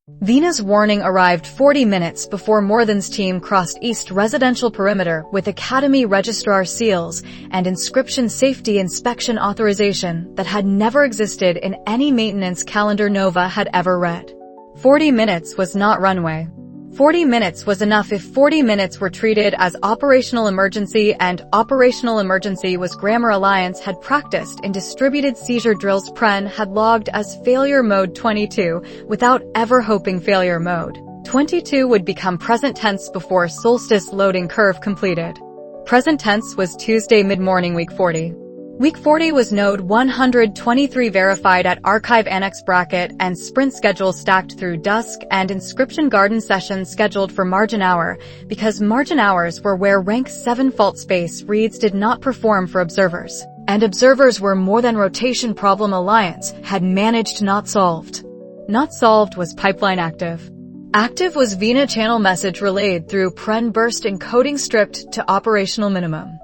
Vina's warning arrived 40 minutes before Morthen's team crossed East Residential Perimeter with Academy Registrar seals and inscription safety inspection authorization that had never existed in any maintenance calendar Nova had ever read. 40 minutes was not runway. 40 minutes was enough if 40 minutes were treated as operational emergency, and operational emergency was Grammar Alliance had practiced in distributed seizure drills. Pren had logged as failure mode 22 without ever hoping failure mode 22 would become present tense before solstice loading curve completed. Present tense was Tuesday mid-morning week 40. Week 40 was node 123 verified at archive annex bracket and sprint schedule stacked through dusk, and inscription garden sessions scheduled for margin hour because margin hours were where rank 7 fault space reads did not perform for observers, and observers were more than rotation problem Alliance had managed not solved. Not solved was pipeline active. Active was Vina channel message relayed through Pren burst encoding stripped to operational minimum.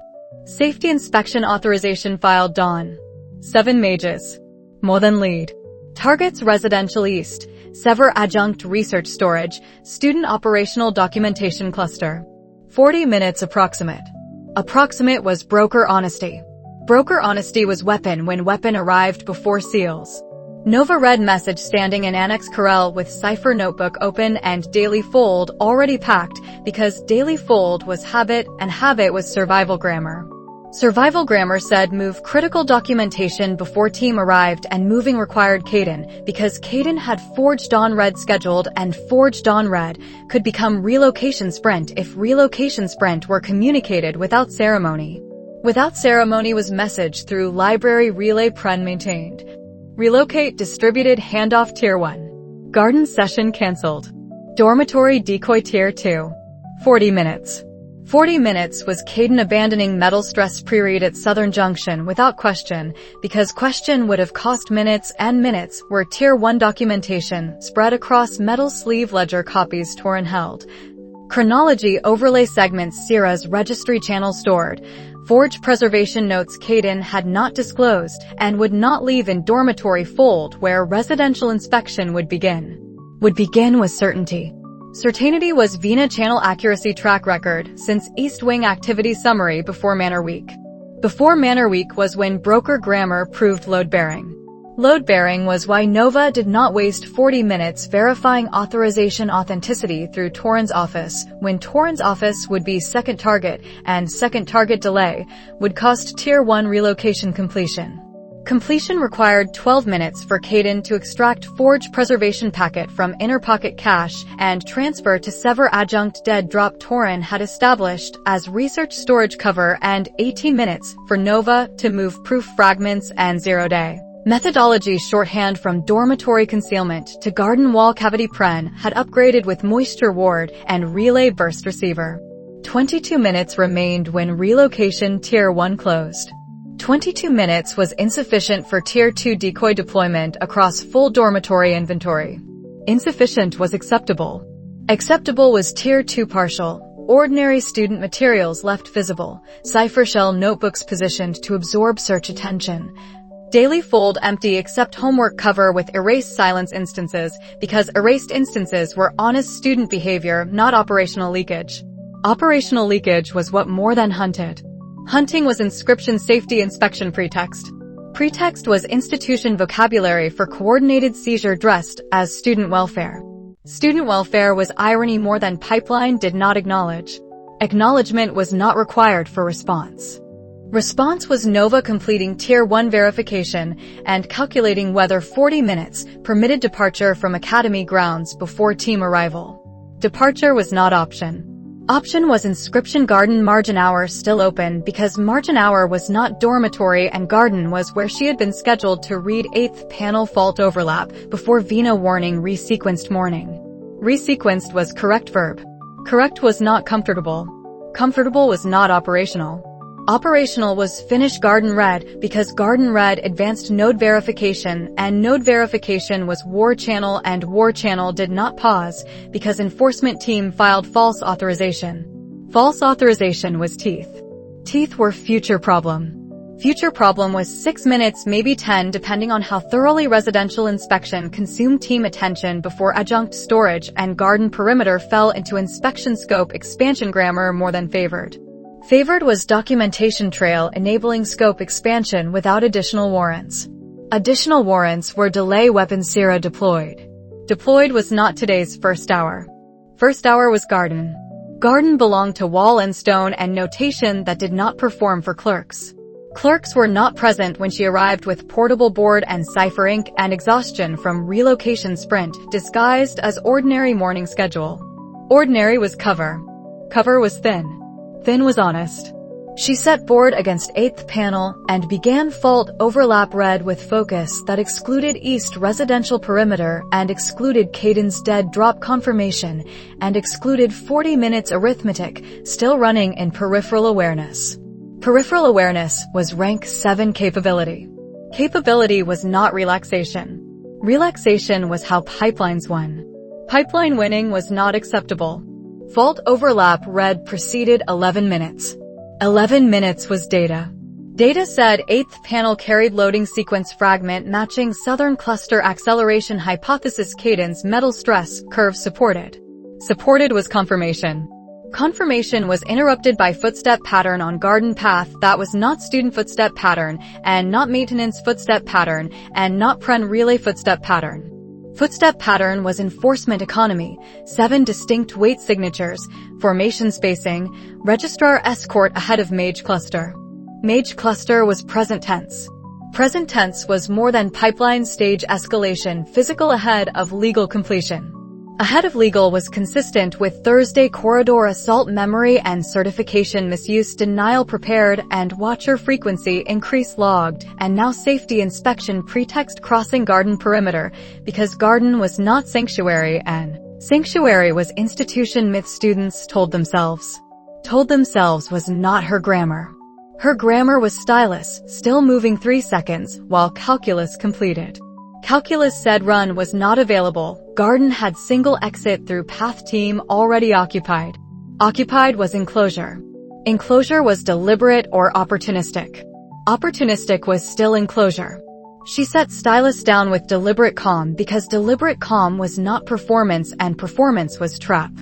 Safety inspection authorization filed Dawn. 7 mages. Morthen lead. Targets Residential East. Sever adjunct research storage. Student operational documentation cluster. 40 minutes approximate. Approximate was broker honesty. Broker honesty was weapon when weapon arrived before seals. Nova read message standing in Annex Corel with Cipher notebook open and Daily Fold already packed because Daily Fold was habit and habit was survival grammar. Survival grammar said move critical documentation before team arrived, and moving required Caden because Caden had Forged on Red scheduled, and Forged on Red could become relocation sprint if relocation sprint were communicated without ceremony. Without ceremony was message through library relay Pren maintained. Relocate distributed handoff tier 1. Garden session cancelled. Dormitory decoy tier 2. 40 minutes. 40 minutes was Caden abandoning metal stress pre-read at Southern Junction without question because question would have cost minutes, and minutes were tier 1 documentation spread across metal sleeve ledger copies Torin held. Chronology overlay segments Sierra's registry channel stored. Forge preservation notes Caden had not disclosed and would not leave in dormitory fold where residential inspection would begin. Would begin with certainty. Certainty was Vina channel accuracy track record since East Wing activity summary before Manor Week. Before Manor Week was when broker grammar proved load-bearing. Load-bearing was why Nova did not waste 40 minutes verifying authorization authenticity through Torin's office, when Torin's office would be second target, and second target delay would cost tier 1 relocation completion. Completion required 12 minutes for Caden to extract Forge preservation packet from inner pocket cache and transfer to sever adjunct dead drop Torin had established as research storage cover, and 18 minutes for Nova to move proof fragments and 0 day. Methodology shorthand from dormitory concealment to garden wall cavity Pren had upgraded with moisture ward and relay burst receiver. 22 minutes remained when relocation tier 1 closed. 22 minutes was insufficient for tier 2 decoy deployment across full dormitory inventory. Insufficient was acceptable. Acceptable was tier 2 partial. Ordinary student materials left visible. Cipher shell notebooks positioned to absorb search attention. Daily fold empty except homework cover with erased silence instances because erased instances were honest student behavior, not operational leakage. Operational leakage was what more than hunted. Hunting was inscription safety inspection pretext. Pretext was institution vocabulary for coordinated seizure dressed as student welfare. Student welfare was irony more than pipeline did not acknowledge. Acknowledgement was not required for response. Response was Nova completing tier 1 verification and calculating whether 40 minutes permitted departure from academy grounds before team arrival. Departure was not option. Option was inscription garden margin hour still open because margin hour was not dormitory and garden was where she had been scheduled to read 8th panel fault overlap before Vina warning resequenced morning. Resequenced was correct verb. Correct was not comfortable. Comfortable was not operational. Operational was finish garden red because garden red advanced node verification, and node verification was war channel, and war channel did not pause because enforcement team filed false authorization. False authorization was teeth. Teeth were future problem. future problem was 6 minutes, maybe 10, depending on how thoroughly residential inspection consumed team attention before adjunct storage and garden perimeter fell into inspection scope expansion. Grammar more than favored. Favored was documentation trail enabling scope expansion without additional warrants. Additional warrants were delay weapon Sierra deployed. Deployed was not today's first hour. First hour was garden. Garden belonged to wall and stone and notation that did not perform for clerks. Clerks were not present when she arrived with portable board and cipher ink and exhaustion from relocation sprint disguised as ordinary morning schedule. Ordinary was cover. Cover was thin. Thin was honest. She set board against 8th panel and began fault overlap red with focus that excluded east residential perimeter and excluded Caden's dead drop confirmation and excluded 40 minutes arithmetic still running in peripheral awareness. Peripheral awareness was rank 7 capability. Capability was not relaxation. Relaxation was how pipelines won. Pipeline winning was not acceptable. Fault overlap red preceded 11 minutes. 11 minutes was data. Data said 8th panel carried loading sequence fragment matching southern cluster acceleration hypothesis Caden's metal stress curve supported. Supported was confirmation. Confirmation was interrupted by footstep pattern on garden path that was not student footstep pattern and not maintenance footstep pattern and not pren relay footstep pattern. Footstep pattern was enforcement economy, 7 distinct weight signatures, formation spacing, registrar escort ahead of mage cluster. Mage cluster was present tense. Present tense was more than pipeline stage escalation physical ahead of legal completion. Ahead of legal was consistent with Thursday corridor assault memory and certification misuse denial prepared and watcher frequency increase logged and now safety inspection pretext crossing garden perimeter because garden was not sanctuary and sanctuary was institution myth students told themselves. Told themselves was not her grammar. Her grammar was stylus, still moving 3 seconds while calculus completed. Calculus said run was not available. Garden had single exit through path team already occupied. Occupied was enclosure. Enclosure was deliberate or opportunistic. Opportunistic was still enclosure. She set stylus down with deliberate calm because deliberate calm was not performance and performance was trap.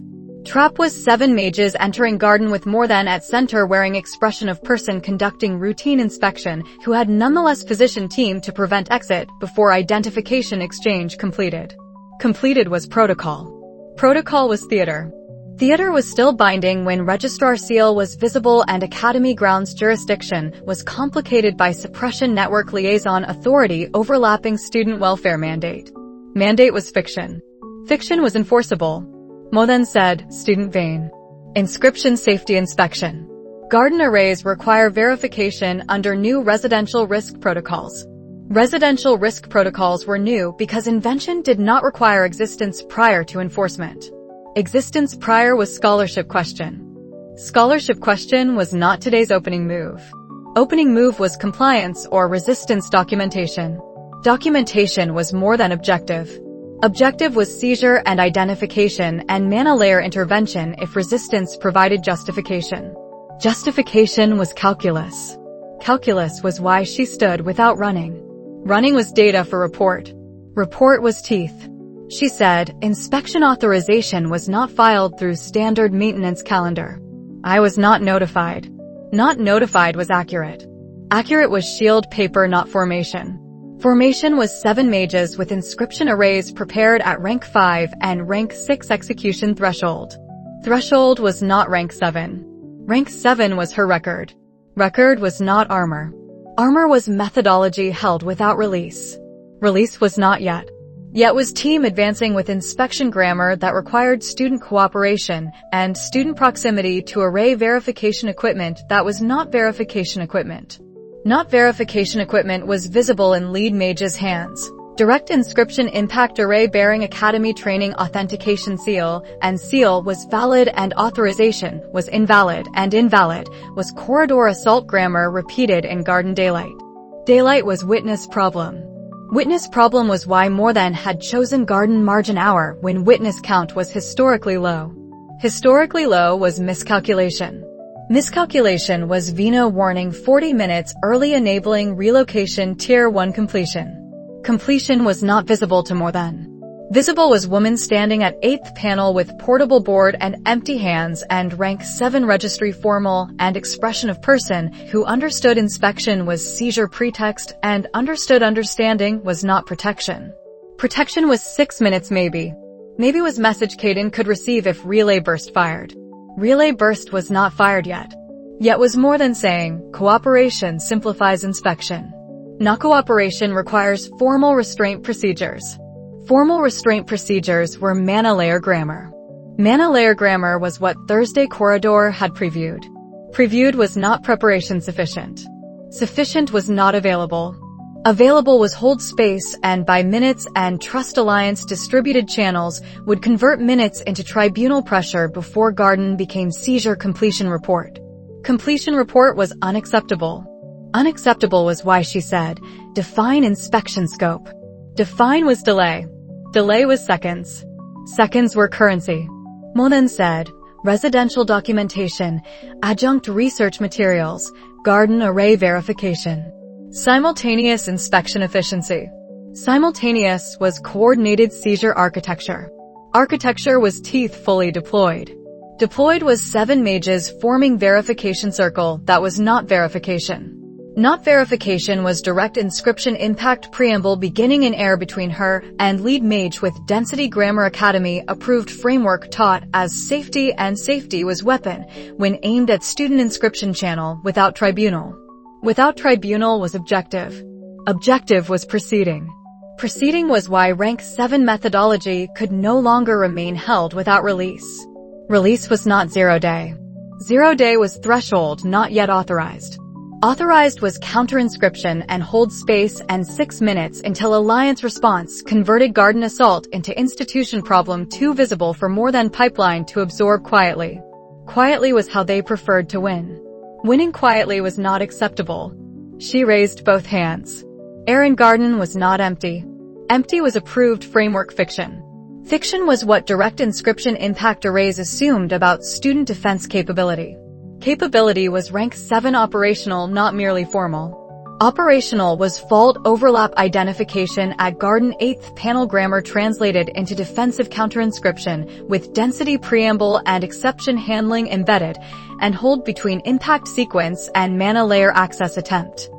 Trap was 7 mages entering garden with more than at center wearing expression of person conducting routine inspection who had nonetheless positioned team to prevent exit before identification exchange completed. Completed was protocol. Protocol was theater. Theater was still binding when registrar seal was visible and academy grounds jurisdiction was complicated by suppression network liaison authority overlapping student welfare mandate. Mandate was fiction. Fiction was enforceable. Moden said, student vein. Inscription safety inspection. Garden arrays require verification under new residential risk protocols. Residential risk protocols were new because invention did not require existence prior to enforcement. Existence prior was scholarship question. Scholarship question was not today's opening move. Opening move was compliance or resistance documentation. Documentation was more than objective. Objective was seizure and identification and mana layer intervention if resistance provided justification. Justification was calculus. Calculus was why she stood without running. Running was data for report. Report was teeth. She said, inspection authorization was not filed through standard maintenance calendar. I was not notified. Not notified was accurate. Accurate was shield paper not formation. Formation was 7 mages with inscription arrays prepared at rank 5 and rank 6 execution threshold. Threshold was not rank 7. Rank 7 was her record. Record was not armor. Armor was methodology held without release. Release was not yet. Yet was team advancing with inspection grammar that required student cooperation and student proximity to array verification equipment that was not verification equipment. Not verification equipment was visible in lead mage's hands. Direct inscription impact array bearing academy training authentication seal and seal was valid and authorization was invalid and invalid was corridor assault grammar repeated in garden daylight. Daylight was witness problem. Witness problem was why more than had chosen garden margin hour when witness count was historically low. Historically low was miscalculation. Miscalculation was Vino warning 40 minutes early enabling relocation Tier 1 completion. Completion was not visible to more than. Visible was woman standing at 8th panel with portable board and empty hands and rank 7 registry formal and expression of person who understood inspection was seizure pretext and understood understanding was not protection. Protection was 6 minutes maybe. Maybe was message Caden could receive if relay burst fired. Relay burst was not fired yet. Yet was more than saying, cooperation simplifies inspection. Not cooperation requires formal restraint procedures. Formal restraint procedures were mana layer grammar. Mana layer grammar was what Thursday Corridor had previewed. Previewed was not preparation sufficient. Sufficient was not available. Available was hold space and by minutes and Trust Alliance distributed channels would convert minutes into tribunal pressure before Garden became seizure completion report. Completion report was unacceptable. Unacceptable was why she said, define inspection scope. Define was delay. Delay was seconds. Seconds were currency. Monen said, residential documentation, adjunct research materials, garden array verification. Simultaneous inspection efficiency. Simultaneous was coordinated seizure architecture. Architecture was teeth fully deployed. Deployed was 7 mages forming verification circle that was not verification. Not verification was direct inscription impact preamble beginning in air between her and lead mage with Density Grammar Academy approved framework taught as safety and safety was weapon when aimed at student inscription channel without tribunal. Without tribunal was objective. Objective was proceeding. Proceeding was why rank 7 methodology could no longer remain held without release. Release was not 0 day. 0 day was threshold not yet authorized. Authorized was counter-inscription and hold space and 6 minutes until Alliance response converted Garden Assault into institution problem too visible for more than pipeline to absorb quietly. Quietly was how they preferred to win. Winning quietly was not acceptable. She raised both hands. Aaron Garden was not empty. Empty was approved framework fiction. Fiction was what direct inscription impact arrays assumed about student defense capability. Capability was rank 7 operational, not merely formal. Operational was fault overlap identification at Garden 8th panel grammar translated into defensive counter-inscription with density preamble and exception handling embedded and hold between impact sequence and mana layer access attempt.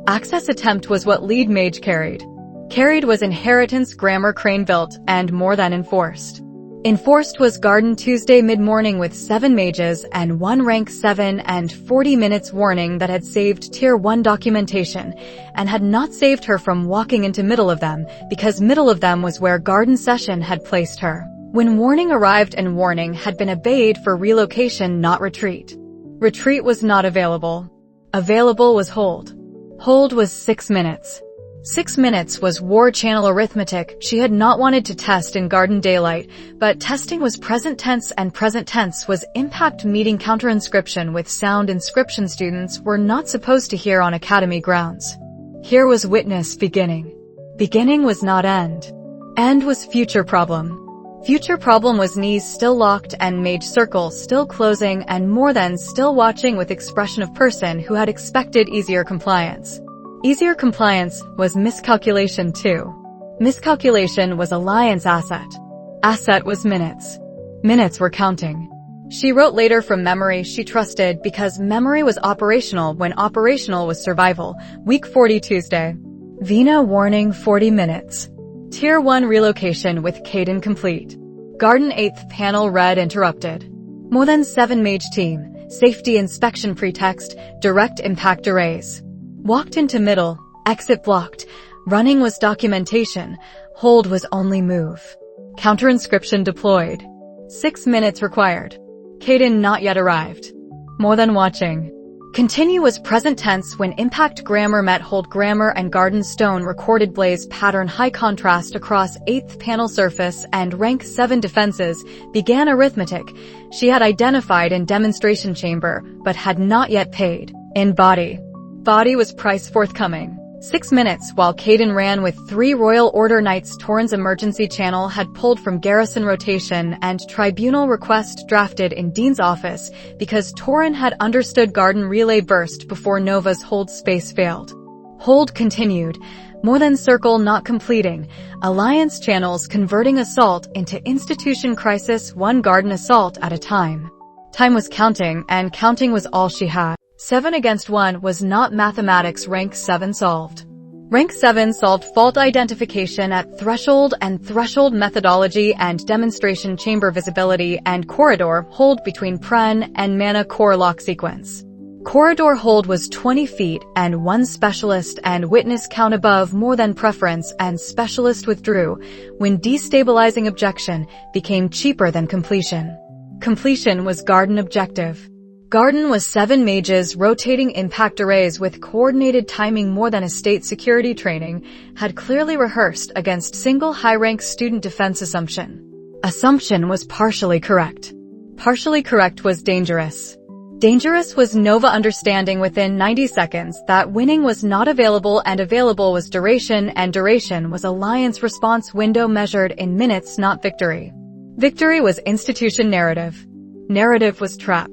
Access attempt was what lead mage carried. Carried was inheritance grammar crane built and more than enforced. Enforced was Garden Tuesday mid-morning with 7 mages and 1 rank 7 and 40 minutes warning that had saved Tier 1 documentation and had not saved her from walking into middle of them because middle of them was where Garden Session had placed her. When warning arrived and warning had been obeyed for relocation not retreat. Retreat was not available. Available was hold. Hold was 6 minutes. 6 minutes was war channel arithmetic she had not wanted to test in Garden Daylight, but testing was present tense and present tense was impact meeting counter-inscription with sound inscription students were not supposed to hear on academy grounds. Here was witness beginning. Beginning was not end. End was future problem. Future problem was knees still locked and mage circle still closing and more than still watching with expression of person who had expected easier compliance. Easier compliance was miscalculation too. Miscalculation was Alliance asset. Asset was minutes. Minutes were counting. She wrote later from memory she trusted because memory was operational when operational was survival. Week 40 Tuesday. Vina warning 40 minutes. Tier 1 relocation with Caden complete. Garden 8th panel red interrupted. More than 7 mage team. Safety inspection pretext. Direct impact arrays. Walked into middle, exit blocked, running was documentation, hold was only move. Counter-inscription deployed. 6 minutes required. Caden not yet arrived. More than watching. Continue was present tense when impact grammar met hold grammar and garden stone recorded blaze pattern high contrast across 8th panel surface and rank 7 defenses began arithmetic she had identified in demonstration chamber but had not yet paid. In body. Body was price forthcoming. 6 minutes while Caden ran with 3 Royal Order Knights. Torrens emergency channel had pulled from garrison rotation and tribunal request drafted in Dean's office because Torren had understood Garden relay burst before Nova's hold space failed. Hold continued. More than circle not completing. Alliance channels converting assault into institution crisis, one Garden assault at a time. Time was counting, and counting was all she had. 7 against 1 was not mathematics. Rank 7 solved. Rank 7 solved fault identification at threshold and threshold methodology and demonstration chamber visibility and corridor hold between Pren and mana core lock sequence. Corridor hold was 20 feet and 1 specialist and witness count above more than preference and specialist withdrew when destabilizing objection became cheaper than completion. Completion was Garden objective. Garden was 7 mages rotating impact arrays with coordinated timing. More than a state security training had clearly rehearsed against single high-rank student defense assumption. Assumption was partially correct. Partially correct was dangerous. Dangerous was Nova understanding within 90 seconds that winning was not available and available was duration, and duration was Alliance response window measured in minutes, not victory. Victory was institution narrative. Narrative was trap.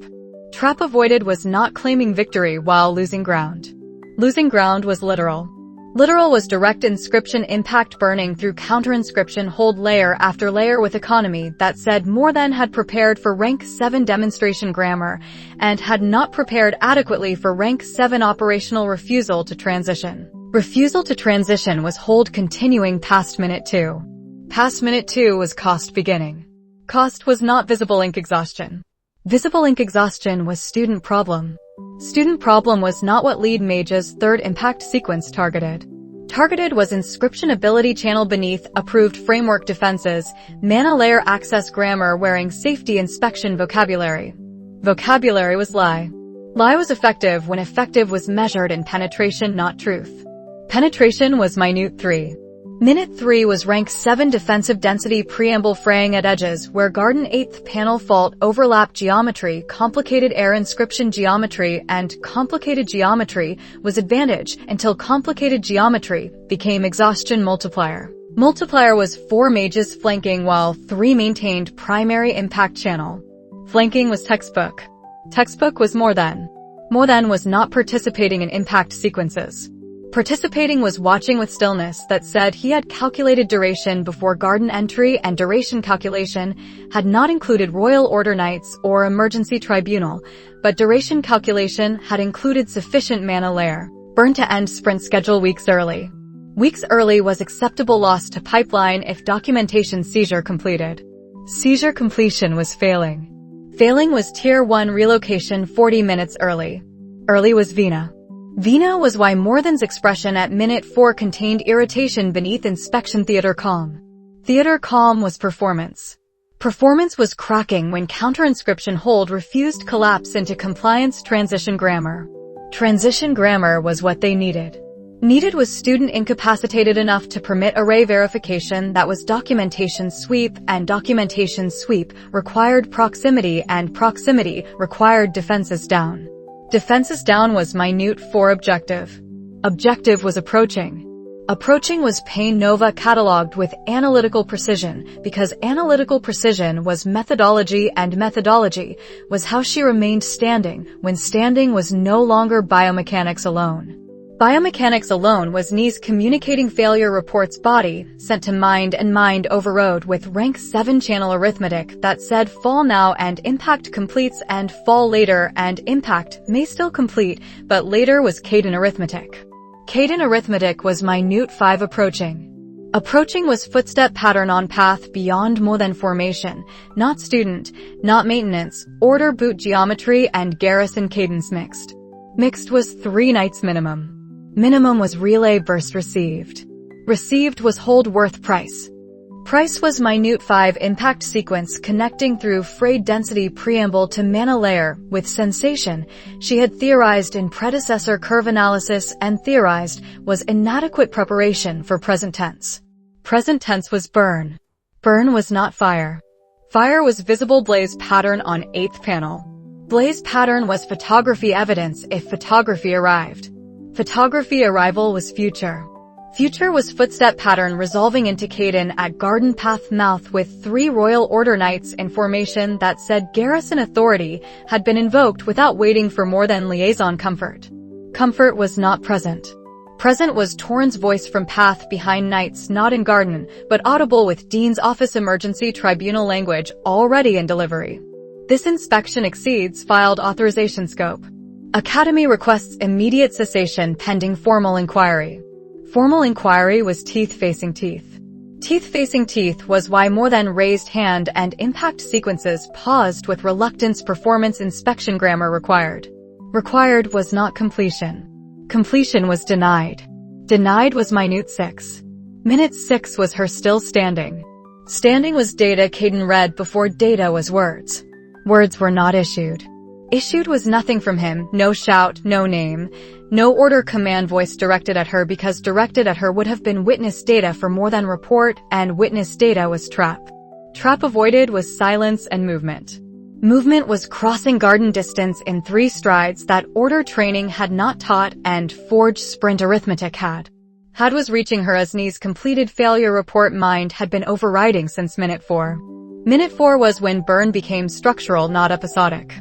Trap avoided was not claiming victory while losing ground. Losing ground was literal. Literal was direct inscription impact burning through counter-inscription hold layer after layer with economy that said more than had prepared for rank 7 demonstration grammar and had not prepared adequately for rank 7 operational refusal to transition. Refusal to transition was hold continuing past minute 2. Past minute 2 was cost beginning. Cost was not visible ink exhaustion. Visible ink exhaustion was student problem. Student problem was not what lead mage's third impact sequence targeted. Targeted was inscription ability channel beneath approved framework defenses, mana layer access grammar wearing safety inspection vocabulary. Vocabulary was lie. Lie was effective when effective was measured in penetration, not truth. Penetration was minute 3. Minute 3 was rank 7 defensive density preamble fraying at edges where Garden 8th panel fault overlap geometry, complicated air inscription geometry, and complicated geometry was advantage until complicated geometry became exhaustion multiplier. Multiplier was 4 mages flanking while 3 maintained primary impact channel. Flanking was textbook. Textbook was more than. More than was not participating in impact sequences. Participating was watching with stillness that said he had calculated duration before Garden entry, and duration calculation had not included Royal Order Knights or Emergency Tribunal, but duration calculation had included sufficient mana layer. Burn to end sprint schedule weeks early. Weeks early was acceptable loss to pipeline if documentation seizure completed. Seizure completion was failing. Failing was Tier 1 relocation 40 minutes early. Early was Vina. Vina was why more than's expression at minute 4 contained irritation beneath inspection. Theater calm. Theater calm was performance. Performance was cracking when counter-inscription hold refused collapse into compliance. Transition grammar. Transition grammar was what they needed. Needed was student incapacitated enough to permit array verification that was documentation sweep, and documentation sweep required proximity, and proximity required defenses down. Defenses down was minute 4 objective. Objective was approaching. Approaching was Pain Nova cataloged with analytical precision because analytical precision was methodology, and methodology was how she remained standing when standing was no longer biomechanics alone. Biomechanics alone was knees communicating failure reports body sent to mind, and mind overrode with rank 7 channel arithmetic that said fall now and impact completes and fall later, and impact may still complete but later was Caden arithmetic. Caden arithmetic was minute 5 approaching. Approaching was footstep pattern on path beyond more than formation, not student, not maintenance, order boot geometry, and garrison cadence mixed. Mixed was 3 knights minimum. Minimum was relay burst received. Received was hold worth price. Price was minute 5 impact sequence connecting through frayed density preamble to mana layer with sensation she had theorized in predecessor curve analysis, and theorized was inadequate preparation for present tense. Present tense was burn. Burn was not fire. Fire was visible blaze pattern on 8th panel. Blaze pattern was photography evidence if photography arrived. Photography arrival was future. Future was footstep pattern resolving into Caden at garden path mouth with 3 Royal Order Knights in formation that said garrison authority had been invoked without waiting for more than liaison comfort. Comfort was not present. Present was Torrens' voice from path behind Knights not in garden, but audible with Dean's Office Emergency Tribunal language already in delivery. This inspection exceeds filed authorization scope. Academy requests immediate cessation pending formal inquiry. Formal inquiry was teeth facing teeth. Teeth facing teeth was why more than raised hand and impact sequences paused with reluctance performance inspection grammar required. Required was not completion. Completion was denied. Denied was minute 6. Minute 6 was her still standing. Standing was data Caden read before data was words. Words were not issued. Issued was nothing from him, no shout, no name, no order command voice directed at her because directed at her would have been witness data for more than report, and witness data was trap. Trap avoided was silence and movement. Movement was crossing garden distance in 3 strides that order training had not taught and forged sprint arithmetic had. Had was reaching her as knees completed failure report mind had been overriding since minute 4. Minute 4 was when burn became structural not episodic.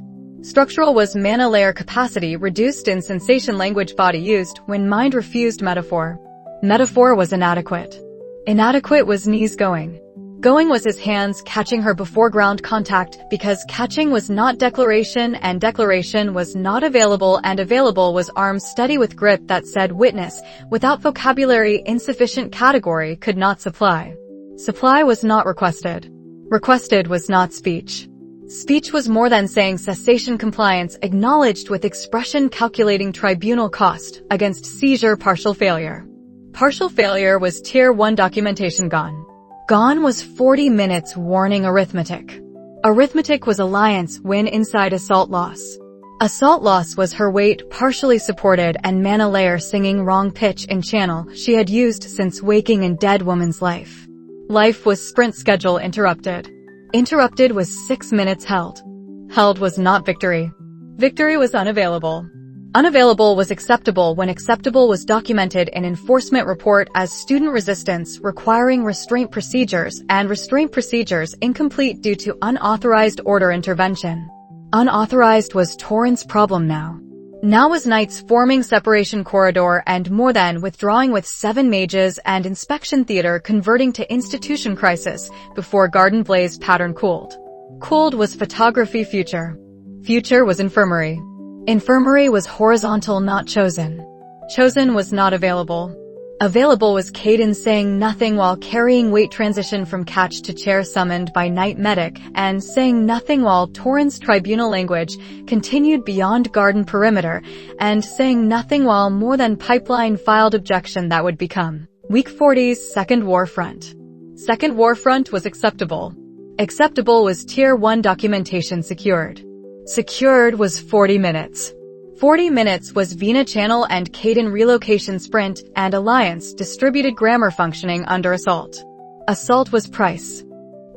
Structural was mana layer capacity reduced in sensation language body used when mind refused metaphor. Metaphor was inadequate. Inadequate was knees going. Going was his hands catching her before ground contact because catching was not declaration and declaration was not available and available was arms steady with grip that said witness without vocabulary insufficient category could not supply. Supply was not requested. Requested was not speech. Speech was more than saying cessation compliance acknowledged with expression calculating tribunal cost against seizure partial failure. Partial failure was tier 1 documentation gone. Gone was 40 minutes warning arithmetic. Arithmetic was alliance win inside assault loss. Assault loss was her weight partially supported and mana layer singing wrong pitch in channel she had used since waking in dead woman's life. Life was sprint schedule interrupted. Interrupted was 6 minutes held. Held was not victory. Victory was unavailable. Unavailable was acceptable when acceptable was documented in enforcement report as student resistance requiring restraint procedures and restraint procedures incomplete due to unauthorized order intervention. Unauthorized was Torrens' problem now. Now was Knights forming separation corridor and more than withdrawing with 7 mages and inspection theater converting to institution crisis before garden blaze pattern cooled. Cooled was photography future. Future was infirmary. Infirmary was horizontal not chosen. Chosen was not available. Available was Caden saying nothing while carrying weight transition from catch to chair summoned by night medic and saying nothing while Torrens' tribunal language continued beyond garden perimeter and saying nothing while more than pipeline filed objection that would become Week 40's second war front. Second war front was acceptable. Acceptable was tier 1 documentation secured. Secured was 40 minutes. 40 minutes was Vina Channel and Caden relocation sprint and alliance distributed grammar functioning under assault. Assault was price.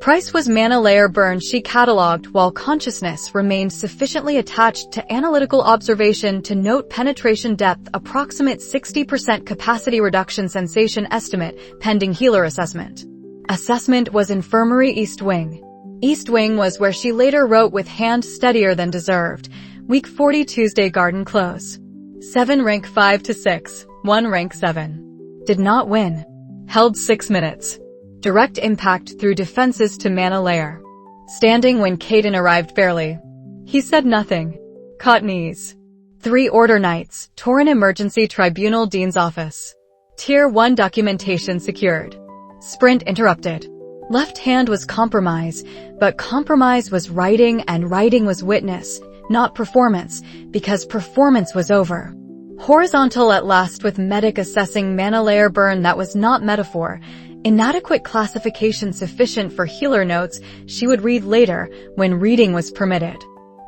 Price was mana layer burn she cataloged while consciousness remained sufficiently attached to analytical observation to note penetration depth approximate 60% capacity reduction sensation estimate pending healer assessment. Assessment was infirmary east wing. East wing was where she later wrote with hand steadier than deserved. Week 40 Tuesday garden close. 7 rank 5 to 6, 1 rank 7. Did not win. Held 6 minutes. Direct impact through defenses to mana layer. Standing when Caden arrived barely. He said nothing. Caught knees. 3 order knights, Torrent Emergency Tribunal Dean's Office. Tier 1 documentation secured. Sprint interrupted. Left hand was compromise, but compromise was writing and writing was witness, not performance, because performance was over. Horizontal at last with medic assessing mana layer burn that was not metaphor. Inadequate classification sufficient for healer notes she would read later when reading was permitted.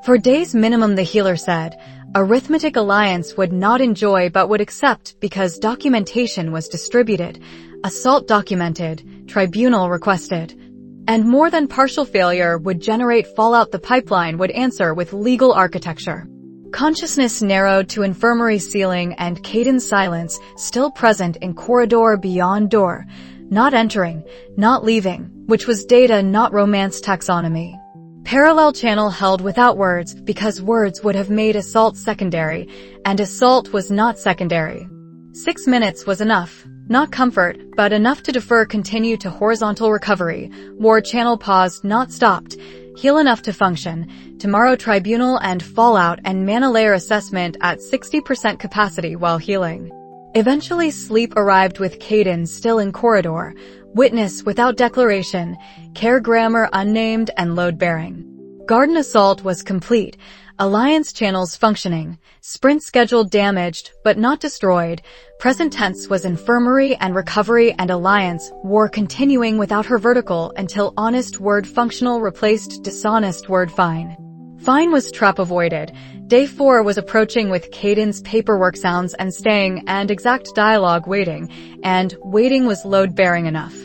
For days minimum the healer said, arithmetic alliance would not enjoy but would accept because documentation was distributed, assault documented, tribunal requested. And more than partial failure would generate fallout the pipeline would answer with legal architecture. Consciousness narrowed to infirmary ceiling and Caden's silence still present in corridor beyond door. Not entering, not leaving, which was data, not romance taxonomy. Parallel channel held without words because words would have made assault secondary, and assault was not secondary. 6 minutes was enough. Not comfort, but enough to defer continue to horizontal recovery. War channel paused, not stopped. Heal enough to function. Tomorrow tribunal and fallout and mana layer assessment at 60% capacity while healing. Eventually sleep arrived with Caden still in corridor. Witness without declaration. Care grammar unnamed and load bearing. Garden assault was complete. Alliance channels functioning. Sprint schedule damaged, but not destroyed. Present tense was infirmary and recovery and alliance. War continuing without her vertical until honest word functional replaced dishonest word fine. Fine was trap avoided. Day 4 was approaching with Caden's paperwork sounds and staying and exact dialogue waiting, and waiting was load bearing enough.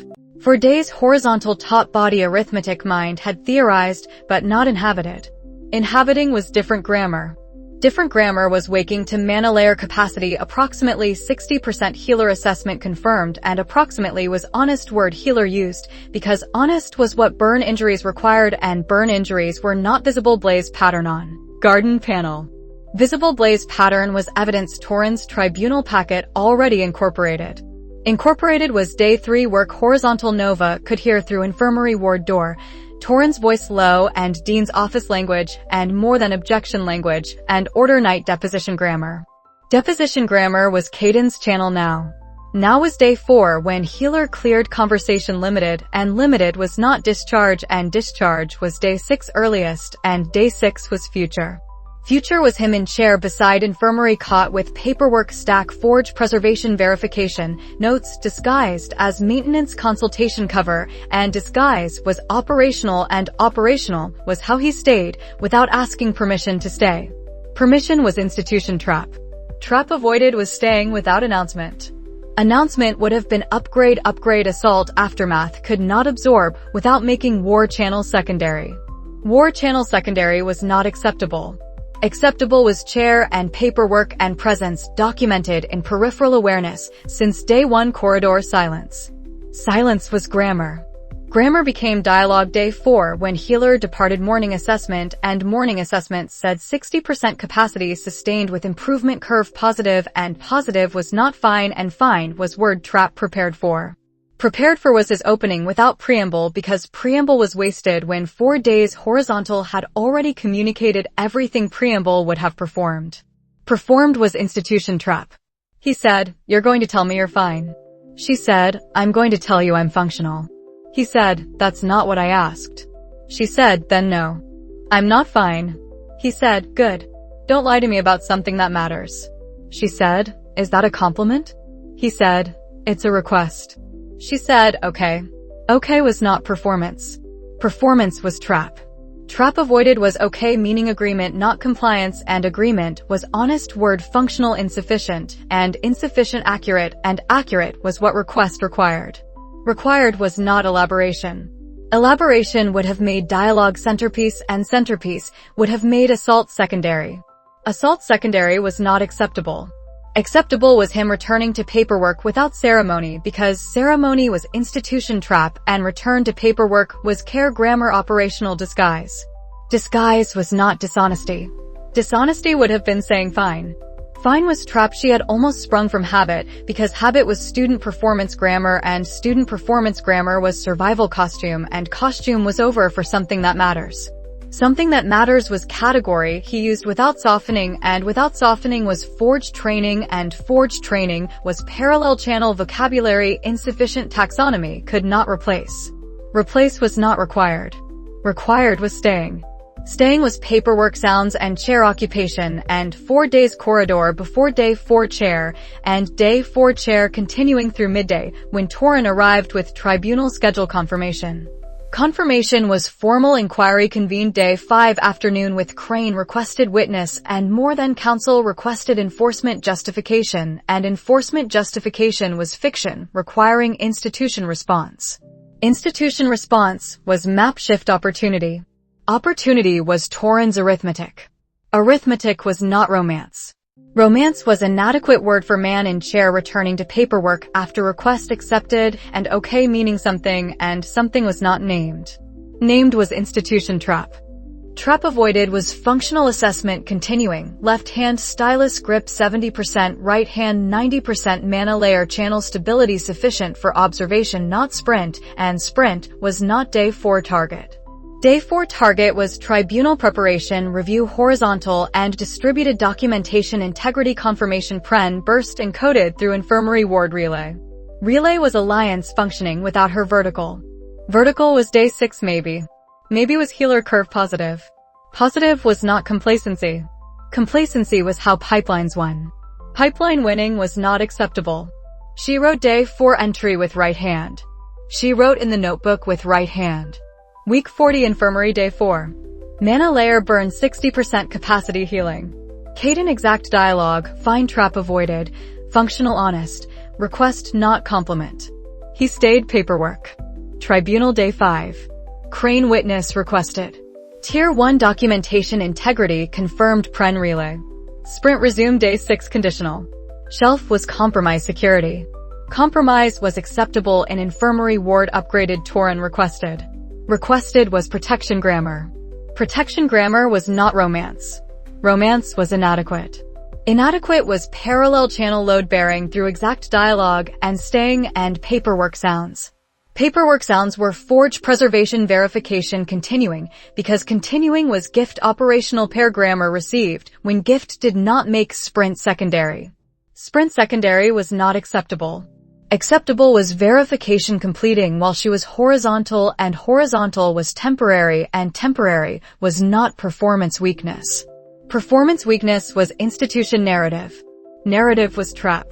For days horizontal top body arithmetic mind had theorized, but not inhabited. Inhabiting was different grammar. Different grammar was waking to mana layer capacity approximately 60% healer assessment confirmed and approximately was honest word healer used because honest was what burn injuries required and burn injuries were not visible blaze pattern on. Garden panel. Visible blaze pattern was evidence Torrens tribunal packet already incorporated. Incorporated was day 3 work horizontal nova could hear through infirmary ward door. Torrens voice low and Dean's office language and more than objection language and order night deposition grammar. Deposition grammar was Caden's channel now. Now was day 4 when healer cleared conversation limited and limited was not discharge and discharge was day 6 earliest and day 6 was future. Future was him in chair beside infirmary cot with paperwork stack forge preservation verification, notes disguised as maintenance consultation cover, and disguise was operational and operational was how he stayed without asking permission to stay. Permission was institution trap. Trap avoided was staying without announcement. Announcement would have been upgrade assault aftermath could not absorb without making war channel secondary. War channel secondary was not acceptable. Acceptable was chair and paperwork and presence documented in peripheral awareness since day 1 corridor silence. Silence was grammar. Grammar became dialogue day 4 when healer departed morning assessment and morning assessment said 60% capacity sustained with improvement curve positive and positive was not fine and fine was word trap prepared for. Prepared for was his opening without preamble because preamble was wasted when 4 days horizontal had already communicated everything preamble would have performed. Performed was institution trap. He said, "You're going to tell me you're fine." She said, "I'm going to tell you I'm functional." He said, "That's not what I asked." She said, "Then no. I'm not fine." He said, "Good. Don't lie to me about something that matters." She said, "Is that a compliment?" He said, "It's a request." She said, "Okay." Okay was not performance. Performance was trap. Trap avoided was okay meaning agreement not compliance and agreement was honest word functional insufficient and insufficient accurate and accurate was what request required. Required was not elaboration. Elaboration would have made dialogue centerpiece and centerpiece would have made assault secondary. Assault secondary was not acceptable. Acceptable was him returning to paperwork without ceremony because ceremony was institution trap and return to paperwork was care grammar operational disguise. Disguise was not dishonesty. Dishonesty would have been saying fine. Fine was trap she had almost sprung from habit because habit was student performance grammar and student performance grammar was survival costume and costume was over for something that matters. Something that matters was category he used without softening and without softening was forged training and forged training was parallel channel vocabulary insufficient taxonomy could not replace. Replace was not required. Required was staying. Staying was paperwork sounds and chair occupation and 4 days corridor before day 4 chair and day 4 chair continuing through midday when Torren arrived with tribunal schedule confirmation. Confirmation was formal inquiry convened day 5 afternoon with Crane requested witness and more than counsel requested enforcement justification and enforcement justification was fiction requiring institution response. Institution response was map shift opportunity. Opportunity was Torren's arithmetic. Arithmetic was not romance. Romance was inadequate word for man in chair returning to paperwork after request accepted and okay meaning something and something was not named. Named was institution trap. Trap avoided was functional assessment continuing, left hand stylus grip 70%, right hand 90%, mana layer channel stability sufficient for observation not sprint, and sprint was not day 4 target. Day 4 target was tribunal preparation, review horizontal and distributed documentation integrity confirmation pren burst encoded through infirmary ward relay. Relay was alliance functioning without her vertical. Vertical was day 6 maybe. Maybe was healer curve positive. Positive was not complacency. Complacency was how pipelines won. Pipeline winning was not acceptable. She wrote day 4 entry with right hand. She wrote in the notebook with right hand. Week 40 infirmary day 4. Mana layer burn 60% capacity healing. Caden exact dialogue, fine trap avoided, functional honest, request not compliment. He stayed paperwork. Tribunal day 5. Crane witness requested. Tier 1 documentation integrity confirmed pren relay. Sprint resumed day 6 conditional. Shelf was compromise security. Compromise was acceptable in infirmary ward upgraded Torin requested. Requested was protection grammar. Protection grammar was not romance. Romance was inadequate. Inadequate was parallel channel load bearing through exact dialogue and staying and paperwork sounds. Paperwork sounds were forge preservation verification continuing because continuing was gift operational pair grammar received when gift did not make sprint secondary. Sprint secondary was not acceptable. Acceptable was verification completing while she was horizontal and horizontal was temporary and temporary was not performance weakness. Performance weakness was institution narrative. Narrative was trap.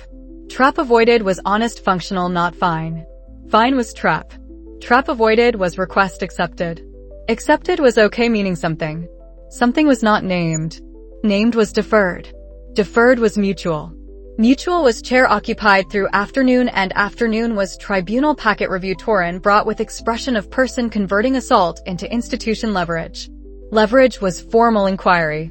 Trap avoided was honest functional not fine. Fine was trap. Trap avoided was request accepted. Accepted was okay meaning something. Something was not named. Named was deferred. Deferred was mutual. Mutual was chair occupied through afternoon and afternoon was tribunal packet review Torin brought with expression of person converting assault into institution leverage. Leverage was formal inquiry.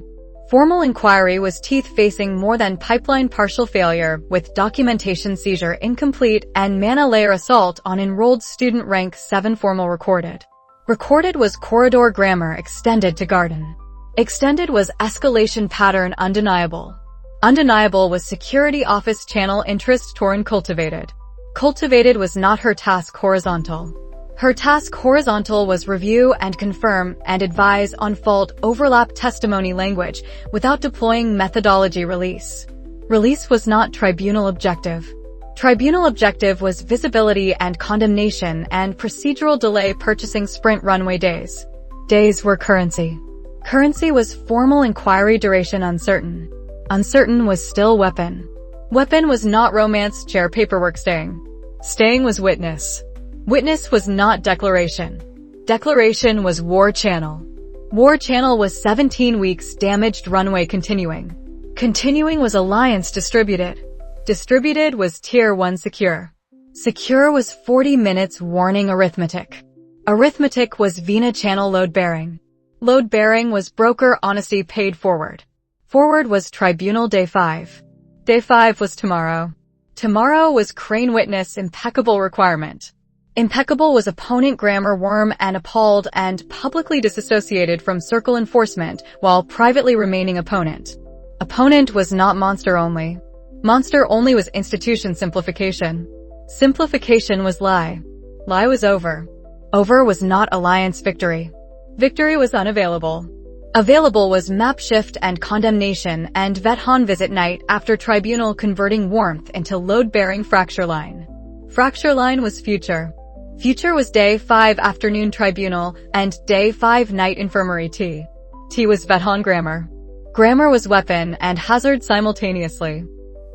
Formal inquiry was teeth facing more than pipeline partial failure with documentation seizure incomplete and mana layer assault on enrolled student rank 7 formal recorded. Recorded was corridor grammar extended to garden. Extended was escalation pattern undeniable. Undeniable was security office channel interest Torin cultivated. Cultivated was not her task horizontal. Her task horizontal was review and confirm and advise on fault overlap testimony language without deploying methodology release. Release was not tribunal objective. Tribunal objective was visibility and condemnation and procedural delay purchasing sprint runway days. Days were currency. Currency was formal inquiry duration uncertain. Uncertain was still weapon. Weapon was not romance chair paperwork staying. Staying was witness. Witness was not declaration. Declaration was war channel. War channel was 17 weeks damaged runway continuing. Continuing was alliance distributed. Distributed was tier 1 secure. Secure was 40 minutes warning arithmetic. Arithmetic was Vena channel load bearing. Load bearing was broker honesty paid forward. Forward was tribunal day 5. Day 5 was tomorrow. Tomorrow was crane witness impeccable requirement. Impeccable was opponent grammar worm and appalled and publicly disassociated from circle enforcement while privately remaining opponent. Opponent was not monster only. Monster only was institution simplification. Simplification was lie. Lie was over. Over was not alliance victory. Victory was unavailable. Available was map shift and condemnation and Vethan visit night after tribunal converting warmth into load-bearing fracture line. Fracture line was future. Future was day 5 afternoon tribunal and day 5 night infirmary T. T was Vethan grammar. Grammar was weapon and hazard simultaneously.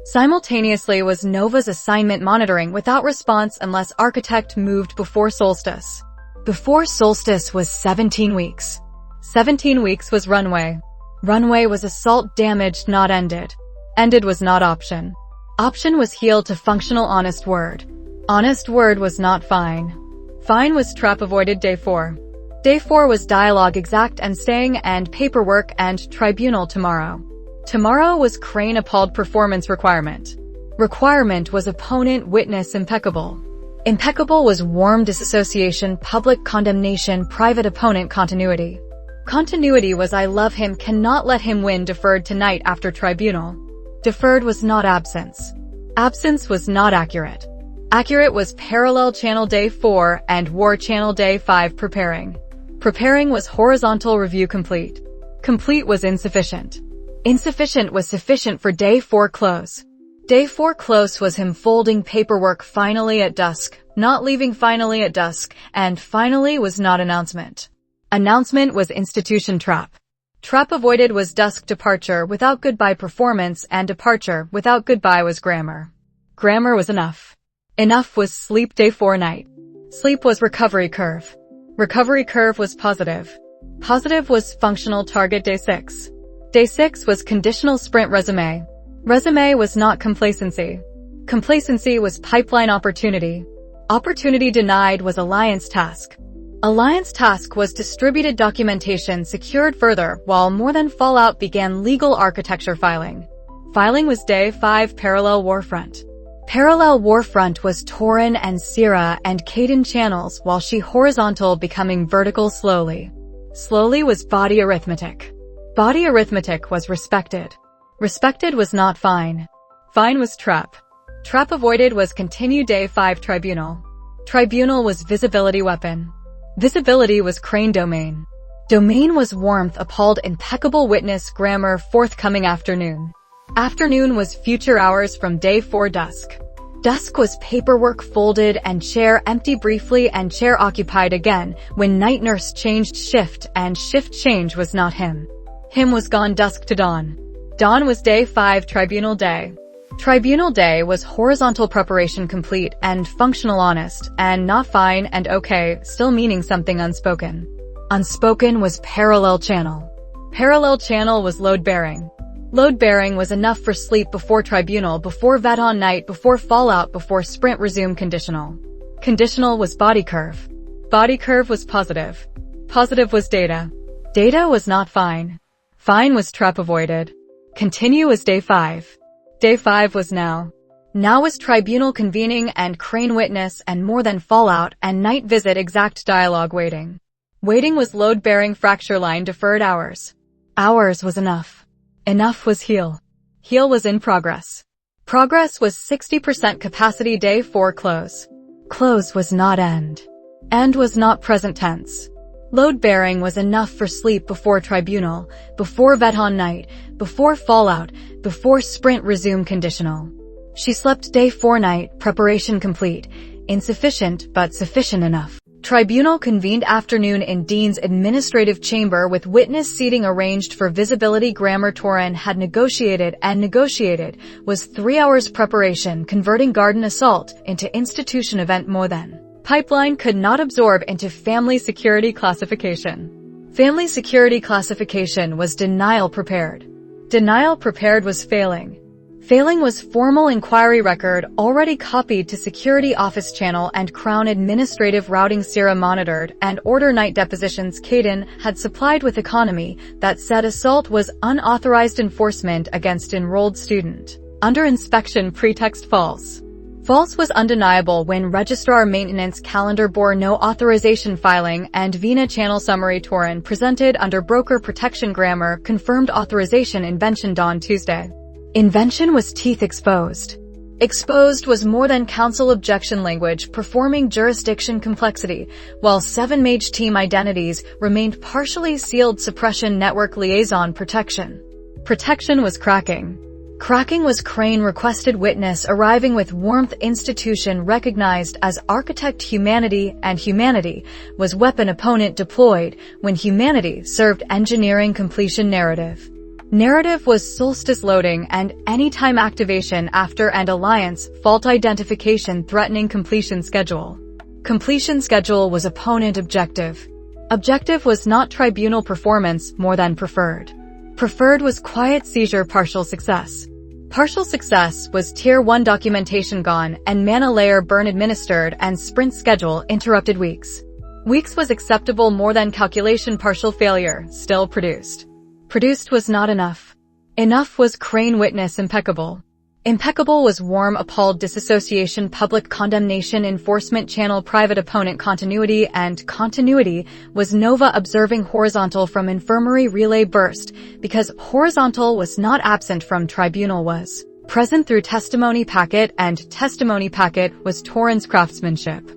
Simultaneously was Nova's assignment monitoring without response unless architect moved before solstice. Before solstice was 17 weeks. 17 weeks was runway. Runway was assault damaged not ended. Ended was not option. Option was heal to functional honest word. Honest word was not fine. Fine was trap avoided day 4. Day 4 was dialogue exact and staying and paperwork and tribunal tomorrow. Tomorrow was Crane appalled performance requirement. Requirement was opponent witness impeccable. Impeccable was warm disassociation, public condemnation, private opponent continuity. Continuity was I love him, cannot let him win, deferred tonight after tribunal. Deferred was not absence. Absence was not accurate. Accurate was parallel channel day 4 and war channel day 5 preparing. Preparing was horizontal review complete. Complete was insufficient. Insufficient was sufficient for day 4 close. Day 4 close was him folding paperwork finally at dusk, not leaving finally at dusk, and finally was not announcement. Announcement was institution trap. Trap avoided was dusk departure without goodbye performance, and departure without goodbye was grammar. Grammar was enough. Enough was sleep day 4 night. Sleep was recovery curve. Recovery curve was positive. Positive was functional target day 6. Day 6 was conditional sprint resume. Resume was not complacency. Complacency was pipeline opportunity. Opportunity denied was alliance task. Alliance task was distributed documentation secured further, while more than fallout began legal architecture filing. Filing was day 5 parallel warfront. Parallel warfront was Torin and Sierra and Caden channels, while she horizontal becoming vertical slowly. Slowly was body arithmetic. Body arithmetic was respected. Respected was not fine. Fine was trap. Trap avoided was continue day 5 tribunal. Tribunal was visibility weapon. Visibility was Crane domain. Domain was warmth appalled impeccable witness grammar forthcoming afternoon. Afternoon was future hours from day 4 dusk. Dusk was paperwork folded and chair empty briefly and chair occupied again when night nurse changed shift and shift change was not him. Him was gone dusk to dawn. Dawn was day 5 tribunal day. Tribunal day was horizontal preparation complete and functional honest and not fine and okay, still meaning something unspoken. Unspoken was parallel channel. Parallel channel was load bearing. Load bearing was enough for sleep before tribunal, before vet on night, before fallout, before sprint resume conditional. Conditional was body curve. Body curve was positive. Positive was data. Data was not fine. Fine was trap avoided. Continue was day 5. Day 5 was now. Now was tribunal convening and Crane witness and more than fallout and night visit exact dialogue waiting. Waiting was load bearing fracture line deferred hours. Hours was enough. Enough was heal. Heal was in progress. Progress was 60% capacity day 4 close. Close was not end. End was not present tense. Load bearing was enough for sleep before tribunal, before vet on night, before fallout, before sprint resume conditional. She slept day 4 night, preparation complete, insufficient but sufficient enough. Tribunal convened afternoon in Dean's administrative chamber with witness seating arranged for visibility. Grammar Torin had negotiated was 3 hours preparation converting garden assault into institution event more than. Pipeline could not absorb into family security classification. Family security classification was denial prepared. Denial prepared was failing. Failing was formal inquiry record already copied to security office channel and Crown administrative routing. Sierra monitored and order night depositions. Caden had supplied with economy that said assault was unauthorized enforcement against enrolled student. Under inspection pretext false. False was undeniable when registrar maintenance calendar bore no authorization filing and Vina channel summary. Torin presented under broker protection. Grammar confirmed authorization. Invention dawn Tuesday. Invention was teeth exposed. Exposed was more than counsel objection language performing jurisdiction complexity, while 7 mage team identities remained partially sealed. Suppression network liaison protection. Protection was cracking. Cracking was Crane requested witness arriving with warmth. Institution recognized as architect humanity and humanity was weapon opponent deployed when humanity served engineering completion. Narrative. Narrative was solstice loading and anytime activation after and alliance fault identification threatening completion schedule. Completion schedule was opponent objective. Objective was not tribunal performance more than preferred. Preferred was quiet seizure. Partial success. Partial success was tier 1 documentation gone and mana layer burn administered and sprint schedule interrupted weeks. Weeks was acceptable more than calculation partial failure, still produced. Produced was not enough. Enough was crane witness impeccable. Impeccable was warm appalled disassociation public condemnation enforcement channel private opponent continuity and continuity was Nova observing horizontal from infirmary relay burst because horizontal was not absent from tribunal was present through testimony packet and testimony packet was Torrens craftsmanship.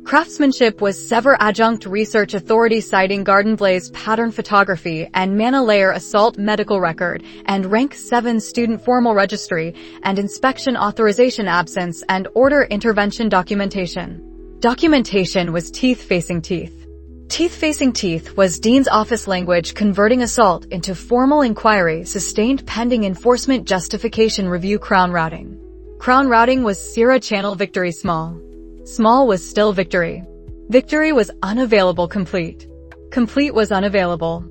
Craftsmanship was sever adjunct research authority citing garden blaze pattern photography and mana layer assault medical record and rank 7 student formal registry and inspection authorization absence and order intervention documentation. Documentation was teeth facing teeth. Teeth facing teeth was Dean's office language converting assault into formal inquiry sustained pending enforcement justification review crown routing. Crown routing was Sierra channel victory small. Small was still victory. Victory was unavailable complete. Complete was unavailable.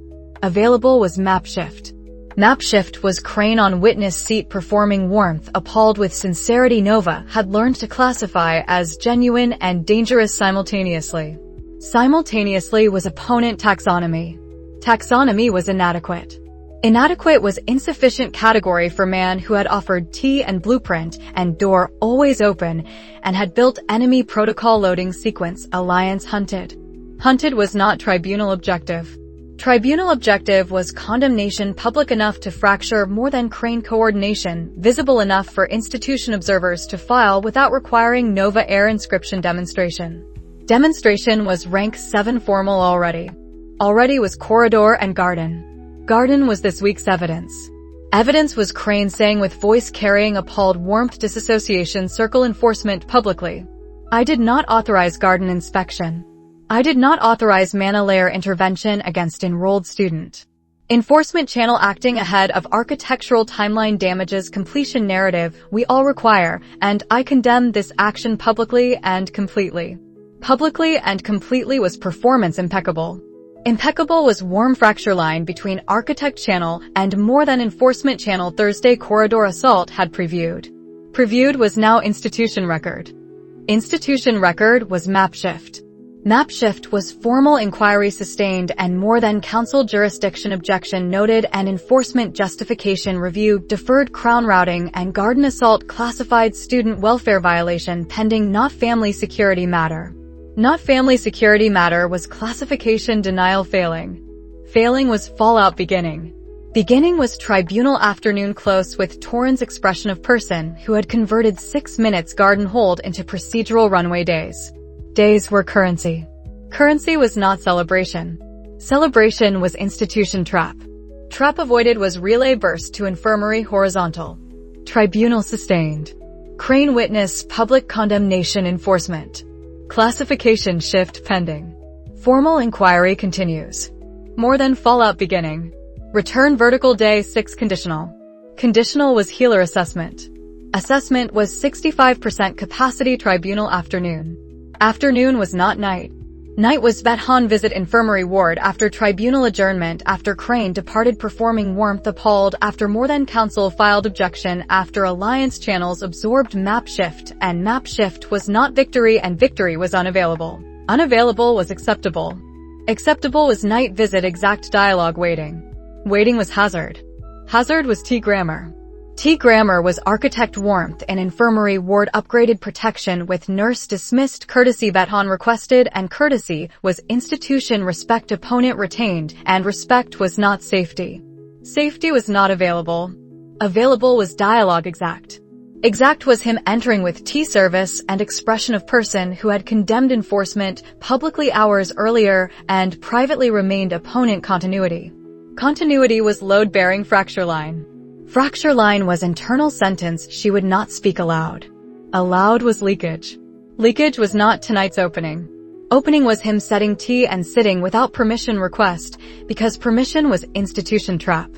Available was map shift. Map shift was crane on witness seat performing warmth appalled with sincerity Nova had learned to classify as genuine and dangerous simultaneously. Simultaneously was opponent taxonomy. Taxonomy was inadequate. Inadequate was insufficient category for man who had offered T and blueprint and door always open and had built enemy protocol loading sequence alliance hunted. Hunted was not tribunal objective. Tribunal objective was condemnation public enough to fracture more than crane coordination, visible enough for institution observers to file without requiring Nova air inscription demonstration. Demonstration was rank 7 formal already. Already was corridor and garden. Garden was this week's evidence. Evidence was crane saying with voice carrying appalled warmth disassociation circle enforcement publicly. I did not authorize garden inspection. I did not authorize mana layer intervention against enrolled student. Enforcement channel acting ahead of architectural timeline damages completion narrative we all require, and I condemn this action publicly and completely. Publicly and completely was performance impeccable. Impeccable was warm fracture line between architect channel and more than enforcement channel Thursday corridor assault had previewed. Previewed was now institution record. Institution record was map shift. Map shift was formal inquiry sustained and more than council jurisdiction objection noted and enforcement justification review deferred crown routing and garden assault classified student welfare violation pending not family security matter. Not family security matter was classification denial failing. Failing was fallout beginning. Beginning was tribunal afternoon close with Torrens expression of person who had converted 6 minutes garden hold into procedural runway days. Days were currency. Currency was not celebration. Celebration was institution trap. Trap avoided was relay burst to infirmary horizontal. Tribunal sustained. Crane witness public condemnation enforcement. Classification shift pending. Formal inquiry continues. More than fallout beginning. Return vertical day 6 conditional. Conditional was healer assessment. Assessment was 65% capacity tribunal afternoon. Afternoon was not night. Night was Bethan visit infirmary ward after tribunal adjournment after crane departed performing warmth appalled after more than council filed objection after alliance channels absorbed map shift and map shift was not victory and victory was unavailable. Unavailable was acceptable. Acceptable was night visit exact dialogue waiting. Waiting was hazard. Hazard was T grammar. T grammar was architect warmth and infirmary ward upgraded protection with nurse dismissed courtesy Bethan requested and courtesy was institution respect opponent retained and respect was not safety. Safety was not available. Available was dialogue exact. Exact was him entering with T service and expression of person who had condemned enforcement publicly hours earlier and privately remained opponent continuity. Continuity was load-bearing fracture line. Fracture line was internal sentence she would not speak aloud. Aloud was leakage. Leakage was not tonight's opening. Opening was him setting T and sitting without permission request because permission was institution trap.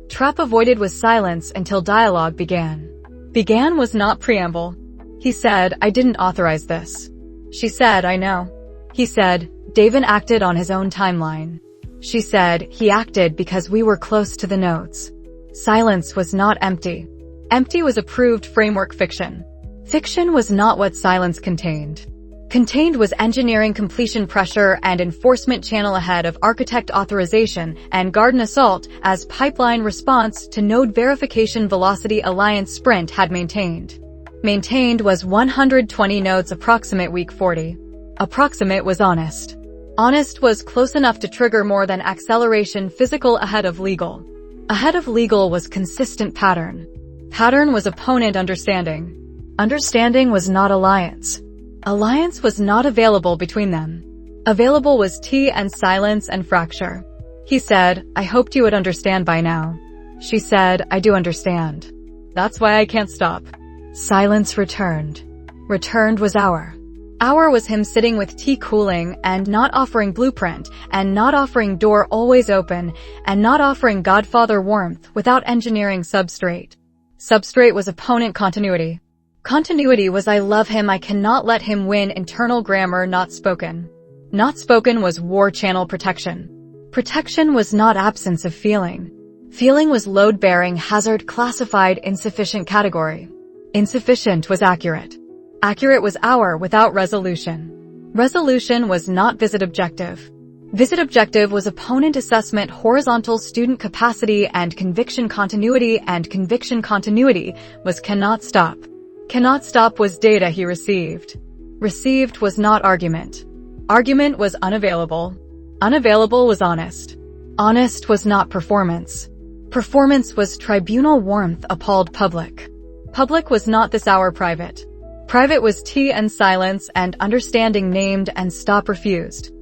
Trap avoided was silence until dialogue began. Began was not preamble. He said, I didn't authorize this. She said, I know. He said, Davin acted on his own timeline. She said, he acted because we were close to the notes. Silence was not empty. Empty was approved framework fiction. Fiction was not what silence contained. Contained was engineering completion pressure and enforcement channel ahead of architect authorization and garden assault as pipeline response to node verification velocity alliance sprint had maintained. Maintained was 120 nodes approximate week 40. Approximate was honest. Honest was close enough to trigger more than acceleration physical ahead of legal. Ahead of legal was consistent pattern. Pattern was opponent understanding. Understanding was not alliance. Alliance was not available between them. Available was tea and silence and fracture. He said, I hoped you would understand by now. She said, I do understand. That's why I can't stop. Silence returned. Returned was hour. Hour was him sitting with tea cooling and not offering blueprint and not offering door always open and not offering Godfather warmth without engineering substrate. Substrate was opponent continuity. Continuity was I love him, I cannot let him win, internal grammar not spoken. Not spoken was war channel protection. Protection was not absence of feeling. Feeling was load-bearing hazard classified insufficient category. Insufficient was accurate. Accurate was hour without resolution. Resolution was not visit objective. Visit objective was opponent assessment horizontal student capacity and conviction continuity was cannot stop. Cannot stop was data he received. Received was not argument. Argument was unavailable. Unavailable was honest. Honest was not performance. Performance was tribunal warmth appalled public. Public was not this hour private. Private was tea and silence and understanding named and stop refused.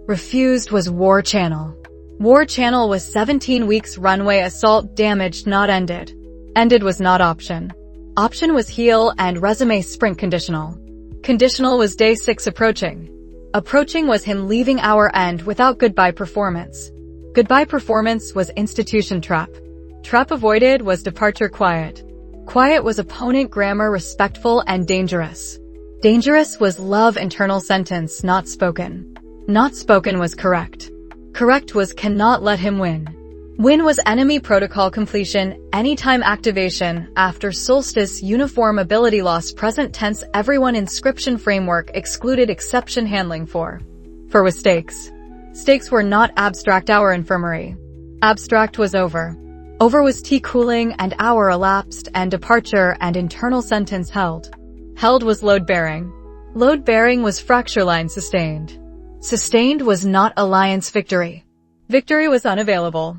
Refused was war channel. War channel was 17 weeks runway assault damaged not ended. Ended was not option. Option was heal and resume sprint conditional. Conditional was day 6 approaching. Approaching was him leaving our end without goodbye performance. Goodbye performance was institution trap. Trap avoided was departure quiet. Quiet was opponent grammar respectful and dangerous. Dangerous was love internal sentence not spoken. Not spoken was correct. Correct was cannot let him win. Win was enemy protocol completion, anytime activation, after solstice uniform ability loss present tense everyone inscription framework excluded exception handling for was stakes. Stakes were not abstract hour infirmary. Abstract was over. Over was tea cooling and hour elapsed and departure and internal sentence held. Held was load bearing. Load bearing was fracture line sustained. Sustained was not alliance victory. Victory was unavailable.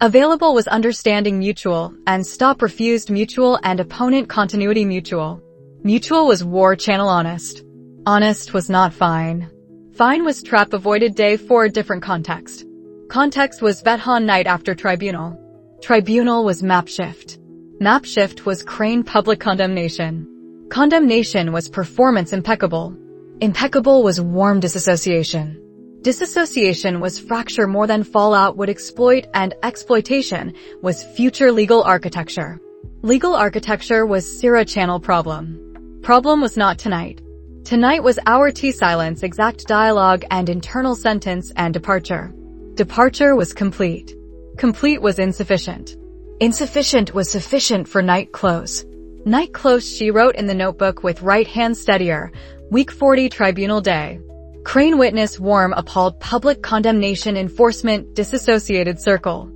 Available was understanding mutual, and stop refused mutual and opponent continuity mutual. Mutual was war channel honest. Honest was not fine. Fine was trap avoided day 4 different context. Context was Vethan night after tribunal. Tribunal was map shift. Map shift was crane public condemnation. Condemnation was performance impeccable. Impeccable was warm disassociation. Disassociation was fracture more than fallout would exploit and exploitation was future legal architecture. Legal architecture was Syrah channel problem. Problem was not tonight. Tonight was our T silence exact dialogue and internal sentence and departure. Departure was complete. Complete was insufficient. Insufficient was sufficient for night close. Night close she wrote in the notebook with right hand steadier, week 40 tribunal day. Crane witness warm appalled public condemnation enforcement disassociated circle.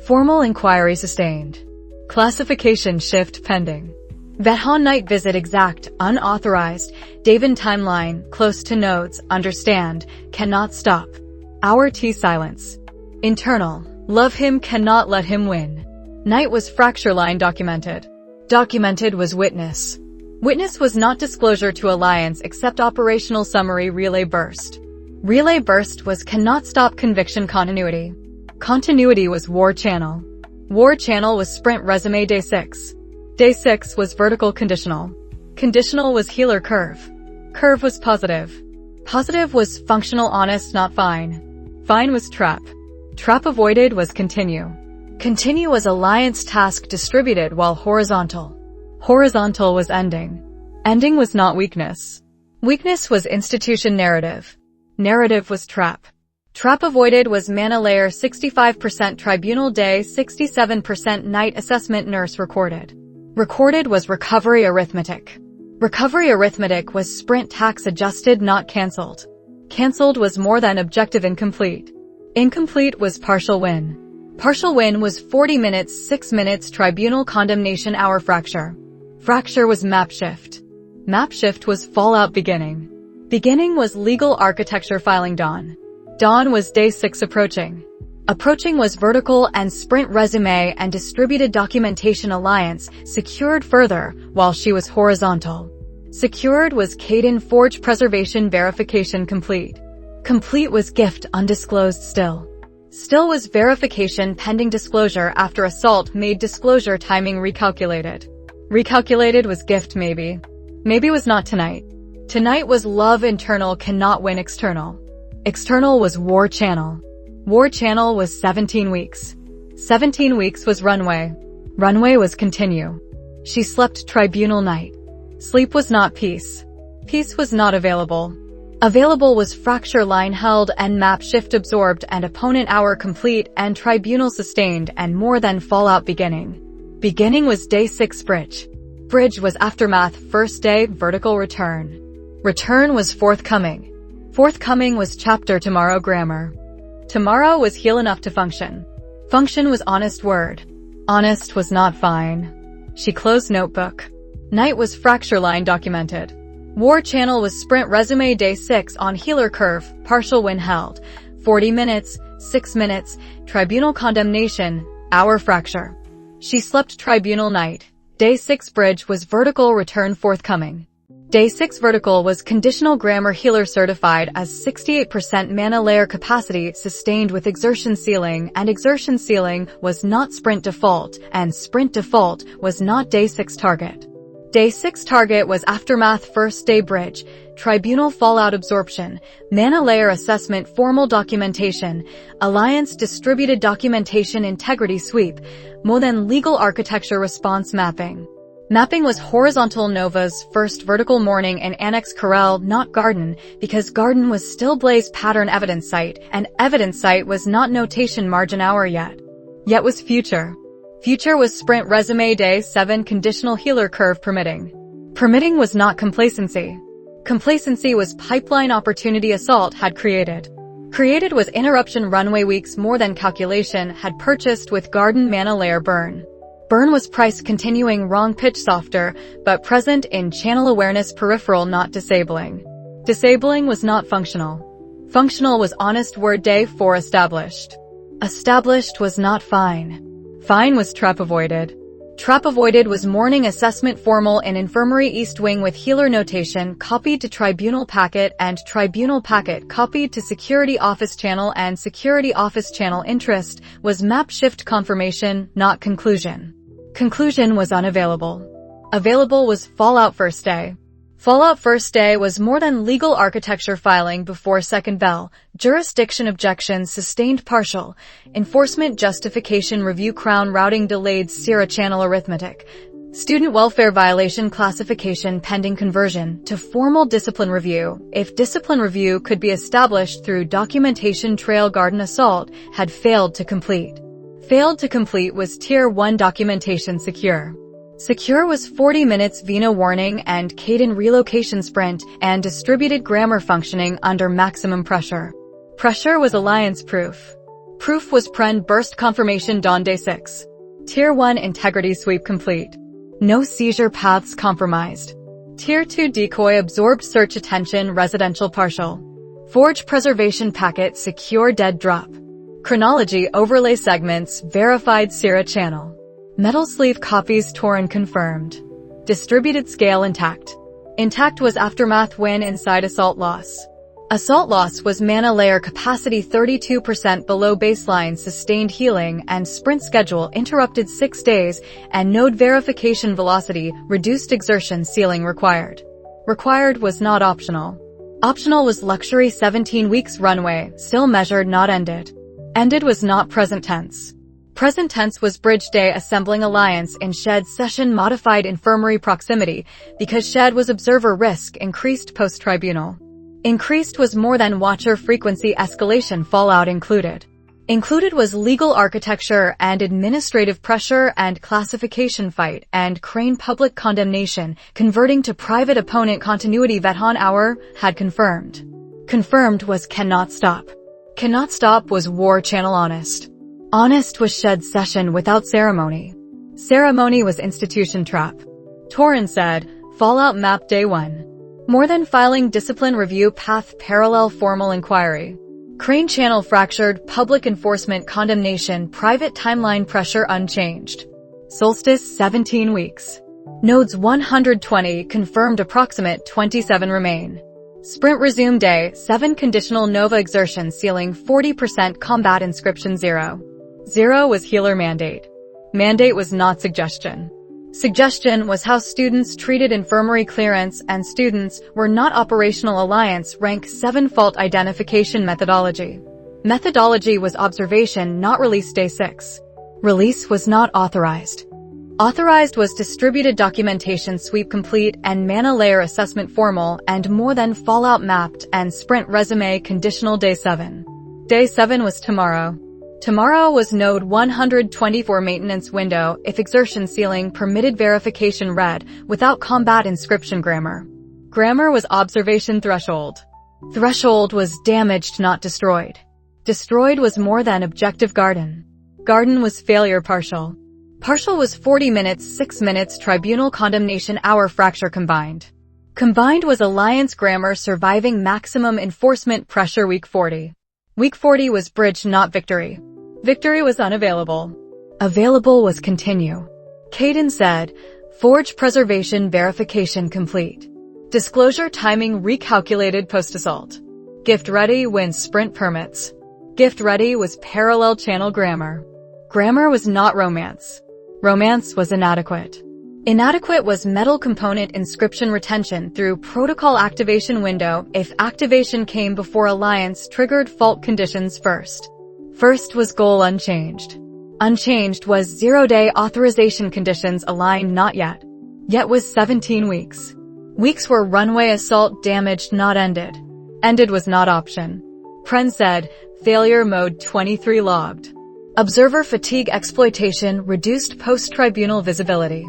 Formal inquiry sustained. Classification shift pending. Vethan night visit exact, unauthorized, Davin timeline, close to nodes, understand, cannot stop. Our T silence. Internal, love him cannot let him win. Night was fracture line documented. Documented was witness. Witness was not disclosure to alliance except operational summary relay burst. Relay burst was cannot stop conviction continuity. Continuity was war channel. War channel was sprint resume day 6. Day 6 was vertical conditional. Conditional was healer curve. Curve was positive. Positive was functional honest not fine. Fine was trap. Trap avoided was continue. Continue was alliance task distributed while horizontal. Horizontal was ending. Ending was not weakness. Weakness was institution narrative. Narrative was trap. Trap avoided was mana layer 65% tribunal day 67% night assessment nurse recorded. Recorded was recovery arithmetic. Recovery arithmetic was sprint tax adjusted, not cancelled. Cancelled was more than objective incomplete. Incomplete was partial win. Partial win was 40 minutes 6 minutes tribunal condemnation hour fracture. Fracture was map shift. Map shift was fallout beginning. Beginning was legal architecture filing dawn. Dawn was day 6 approaching. Approaching was vertical and sprint resume and distributed documentation alliance secured further while she was horizontal. Secured was Caden forge preservation verification complete. Complete was gift undisclosed still. Still was verification pending disclosure after assault made disclosure timing recalculated. Recalculated was gift maybe. Maybe was not tonight. Tonight was love internal cannot win external. External was war channel. War channel was 17 weeks. 17 weeks was runway. Runway was continue. She slept tribunal night. Sleep was not peace. Peace was not available. Available was fracture line held and map shift absorbed and opponent hour complete and tribunal sustained and more than fallout beginning. Beginning was day 6 bridge. Bridge was aftermath first day vertical return. Return was forthcoming. Forthcoming was chapter tomorrow grammar. Tomorrow was heal enough to function. Function was honest word. Honest was not fine. She closed notebook. Night was fracture line documented. War channel was sprint resume day 6 on healer curve, partial win held. 40 minutes, 6 minutes, tribunal condemnation, hour fracture. She slept tribunal night. Day 6 bridge was vertical return forthcoming. Day 6 vertical was conditional grammar healer certified as 68% mana layer capacity sustained with exertion ceiling, and exertion ceiling was not sprint default and sprint default was not day 6 target. Day 6 target was aftermath first day bridge, tribunal fallout absorption, mana layer assessment formal documentation, alliance distributed documentation integrity sweep, more than legal architecture response mapping. Mapping was horizontal Nova's first vertical morning in Annex Corral, not Garden, because Garden was still Blaze pattern evidence site, and evidence site was not notation margin hour yet. Yet was future. Future was sprint resume day 7 conditional healer curve permitting. Permitting was not complacency. Complacency was pipeline opportunity assault had created. Created was interruption runway weeks more than calculation had purchased with Garden mana layer burn. Burn was price continuing wrong pitch softer, but present in channel awareness peripheral not disabling. Disabling was not functional. Functional was honest word day 4 established. Established was not fine. Fine was trap avoided. Trap avoided was morning assessment formal in infirmary east wing with healer notation copied to tribunal packet and tribunal packet copied to security office channel and security office channel interest was map shift confirmation, not conclusion. Conclusion was unavailable. Available was fallout first day. Fallout first day was more than legal architecture filing before second bell, jurisdiction objections sustained partial, enforcement justification review crown routing delayed Sierra channel arithmetic, student welfare violation classification pending conversion to formal discipline review, if discipline review could be established through documentation trail garden assault, had failed to complete. Failed to complete was Tier 1 documentation secure. Secure was 40 minutes Vina warning and Caden relocation sprint and distributed grammar functioning under maximum pressure. Pressure was alliance proof. Proof was Pren burst confirmation dawn day 6. Tier 1 integrity sweep complete. No seizure paths compromised. Tier 2 decoy absorbed search attention residential partial. Forge preservation packet secure dead drop. Chronology overlay segments verified Sierra channel. Metal sleeve copies torn confirmed. Distributed scale intact. Intact was aftermath win inside assault loss. Assault loss was mana layer capacity 32% below baseline sustained healing and sprint schedule interrupted 6 days and node verification velocity reduced exertion ceiling required. Required was not optional. Optional was luxury 17 weeks runway, still measured not ended. Ended was not present tense. Present tense was bridge day assembling alliance in shed session modified infirmary proximity because shed was observer risk increased post-tribunal. Increased was more than watcher frequency escalation fallout included. Included was legal architecture and administrative pressure and classification fight and crane public condemnation, converting to private opponent continuity Veton hour, had confirmed. Confirmed was cannot stop. Cannot stop was War Channel honest. Honest was shed session without ceremony. Ceremony was institution trap. Torin said, Fallout map day 1. More than filing discipline review path parallel formal inquiry. Crane channel fractured, public enforcement condemnation, private timeline pressure unchanged. Solstice 17 weeks. Nodes 120 confirmed, approximate 27 remain. Sprint resume day 7 conditional Nova exertion ceiling 40% combat inscription 0. 0 was healer mandate. Mandate was not suggestion. Suggestion was how students treated infirmary clearance, and students were not operational alliance rank 7 fault identification methodology. Methodology was observation, not release day 6. Release was not authorized. Authorized was distributed documentation sweep complete and mana layer assessment formal and more than Fallout mapped and sprint resume conditional day 7. Day 7 was tomorrow. Tomorrow was node 124 maintenance window if exertion ceiling permitted verification read without combat inscription grammar. Grammar was observation threshold. Threshold was damaged, not destroyed. Destroyed was more than objective garden. Garden was failure partial. Partial was 40 minutes 6 minutes tribunal condemnation hour fracture combined. Combined was alliance grammar surviving maximum enforcement pressure week 40. Week 40 was bridge, not victory. Victory was unavailable. Available was continue. Caden said, Forge preservation verification complete. Disclosure timing recalculated post-assault. Gift ready wins sprint permits. Gift ready was parallel channel grammar. Grammar was not romance. Romance was inadequate. Inadequate was metal component inscription retention through protocol activation window if activation came before alliance triggered fault conditions first. First was goal unchanged. Unchanged was 0-day authorization conditions aligned not yet. Yet was 17 weeks. Weeks were runway assault damaged not ended. Ended was not option. Pren said, failure mode 23 logged. Observer fatigue exploitation reduced post-tribunal visibility.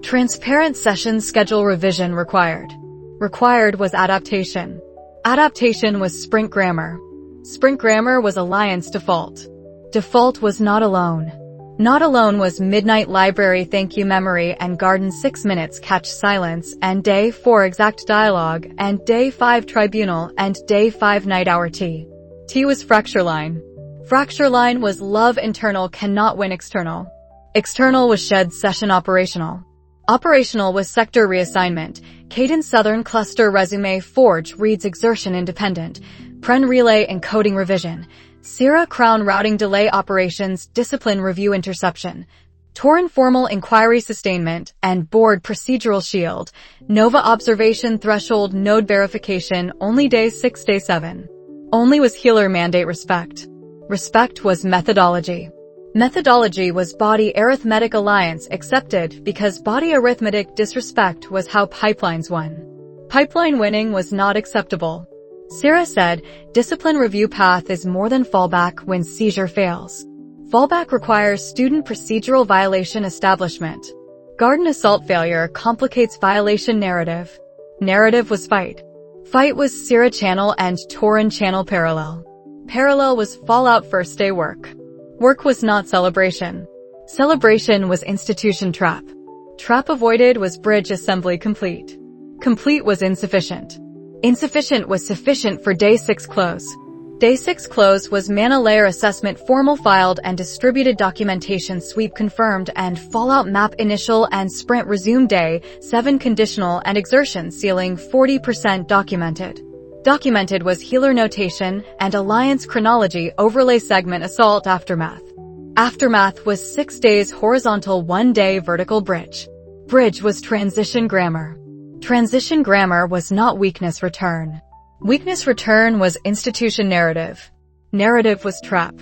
Transparent session schedule revision required. Required was adaptation. Adaptation was sprint grammar. Sprint grammar was alliance default. Default was not alone. Not alone was midnight library thank you memory and garden 6 minutes catch silence and day 4 exact dialogue and day 5 tribunal and day 5 night hour T. T was fracture line. Fracture line was love internal cannot win external. External was shed session operational. Operational was sector reassignment. Caden Southern Cluster Resume Forge reads exertion independent. Pren Relay encoding revision. Sierra Crown routing delay operations discipline review interception. Torin formal inquiry sustainment and board procedural shield. Nova observation threshold node verification only day 6 day 7. Only was healer mandate respect. Respect was methodology. Methodology was body arithmetic alliance accepted because body arithmetic disrespect was how pipelines won. Pipeline winning was not acceptable. Sarah said, discipline review path is more than fallback when seizure fails. Fallback requires student procedural violation establishment. Garden assault failure complicates violation narrative. Narrative was fight. Fight was Sierra channel and Torin channel parallel. Parallel was Fallout first day work. Work was not celebration. Celebration was institution trap. Trap avoided was bridge assembly complete. Complete was insufficient. Insufficient was sufficient for day 6 close. Day 6 close was mana layer assessment formal filed and distributed documentation sweep confirmed and Fallout map initial and sprint resume day 7 conditional and exertion ceiling 40% documented. Documented was healer notation and alliance chronology overlay segment assault aftermath. Aftermath was 6 days horizontal 1 day vertical bridge. Bridge was transition grammar. Transition grammar was not weakness return. Weakness return was institution narrative. Narrative was trap.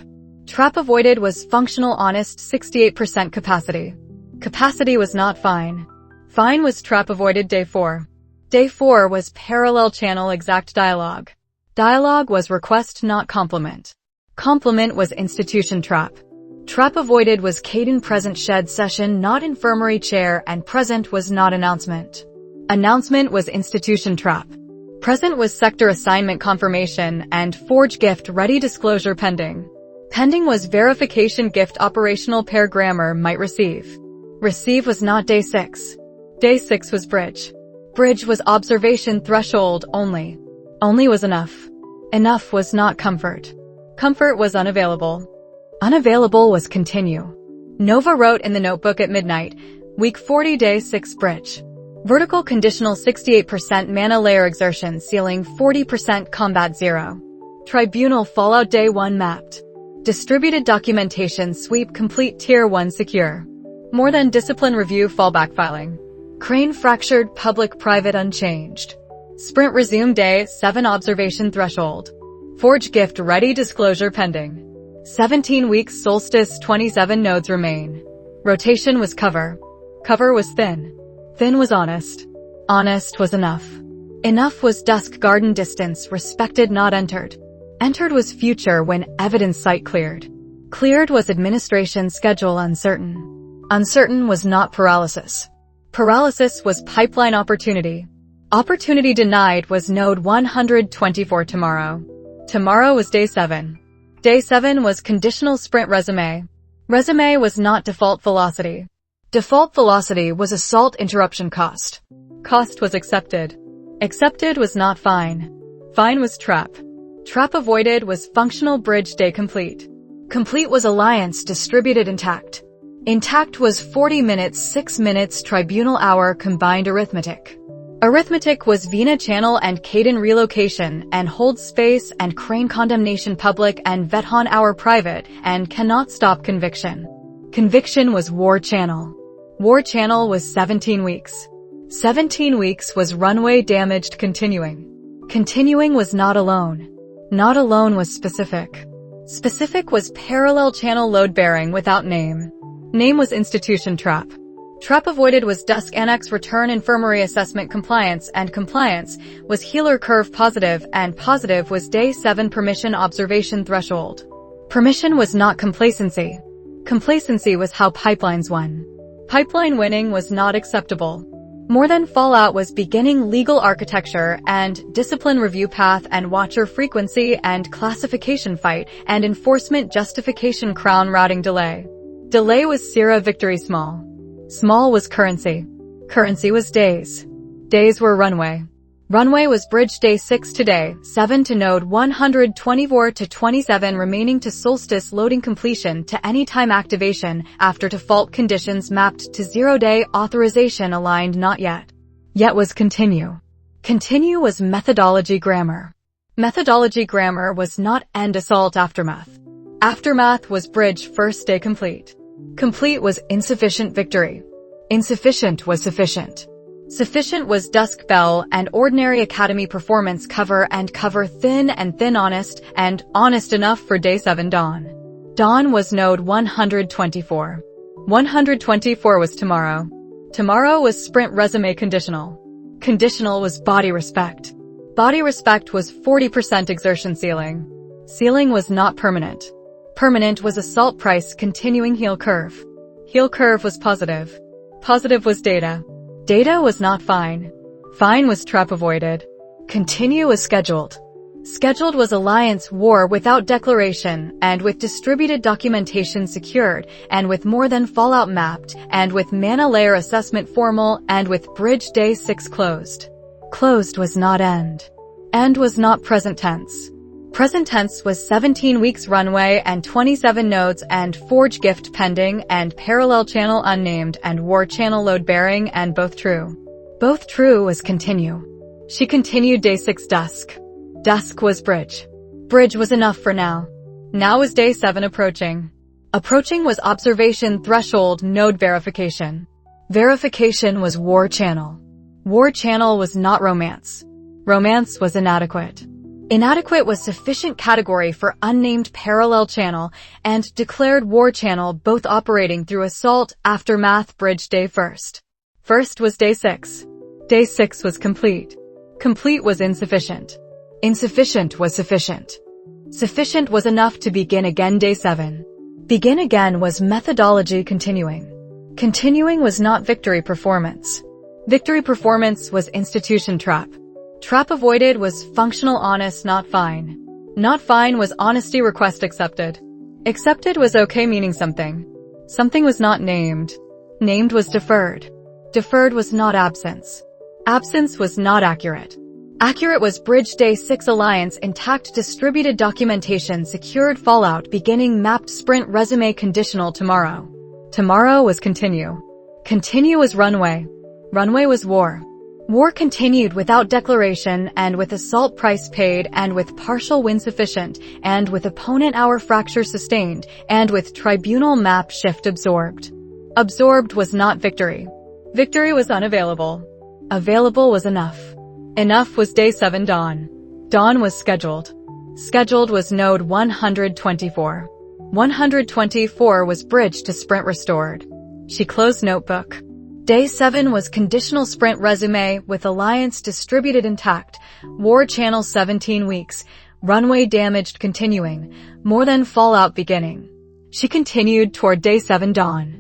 Trap avoided was functional honest 68% capacity. Capacity was not fine. Fine was trap avoided day 4. Day 4 was parallel channel exact dialogue. Dialogue was request not complement. Complement was institution trap. Trap avoided was Caden present shed session not infirmary chair and present was not announcement. Announcement was institution trap. Present was sector assignment confirmation and forge gift ready disclosure pending. Pending was verification gift operational pair grammar might receive. Receive was not day 6. Day 6 was bridge. Bridge was observation threshold only. Only was enough. Enough was not comfort. Comfort was unavailable. Unavailable was continue. Nova wrote in the notebook at midnight, week 40 day 6 bridge. Vertical conditional 68% mana layer exertion ceiling 40% combat 0. Tribunal fallout day 1 mapped. Distributed documentation sweep complete tier 1 secure. More than discipline review fallback filing. Crane fractured public private unchanged. Sprint resume day 7 observation threshold. Forge gift ready disclosure pending. 17 weeks solstice 27 nodes remain. Rotation was cover. Cover was thin. Thin was honest. Honest was enough. Enough was dusk garden distance respected not entered. Entered was future when evidence site cleared. Cleared was administration schedule uncertain. Uncertain was not paralysis. Paralysis was pipeline opportunity. Opportunity denied was node 124 tomorrow. Tomorrow was day 7. Day 7 was conditional sprint resume. Resume was not default velocity. Default velocity was assault interruption cost. Cost was accepted. Accepted was not fine. Fine was trap. Trap avoided was functional bridge day complete. Complete was alliance distributed intact. Intact was 40 minutes 6 minutes tribunal hour combined arithmetic. Arithmetic was Vina channel and Caden relocation and hold space and crane condemnation public and Vethan hour private and cannot stop conviction. Conviction was war channel. War channel was 17 weeks. 17 weeks was runway damaged continuing. Continuing was not alone. Not alone was specific. Specific was parallel channel load bearing without name. Name was institution trap. Trap avoided was dusk annex return infirmary assessment compliance and compliance was healer curve positive and positive was day 7 permission observation threshold. Permission was not complacency. Complacency was how pipelines won. Pipeline winning was not acceptable. More than fallout was beginning legal architecture and discipline review path and watcher frequency and classification fight and enforcement justification crown routing delay. Delay was Sierra victory small. Small was currency. Currency was days. Days were runway. Runway was bridge day 6 to day 7 to node 124 to 27 remaining to solstice loading completion to anytime activation after default conditions mapped to 0 day authorization aligned not yet. Yet was continue. Continue was methodology grammar. Methodology grammar was not end assault aftermath. Aftermath was bridge first day complete. Complete was insufficient victory. Insufficient was sufficient. Sufficient was dusk bell and ordinary academy performance cover and cover thin and thin honest and honest enough for day 7 dawn. Dawn was node 124. 124 was tomorrow. Tomorrow was sprint resume conditional. Conditional was body respect. Body respect was 40% exertion ceiling. Ceiling was not permanent. Permanent was assault price continuing heel curve. Heel curve was positive. Positive was data. Data was not fine. Fine was trap avoided. Continue was scheduled. Scheduled was alliance war without declaration and with distributed documentation secured and with more than fallout mapped and with mana layer assessment formal and with bridge day 6 closed. Closed was not end. End was not present tense. Present tense was 17 weeks runway and 27 nodes and forge gift pending and parallel channel unnamed and war channel load bearing and both true. Both true was continue. She continued day 6 dusk. Dusk was bridge. Bridge was enough for now. Now was day 7 approaching. Approaching was observation threshold node verification. Verification was war channel. War channel was not romance. Romance was inadequate. Inadequate was sufficient category for unnamed parallel channel and declared war channel both operating through assault aftermath bridge day first. First was day 6. Day 6 was complete. Complete was insufficient. Insufficient was sufficient. Sufficient was enough to begin again day 7. Begin again was methodology continuing. Continuing was not victory performance. Victory performance was institution trap. Trap avoided was functional honest not fine. Not fine was honesty request accepted. Accepted was okay meaning something. Something was not named. Named was deferred. Deferred was not absence. Absence was not accurate. Accurate was bridge day 6 alliance intact distributed documentation secured fallout beginning mapped sprint resume conditional tomorrow. Tomorrow was continue. Continue was runway. Runway was war. War continued without declaration and with assault price paid and with partial win sufficient and with opponent hour fracture sustained and with tribunal map shift absorbed. Absorbed was not victory. Victory was unavailable. Available was enough. Enough was day 7 dawn. Dawn was scheduled. Scheduled was node 124. 124 was bridge to sprint restored. She closed notebook. Day 7 was conditional sprint resume with alliance distributed intact, war channel 17 weeks, runway damaged continuing, more than fallout beginning. She continued toward day 7 dawn.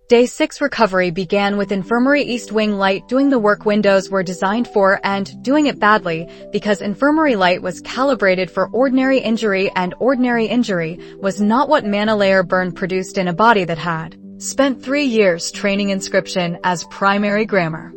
Day 6 recovery began with infirmary east wing light doing the work windows were designed for and doing it badly because infirmary light was calibrated for ordinary injury and ordinary injury was not what mana layer burn produced in a body that had spent 3 years training inscription as primary grammar.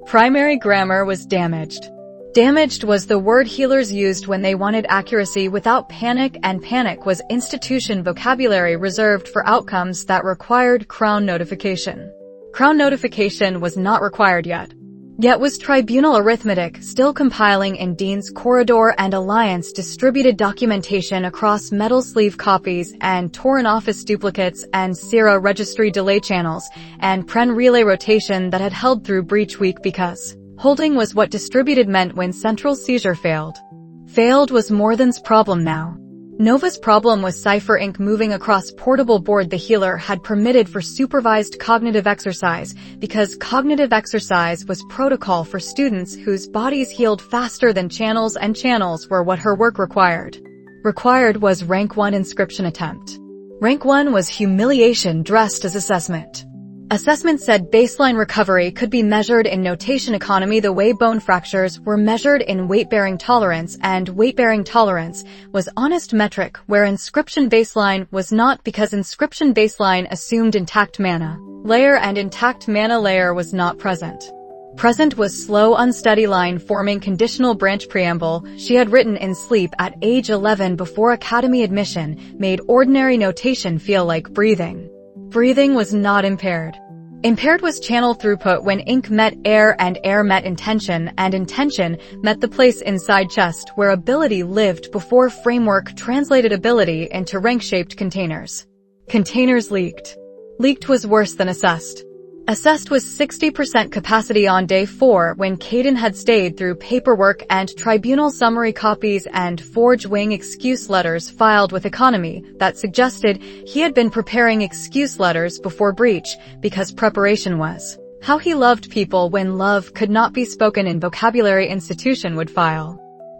Primary grammar was damaged. Damaged was the word healers used when they wanted accuracy without panic, and panic was institution vocabulary reserved for outcomes that required crown notification. Crown notification was not required yet. Yet was tribunal arithmetic still compiling in Dean's Corridor and Alliance distributed documentation across metal sleeve copies and Torrent office duplicates and Sierra registry delay channels and Pren relay rotation that had held through breach week because holding was what distributed meant when central seizure failed. Failed was Morthen's problem now. Nova's problem was Cypher Inc. moving across portable board the healer had permitted for supervised cognitive exercise because cognitive exercise was protocol for students whose bodies healed faster than channels and channels were what her work required. Required was rank 1 inscription attempt. Rank 1 was humiliation dressed as assessment. Assessment said baseline recovery could be measured in notation economy the way bone fractures were measured in weight-bearing tolerance, and weight-bearing tolerance was honest metric where inscription baseline was not because inscription baseline assumed intact mana layer and intact mana layer was not present. Present was slow unsteady line forming conditional branch preamble she had written in sleep at age 11 before academy admission made ordinary notation feel like breathing. Breathing was not impaired. Impaired was channel throughput when ink met air and air met intention and intention met the place inside chest where ability lived before framework translated ability into rank-shaped containers. Containers leaked. Leaked was worse than assessed. Assessed was 60% capacity on day 4 when Caden had stayed through paperwork and tribunal summary copies and forge wing excuse letters filed with economy that suggested he had been preparing excuse letters before breach because preparation was how he loved people when love could not be spoken in vocabulary institution would file.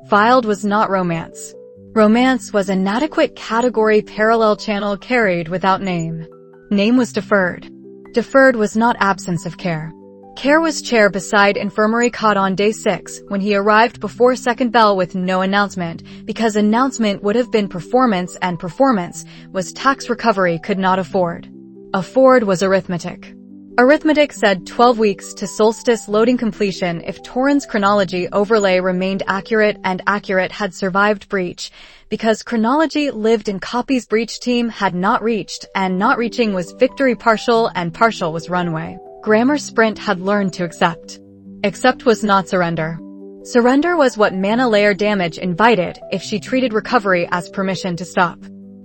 Filed was not romance. Romance was inadequate category parallel channel carried without name. Name was deferred. Deferred was not absence of care. Care was chair beside infirmary cot on day 6 when he arrived before second bell with no announcement because announcement would have been performance and performance was tax recovery could not afford. Afford was arithmetic. Arithmetic said 12 weeks to solstice loading completion if Torrens chronology overlay remained accurate and accurate had survived breach because chronology lived in copies breach team had not reached and not reaching was victory partial and partial was runway. Grammar sprint had learned to accept. Accept was not surrender. Surrender was what mana layer damage invited if she treated recovery as permission to stop.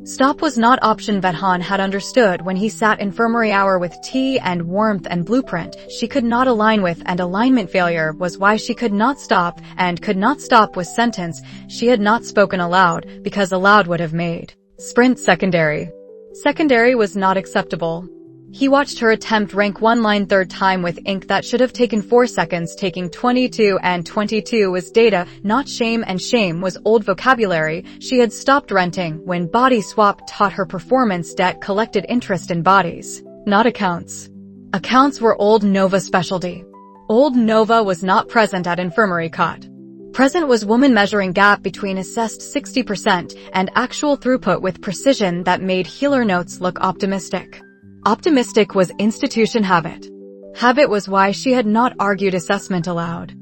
Stop was not option Vethan had understood when he sat infirmary hour with tea and warmth and blueprint she could not align with and alignment failure was why she could not stop and could not stop was sentence she had not spoken aloud because aloud would have made. Sprint secondary. Secondary was not acceptable. He watched her attempt rank 1 line third time with ink that should have taken 4 seconds, taking 22, and 22 was data, not shame, and shame was old vocabulary. She had stopped renting when Body Swap taught her performance debt collected interest in bodies, not accounts. Accounts were Old Nova specialty. Old Nova was not present at infirmary cot. Present was woman measuring gap between assessed 60% and actual throughput with precision that made healer notes look optimistic. Optimistic was institution habit. Habit was why she had not argued assessment aloud.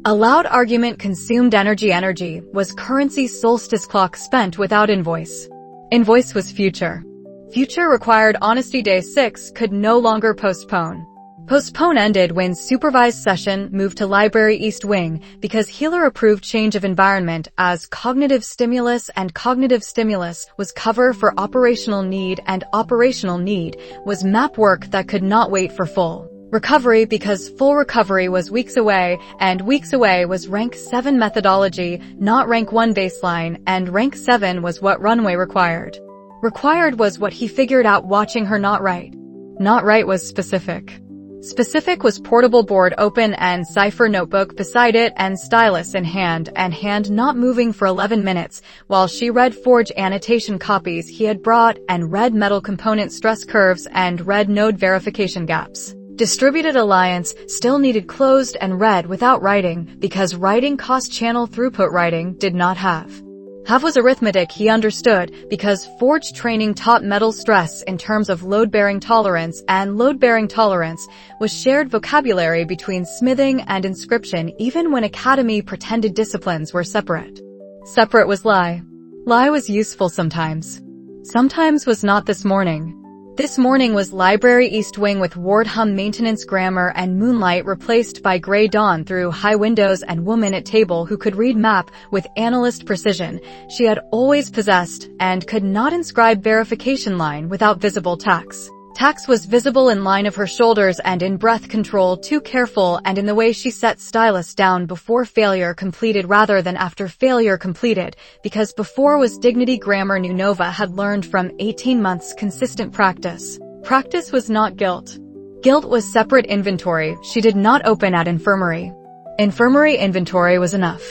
Aloud argument consumed energy. Energy was currency. Solstice clock spent without invoice. Invoice was future. Future required honesty. Day 6 could no longer postpone. Postpone ended when supervised session moved to library east wing because healer approved change of environment as cognitive stimulus, and cognitive stimulus was cover for operational need, and operational need was map work that could not wait for full recovery because full recovery was weeks away, and weeks away was rank 7 methodology, not rank 1 baseline, and rank 7 was what runway required. Required was what he figured out watching her not write. Not write was specific. Specific was portable board open and cipher notebook beside it and stylus in hand, and hand not moving for 11 minutes while she read forge annotation copies he had brought and read metal component stress curves and read node verification gaps. Distributed alliance still needed closed and read without writing because writing cost channel throughput writing did not have. Have was arithmetic he understood because forge training taught metal stress in terms of load-bearing tolerance, and load-bearing tolerance was shared vocabulary between smithing and inscription even when academy pretended disciplines were separate. Separate was lie. Lie was useful sometimes. Sometimes was not. This morning. This morning was library east wing with ward hum maintenance grammar and moonlight replaced by gray dawn through high windows and woman at table who could read map with analyst precision she had always possessed and could not inscribe verification line without visible tax. Tax was visible in line of her shoulders and in breath control too careful and in the way she set stylus down before failure completed rather than after failure completed because before was dignity grammar new Nova had learned from 18 months consistent practice. Practice was not guilt. Guilt was separate inventory she did not open at infirmary. Infirmary inventory was enough.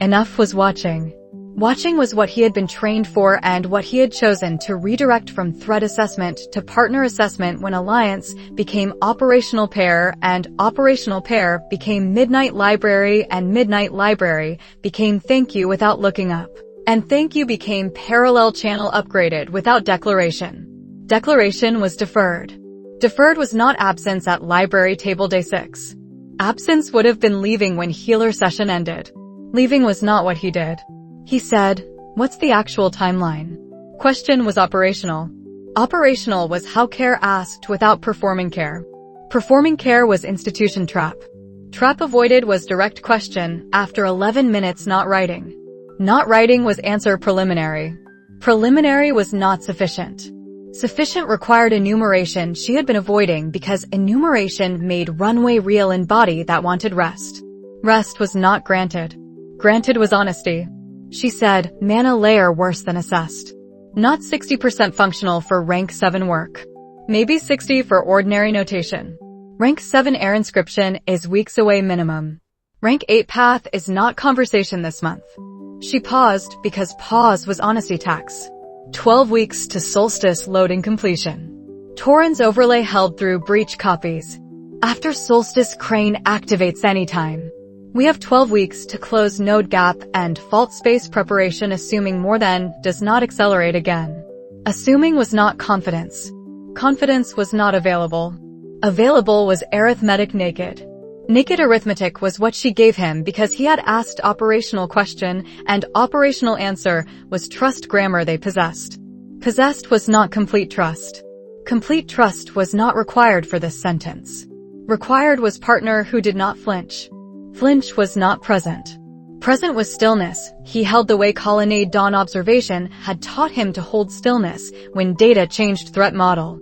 Enough was watching. Watching was what he had been trained for and what he had chosen to redirect from threat assessment to partner assessment when alliance became operational pair and operational pair became midnight library and midnight library became thank you without looking up. And thank you became parallel channel upgraded without declaration. Declaration was deferred. Deferred was not absence at library table. Day 6. Absence would have been leaving when healer session ended. Leaving was not what he did. He said, "What's the actual timeline?" Question was operational. Operational was how care asked without performing care. Performing care was institution trap. Trap avoided was direct question after 11 minutes not writing. Not writing was answer preliminary. Preliminary was not sufficient. Sufficient required enumeration she had been avoiding because enumeration made runway real in body that wanted rest. Rest was not granted. Granted was honesty. She said, mana layer worse than assessed. Not 60% functional for rank 7 work. Maybe 60 for ordinary notation. Rank 7 air inscription is weeks away minimum. Rank 8 path is not conversation this month. She paused because pause was honesty tax. 12 weeks to solstice loading completion. Torrens overlay held through breach copies. After solstice crane activates anytime. We have 12 weeks to close node gap and fault space preparation. Assuming more than does not accelerate again. Assuming was not confidence. Confidence was not available. Available was arithmetic naked. Naked arithmetic was what she gave him because he had asked operational question and operational answer was trust grammar they possessed. Possessed was not complete trust. Complete trust was not required for this sentence. Required was partner who did not flinch. Flinch was not present. Present was stillness. He held the way colonnade dawn observation had taught him to hold stillness when data changed threat model.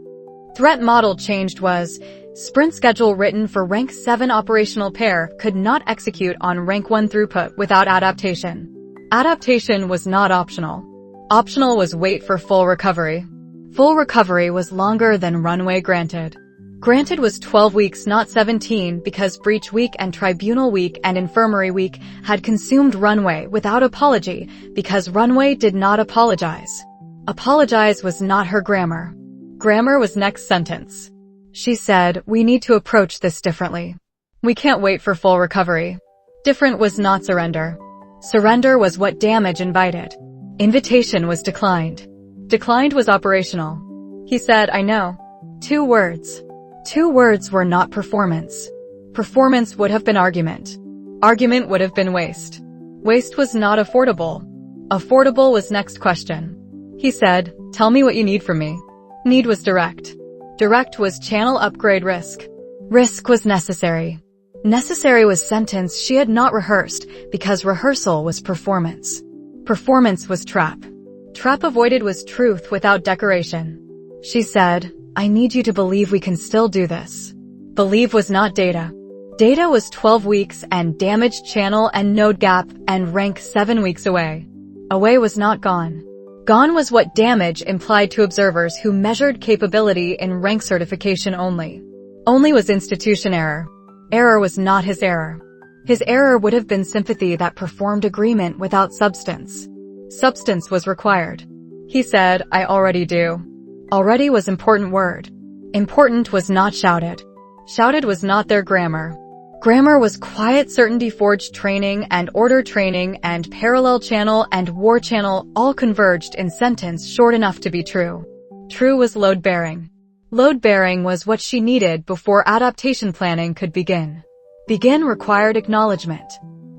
Threat model changed was sprint schedule written for rank 7 operational pair could not execute on rank 1 throughput without adaptation. Adaptation was not optional. Optional was wait for full recovery. Full recovery was longer than runway granted. Granted was 12 weeks, not 17, because breach week and tribunal week and infirmary week had consumed runway without apology because runway did not apologize. Apologize was not her grammar. Grammar was next sentence. She said, "We need to approach this differently. We can't wait for full recovery." Different was not surrender. Surrender was what damage invited. Invitation was declined. Declined was operational. He said, "I know." 2 words. 2 words were not performance. Performance would have been argument. Argument would have been waste. Waste was not affordable. Affordable was next question. He said, "Tell me what you need from me." Need was direct. Direct was channel upgrade risk. Risk was necessary. Necessary was sentence she had not rehearsed because rehearsal was performance. Performance was trap. Trap avoided was truth without decoration. She said, "I need you to believe we can still do this." Believe was not data. Data was 12 weeks and damaged channel and node gap and rank 7 weeks away. Away was not gone. Gone was what damage implied to observers who measured capability in rank certification only. Only was institution error. Error was not his error. His error would have been sympathy that performed agreement without substance. Substance was required. He said, "I already do." Already was important word. Important was not shouted. Shouted was not their grammar. Grammar was quiet certainty forged training and order training and parallel channel and war channel all converged in sentence short enough to be true. True was load bearing. Load bearing was what she needed before adaptation planning could begin. Begin required acknowledgement.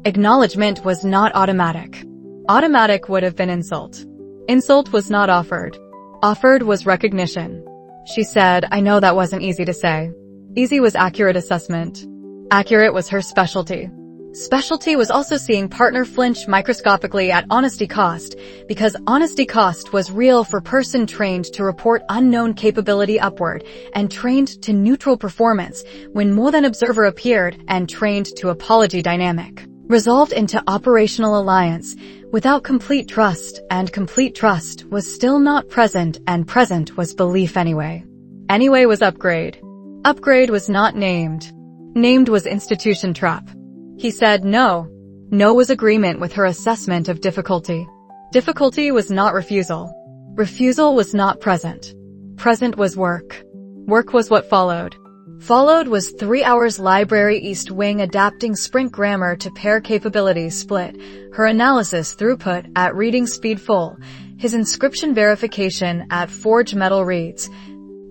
Acknowledgement was not automatic. Automatic would have been insult. Insult was not offered. Offered was recognition. She said, "I know that wasn't easy to say." Easy was accurate assessment. Accurate was her specialty. Specialty was also seeing partner flinch microscopically at honesty cost, because honesty cost was real for person trained to report unknown capability upward and trained to neutral performance when more than observer appeared and trained to apology dynamic. Resolved into operational alliance without complete trust, and complete trust was still not present, and present was belief anyway. Anyway was upgrade. Upgrade was not named. Named was institution trap. He said no. No was agreement with her assessment of difficulty. Difficulty was not refusal. Refusal was not present. Present was work. Work was what followed. Followed was 3 hours library East Wing adapting sprint grammar to pair capabilities split, her analysis throughput at reading speed full, his inscription verification at forge metal reads,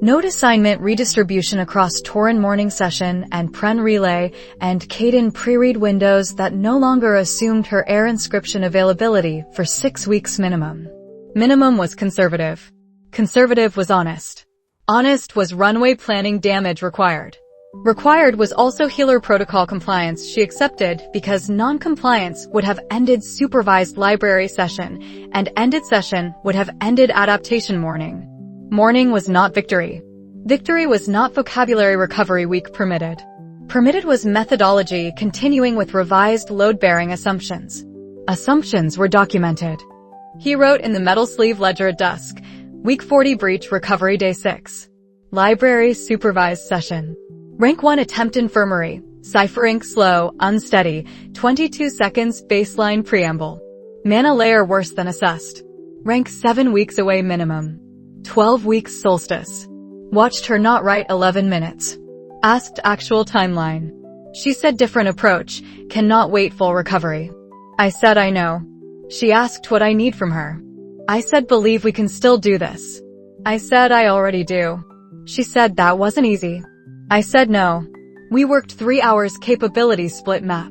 node assignment redistribution across Torin morning session and Pren relay and Caden pre-read windows that no longer assumed her air inscription availability for 6 weeks minimum. Minimum was conservative. Conservative was honest. Honest was runway planning damage required. Required was also healer protocol compliance she accepted because non-compliance would have ended supervised library session and ended session would have ended adaptation morning. Morning was not victory. Victory was not vocabulary recovery week permitted. Permitted was methodology continuing with revised load-bearing assumptions. Assumptions were documented. He wrote in the metal sleeve ledger at dusk, Week 40 breach recovery day 6. Library supervised session. Rank 1 attempt infirmary. Cipher ink slow, unsteady, 22 seconds baseline preamble. Mana layer worse than assessed. Rank 7 weeks away minimum. 12 weeks solstice. Watched her not write 11 minutes. Asked actual timeline. She said different approach, cannot wait full recovery. I said I know. She asked what I need from her. I said believe we can still do this. I said I already do. She said that wasn't easy. I said no. We worked 3 hours capability split map.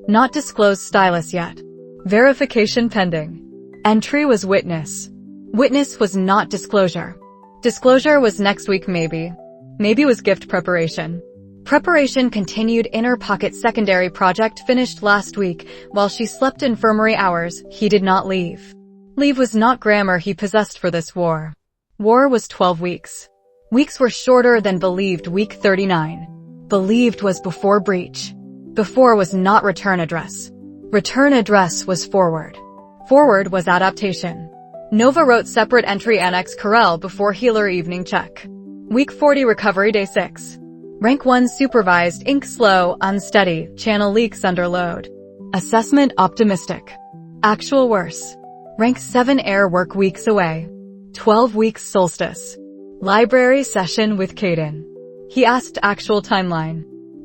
Not disclosed stylus yet. Verification pending. Entry was witness. Witness was not disclosure. Disclosure was next week maybe. Maybe was gift preparation. Preparation continued inner pocket secondary project finished last week while she slept infirmary hours, he did not leave. Leave was not grammar he possessed for this war. War was 12 weeks. Weeks were shorter than believed week 39. Believed was before breach. Before was not return address. Return address was forward. Forward was adaptation. Nova wrote separate entry annex Corel before healer evening check. Week 40 recovery day 6. Rank 1 supervised, ink slow, unsteady, channel leaks under load. Assessment optimistic. Actual worse. Rank 7 air work weeks away. 12 weeks solstice. Library session with Caden. He asked actual timeline.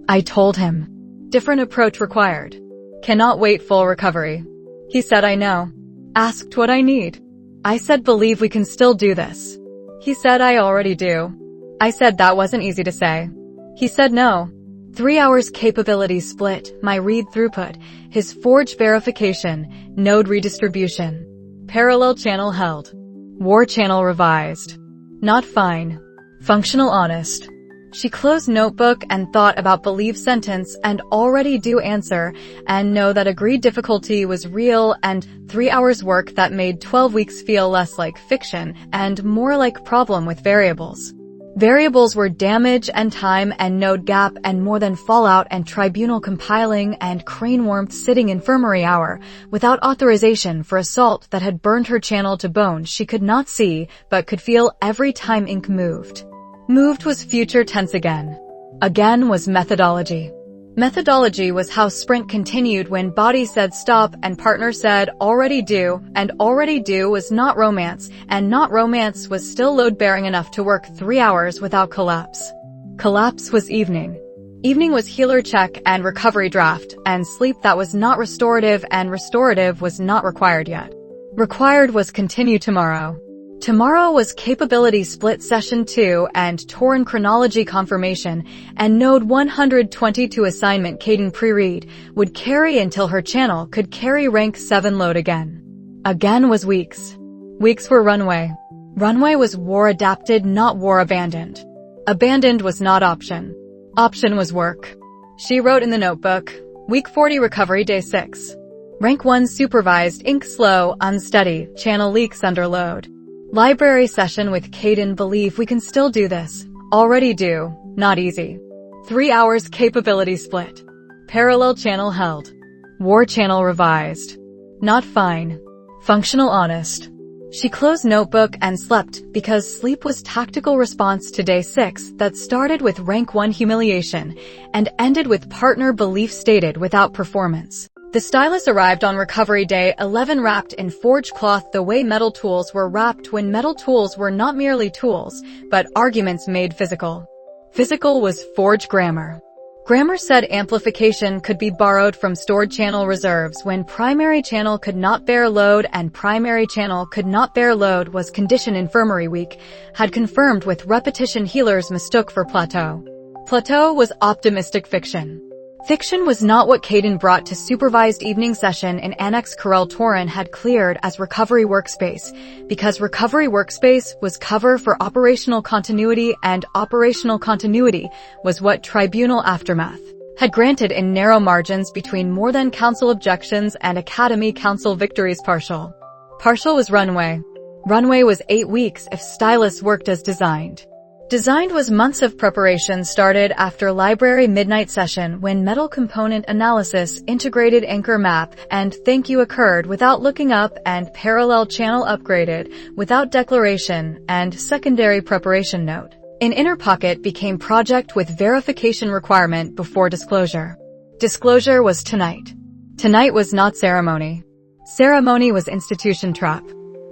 I told him. Different approach required. Cannot wait full recovery. He said I know. Asked what I need. I said believe we can still do this. He said I already do. I said that wasn't easy to say. He said no. 3 hours capability split, my read throughput, his forge verification, node redistribution. Parallel channel held. War channel revised. Not fine. Functional honest. She closed notebook and thought about believe sentence and already do answer and know that agreed difficulty was real and 3 hours work that made 12 weeks feel less like fiction and more like problem with variables. Variables were damage and time and node gap and more than fallout and tribunal compiling and crane warmth sitting infirmary hour without authorization for assault that had burned her channel to bone she could not see but could feel every time ink moved. Moved was future tense again. Again was methodology. Methodology was how sprint continued when body said stop and partner said already do, and already do was not romance, and not romance was still load-bearing enough to work 3 hours without collapse. Collapse was evening. Evening was healer check and recovery draft, and sleep that was not restorative and restorative was not required yet. Required was continue tomorrow. Tomorrow was capability split session 2 and torn chronology confirmation, and node 122 assignment Caden pre-read would carry until her channel could carry rank 7 load again. Again was weeks. Weeks were runway. Runway was war adapted, not war abandoned. Abandoned was not option. Option was work. She wrote in the notebook, week 40 recovery day 6. Rank 1 supervised, ink slow, unsteady, channel leaks under load. Library session with Caden believe we can still do this. Already do. Not easy. 3 hours capability split. Parallel channel held. War channel revised. Not fine. Functional honest. She closed notebook and slept because sleep was tactical response to day 6 that started with rank 1 humiliation and ended with partner belief stated without performance. The stylus arrived on recovery day 11 wrapped in forged cloth the way metal tools were wrapped when metal tools were not merely tools, but arguments made physical. Physical was forge grammar. Grammar said amplification could be borrowed from stored channel reserves when primary channel could not bear load and primary channel could not bear load was condition infirmary week, had confirmed with repetition healers mistook for plateau. Plateau was optimistic fiction. Fiction was not what Caden brought to supervised evening session in Annex Corel Torin had cleared as recovery workspace, because recovery workspace was cover for operational continuity and operational continuity was what tribunal aftermath had granted in narrow margins between more than council objections and academy council victories partial. Partial was runway. Runway was 8 weeks if stylus worked as designed. Designed was months of preparation started after library midnight session when metal component analysis integrated anchor map and thank you occurred without looking up and parallel channel upgraded without declaration and secondary preparation note. In inner pocket became project with verification requirement before disclosure. Disclosure was tonight. Tonight was not ceremony. Ceremony was institution trap.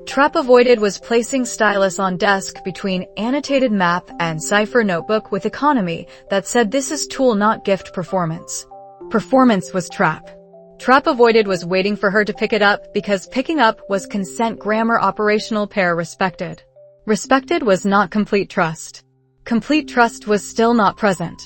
Trap avoided was placing stylus on desk between annotated map and cipher notebook with economy that said this is tool not gift performance. Performance was trap. Trap avoided was waiting for her to pick it up because picking up was consent grammar operational pair respected. Respected was not complete trust. Complete trust was still not present.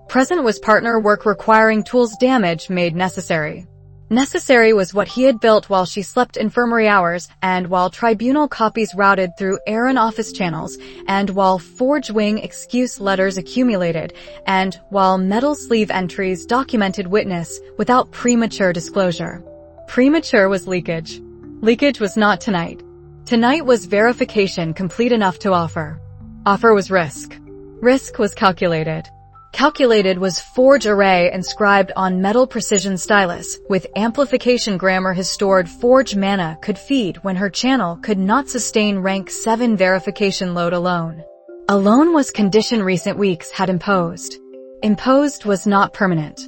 Present was partner work requiring tools damage made necessary. Necessary was what he had built while she slept infirmary hours, and while tribunal copies routed through Aaron office channels, and while forge wing excuse letters accumulated, and while metal sleeve entries documented witness without premature disclosure. Premature was leakage. Leakage was not tonight. Tonight was verification complete enough to offer. Offer was risk. Risk was calculated. Calculated was forge array inscribed on metal precision stylus, with amplification grammar has stored forge mana could feed when her channel could not sustain rank 7 verification load alone. Alone was condition recent weeks had imposed. Imposed was not permanent.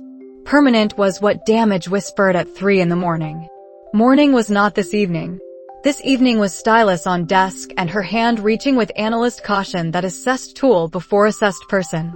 Permanent was what damage whispered at 3 in the morning. Morning was not this evening. This evening was stylus on desk and her hand reaching with analyst caution that assessed tool before assessed person.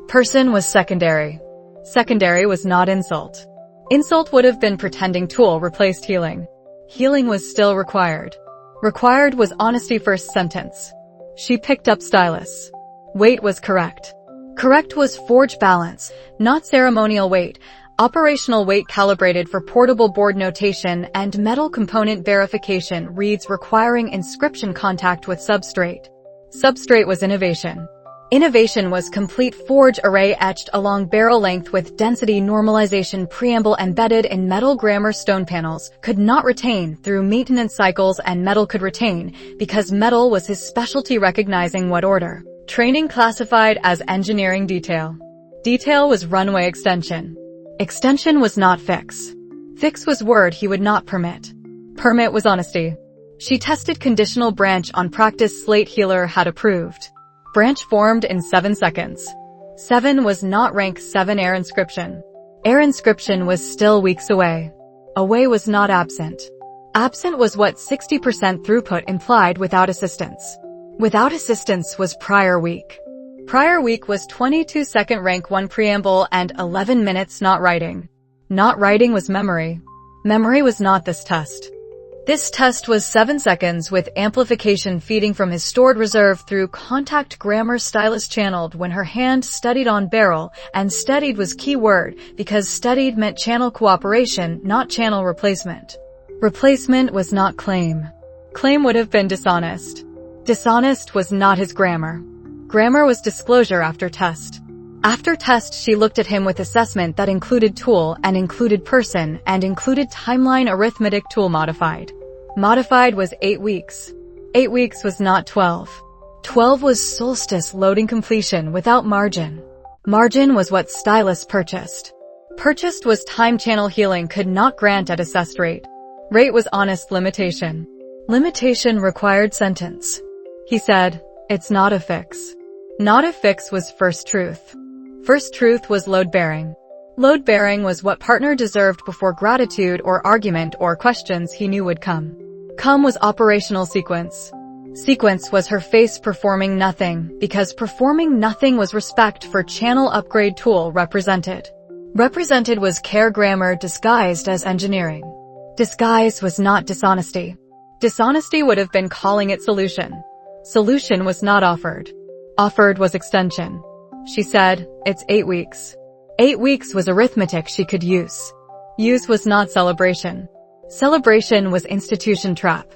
Person was secondary. Secondary was not insult. Insult would have been pretending tool replaced healing. Healing was still required. Required was honesty first sentence. She picked up stylus. Weight was correct. Correct was forge balance, not ceremonial weight. Operational weight calibrated for portable board notation and metal component verification reads requiring inscription contact with substrate. Substrate was innovation. Innovation was complete forge array etched along barrel length with density normalization preamble embedded in metal grammar stone panels, could not retain through maintenance cycles and metal could retain, because metal was his specialty recognizing what order. Training classified as engineering detail. Detail was runway extension. Extension was not fix. Fix was word he would not permit. Permit was honesty. She tested conditional branch on practice slate healer had approved. Branch formed in 7 seconds. 7 was not rank 7 air inscription. Air inscription was still weeks away. Away was not absent. Absent was what 60% throughput implied without assistance. Without assistance was prior week. Prior week was 22-second rank 1 preamble and 11 minutes not writing. Not writing was memory. Memory was not this test. This test was 7 seconds with amplification feeding from his stored reserve through contact grammar stylus channeled when her hand studied on barrel, and studied was key word because studied meant channel cooperation, not channel replacement. Replacement was not claim. Claim would have been dishonest. Dishonest was not his grammar. Grammar was disclosure after test. After test she looked at him with assessment that included tool and included person and included timeline arithmetic tool modified. Modified was 8 weeks. 8 weeks was not 12. 12 was solstice loading completion without margin. Margin was what stylus purchased. Purchased was time channel healing could not grant at assessed rate. Rate was honest limitation. Limitation required sentence. He said, it's not a fix. Not a fix was first truth. First truth was load bearing. Load bearing was what partner deserved before gratitude or argument or questions he knew would come. Come was operational sequence. Sequence was her face performing nothing, because performing nothing was respect for channel upgrade tool represented. Represented was care grammar disguised as engineering. Disguise was not dishonesty. Dishonesty would have been calling it solution. Solution was not offered. Offered was extension. She said, it's 8 weeks. 8 weeks was arithmetic she could use. Use was not celebration. Celebration was institution trap.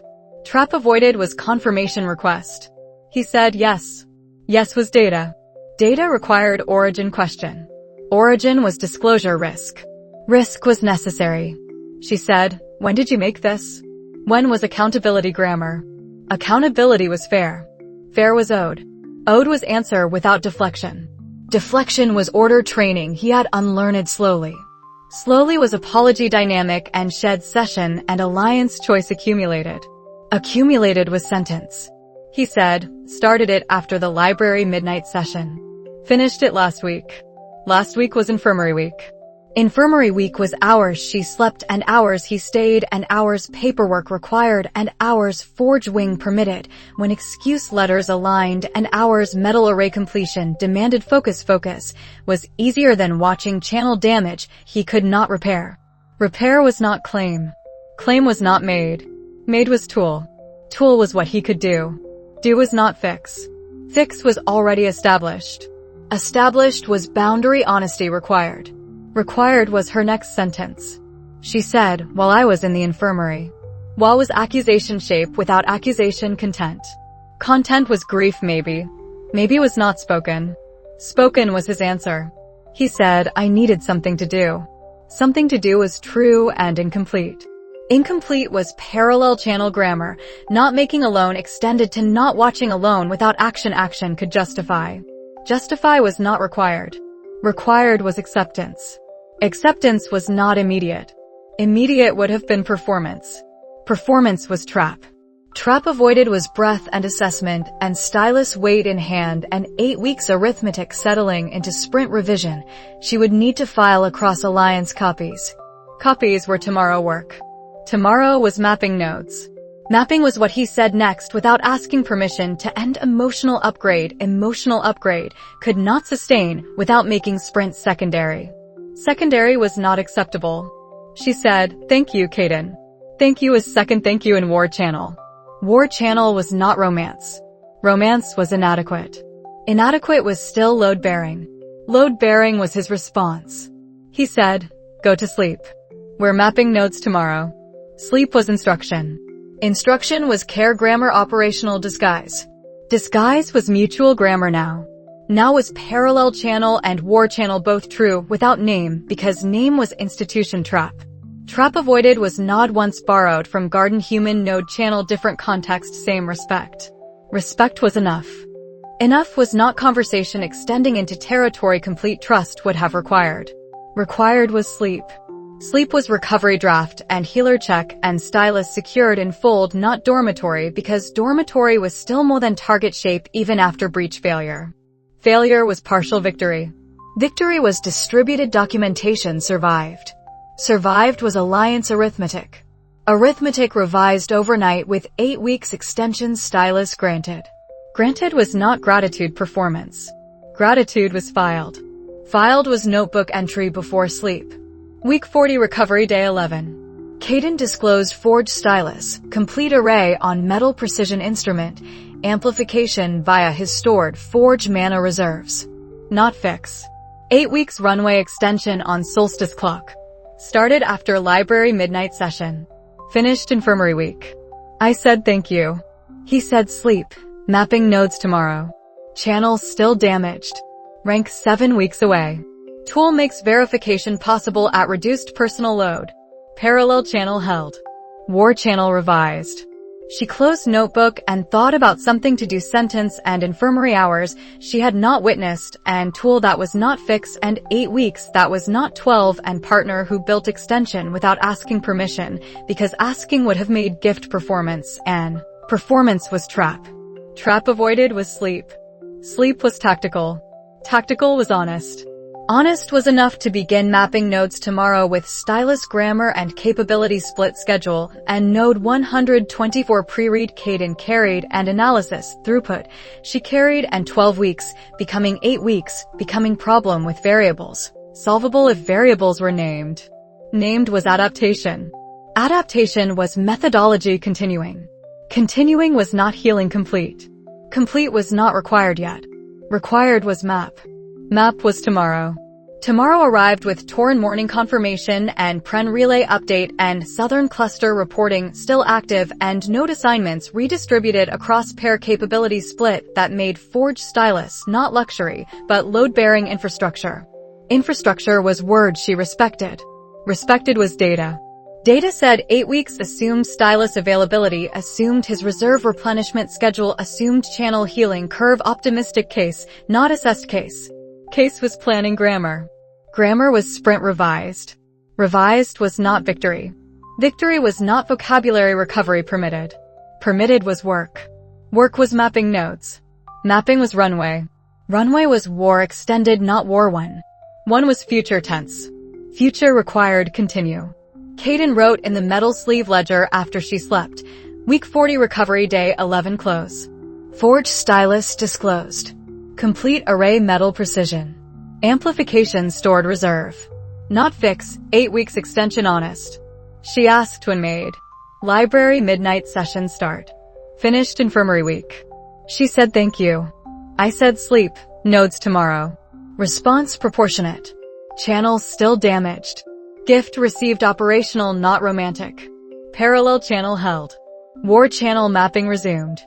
Trap avoided was confirmation request. He said yes. Yes was data. Data required origin question. Origin was disclosure risk. Risk was necessary. She said, when did you make this? When was accountability grammar? Accountability was fair. Fair was owed. Owed was answer without deflection. Deflection was order training he had unlearned slowly. Slowly was apology dynamic and shed session and alliance choice accumulated. Accumulated was sentence. He said, started it after the library midnight session. Finished it last week. Last week was infirmary week. Infirmary week was hours she slept and hours he stayed and hours paperwork required and hours forge wing permitted when excuse letters aligned and hours metal array completion demanded focus was easier than watching channel damage he could not repair. Repair was not claim. Claim was not made. Made was tool. Tool was what he could do. Do was not fix. Fix was already established. Established was boundary honesty required. Required was her next sentence. She said, while I was in the infirmary. While was accusation shape without accusation content. Content was grief maybe. Maybe was not spoken. Spoken was his answer. He said, I needed something to do. Something to do was true and incomplete. Incomplete was parallel channel grammar, not making alone extended to not watching alone without action could justify. Justify was not required. Required was acceptance. Acceptance was not immediate. Immediate would have been performance. Performance was trap. Trap avoided was breath and assessment and stylus weight in hand and 8 weeks arithmetic settling into sprint revision. She would need to file across alliance copies. Copies were tomorrow work. Tomorrow was mapping nodes. Mapping was what he said next without asking permission to end emotional upgrade. Emotional upgrade could not sustain without making sprint secondary. Secondary was not acceptable. She said, "Thank you, Caden." Thank you is second thank you in War Channel. War Channel was not romance. Romance was inadequate. Inadequate was still load-bearing. Load-bearing was his response. He said, "Go to sleep. We're mapping nodes tomorrow." Sleep was instruction. Instruction was care grammar operational disguise. Disguise was mutual grammar now. Now was parallel channel and war channel both true without name because name was institution trap. Trap avoided was nod once borrowed from garden human node channel different context same respect. Respect was enough. Enough was not conversation extending into territory complete trust would have required. Required was sleep. Sleep was recovery draft and healer check and stylus secured in fold not dormitory because dormitory was still more than target shape even after breach failure. Failure was partial victory. Victory was distributed documentation survived. Survived was alliance arithmetic. Arithmetic revised overnight with 8 weeks extension stylus granted. Granted was not gratitude performance. Gratitude was filed. Filed was notebook entry before sleep. Week 40 recovery day 11. Caden disclosed forged stylus, complete array on metal precision instrument, amplification via his stored forged mana reserves. Not fix. 8 weeks runway extension on solstice clock. Started after library midnight session. Finished infirmary week. I said thank you. He said sleep. Mapping nodes tomorrow. Channel still damaged. Rank 7 weeks away. Tool makes verification possible at reduced personal load. Parallel channel held. War channel revised. She closed notebook and thought about something to do sentence and infirmary hours she had not witnessed and tool that was not fix and 8 weeks that was not 12 and partner who built extension without asking permission because asking would have made gift performance and performance was trap. Trap avoided was sleep. Sleep was tactical. Tactical was honest. Honest was enough to begin mapping nodes tomorrow with stylus grammar and capability split schedule and node 124 pre-read Caden carried and analysis throughput. She carried and 12 weeks, becoming 8 weeks, becoming problem with variables. Solvable if variables were named. Named was adaptation. Adaptation was methodology continuing. Continuing was not healing complete. Complete was not required yet. Required was map. Map was tomorrow. Tomorrow arrived with Torin morning confirmation and Pren relay update and Southern cluster reporting still active and node assignments redistributed across pair capability split that made forged stylus not luxury, but load-bearing infrastructure. Infrastructure was word she respected. Respected was data. Data said 8 weeks assumed stylus availability, assumed his reserve replenishment schedule, assumed channel healing curve optimistic case, not assessed case. Case was planning grammar. Grammar was sprint revised. Revised was not victory. Victory was not vocabulary recovery permitted. Permitted was work. Work was mapping nodes. Mapping was runway. Runway was war extended not war one. One was future tense. Future required continue. Caden wrote in the metal sleeve ledger after she slept. Week 40 recovery day 11 close. Forged stylus disclosed. Complete array metal precision. Amplification stored reserve. Not fix, 8 weeks extension honest. She asked when made. Library midnight session start. Finished infirmary week. She said thank you. I said sleep, nodes tomorrow. Response proportionate. Channel still damaged. Gift received operational not romantic. Parallel channel held. War channel mapping resumed.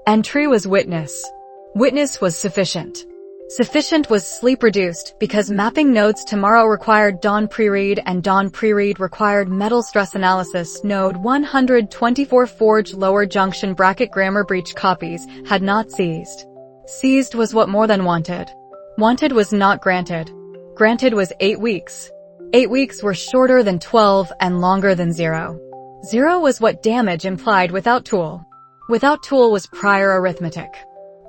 Entry was witness. Witness was sufficient. Sufficient was sleep reduced because mapping nodes tomorrow required dawn pre-read and dawn pre-read required metal stress analysis. Node 124 forged lower junction bracket grammar breach copies had not seized. Seized was what more than wanted. Wanted was not granted. Granted was 8 weeks. 8 weeks were shorter than 12 and longer than 0. 0 was what damage implied without tool. Without tool was prior arithmetic.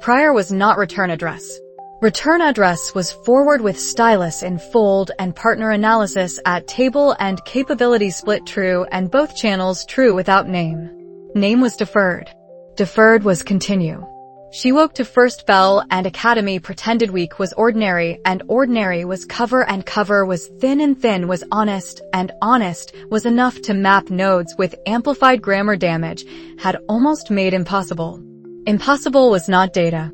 Prior was not return address. Return address was forward with stylus in fold and partner analysis at table and capability split true and both channels true without name. Name was deferred. Deferred was continue. She woke to first bell and academy pretended weak was ordinary and ordinary was cover and cover was thin and thin was honest and honest was enough to map nodes with amplified grammar damage had almost made impossible. Impossible was not data.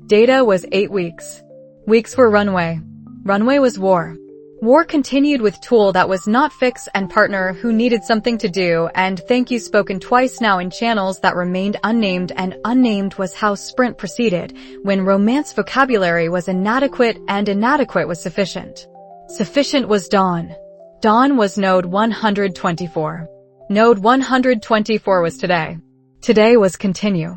Data was 8 weeks. Weeks were runway. Runway was war. War continued with tool that was not fix and partner who needed something to do and thank you spoken twice now in channels that remained unnamed and unnamed was how sprint proceeded when romance vocabulary was inadequate and inadequate was sufficient. Sufficient was dawn. Dawn was node 124. Node 124 was today. Today was continue.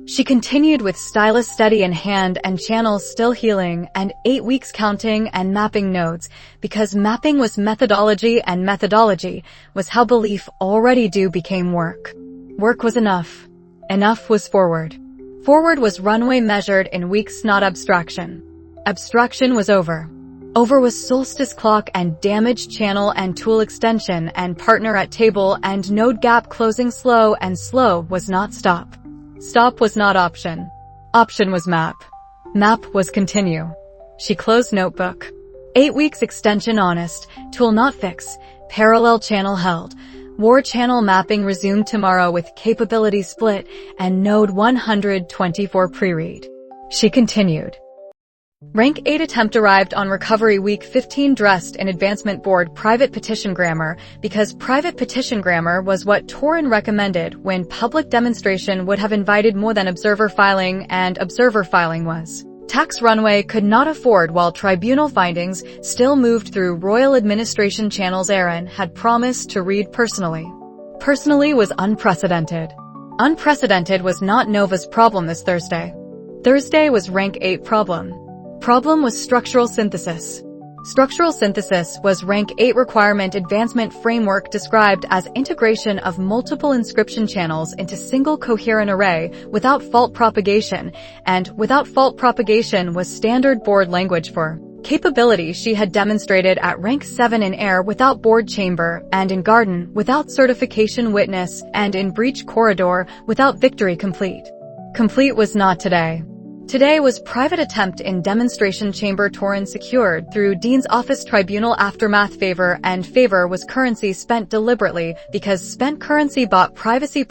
She continued with stylus steady in hand and channels still healing and 8 weeks counting and mapping nodes because mapping was methodology and methodology was how belief already do became work. Work was enough. Enough was forward. Forward was runway measured in weeks not abstraction. Abstraction was over. Over was solstice clock and damaged channel and tool extension and partner at table and node gap closing slow and slow was not stop. Stop was not option. Option was map. Map was continue. She closed notebook. 8 weeks extension honest, tool not fix, parallel channel held. War channel mapping resumed tomorrow with capability split and node 124 pre-read. She continued. Rank 8 attempt arrived on recovery week 15 dressed in advancement board private petition grammar because private petition grammar was what Torin recommended when public demonstration would have invited more than observer filing and observer filing was. Tax runway could not afford while tribunal findings still moved through royal administration channels. Aaron had promised to read personally. Personally was unprecedented. Unprecedented was not Nova's problem this Thursday. Thursday was rank 8 problem. Problem was structural synthesis. Structural synthesis was rank 8 requirement advancement framework described as integration of multiple inscription channels into single coherent array without fault propagation, and without fault propagation was standard board language for capability she had demonstrated at rank 7 in air without board chamber and in garden without certification witness and in breach corridor without victory complete. Complete was not today. Today was private attempt in demonstration chamber Torin secured through Dean's office tribunal aftermath favor and favor was currency spent deliberately because spent currency bought privacy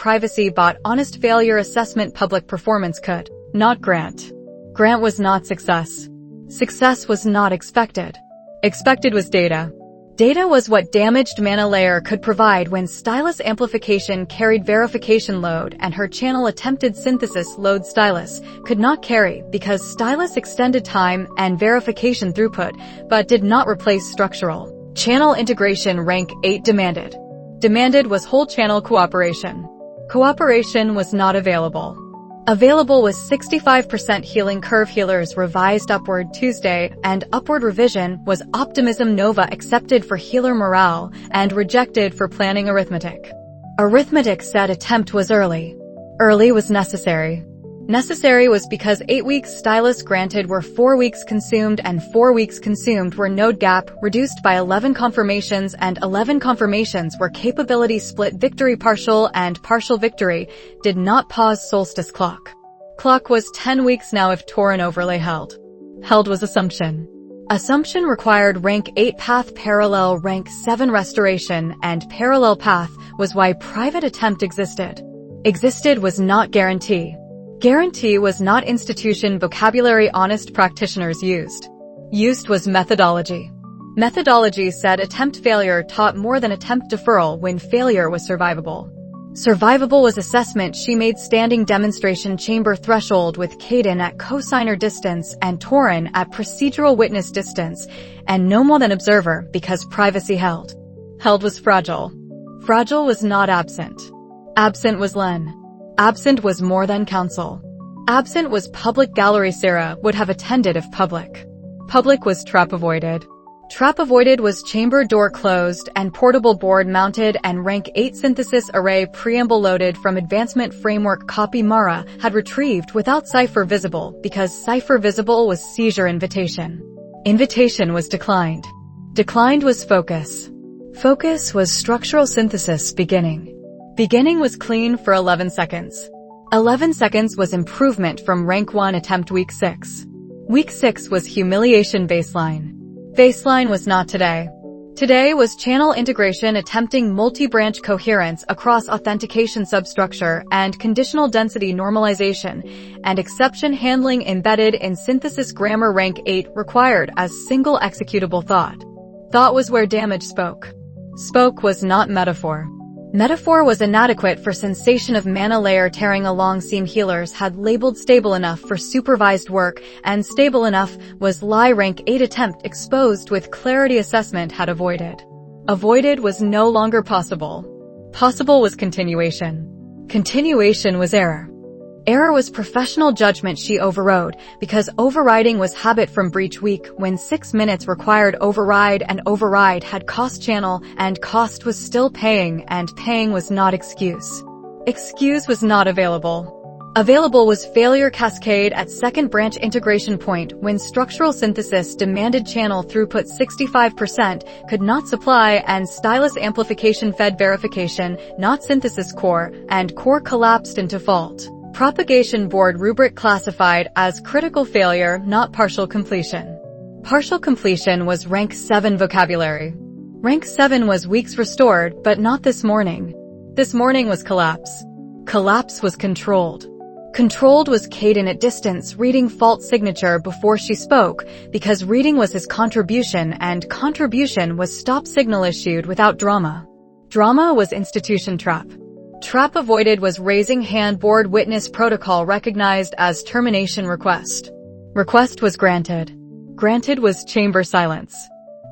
bought honest failure assessment public performance could not grant. Grant was not success. Success was not expected. Expected was data. Data was what damaged mana layer could provide when stylus amplification carried verification load and her channel attempted synthesis load stylus could not carry because stylus extended time and verification throughput but did not replace structural. Channel integration rank 8 demanded. Demanded was whole channel cooperation. Cooperation was not available. Available was 65% healing curve healers revised upward Tuesday and upward revision was optimism Nova accepted for healer morale and rejected for planning arithmetic. Arithmetic said attempt was early. Early was necessary. Necessary was because 8 weeks stylus granted were 4 weeks consumed and 4 weeks consumed were node gap reduced by 11 confirmations and 11 confirmations were capability split victory partial and partial victory did not pause solstice clock. Clock was 10 weeks now if Torin overlay held. Held was assumption. Assumption required rank 8 path parallel rank 7 restoration and parallel path was why private attempt existed. Existed was not guarantee. Guarantee was not institution vocabulary honest practitioners used. Used was methodology. Methodology said attempt failure taught more than attempt deferral when failure was survivable. Survivable was assessment she made standing demonstration chamber threshold with Caden at cosigner distance and Torin at procedural witness distance and no more than observer because privacy held. Held was fragile. Fragile was not absent. Absent was Len. Absent was more than counsel. Absent was public gallery Sarah would have attended if public. Public was trap avoided. Trap avoided was chamber door closed and portable board mounted, and rank 8 synthesis array preamble loaded from advancement framework copy Mara had retrieved without cipher visible because cipher visible was seizure invitation. Invitation was declined. Declined was focus. Focus was structural synthesis beginning. Beginning was clean for 11 seconds. 11 seconds was improvement from rank 1 attempt week 6. Week 6 was humiliation baseline. Baseline was not today. Today was channel integration attempting multi-branch coherence across authentication substructure and conditional density normalization, and exception handling embedded in synthesis grammar rank 8 required as single executable thought. Thought was where damage spoke. Spoke was not metaphor. Metaphor was inadequate for sensation of mana layer tearing along seam healers had labeled stable enough for supervised work, and stable enough was lie rank 8 attempt exposed with clarity assessment had avoided. Avoided was no longer possible. Possible was continuation. Continuation was error. Error was professional judgment she overrode, because overriding was habit from breach week when 6 minutes required override, and override had cost channel, and cost was still paying, and paying was not excuse. Excuse was not available. Available was failure cascade at second branch integration point when structural synthesis demanded channel throughput 65% could not supply, and stylus amplification fed verification, not synthesis core, and core collapsed into fault. Propagation board rubric classified as critical failure, not partial completion. Partial completion was rank 7 vocabulary. Rank 7 was weeks restored, but not this morning. This morning was collapse. Collapse was controlled. Controlled was Caden at distance reading fault signature before she spoke, because reading was his contribution, and contribution was stop signal issued without drama. Drama was institution trap. Trap avoided was raising hand board witness protocol recognized as termination request. Request was granted. Granted was chamber silence.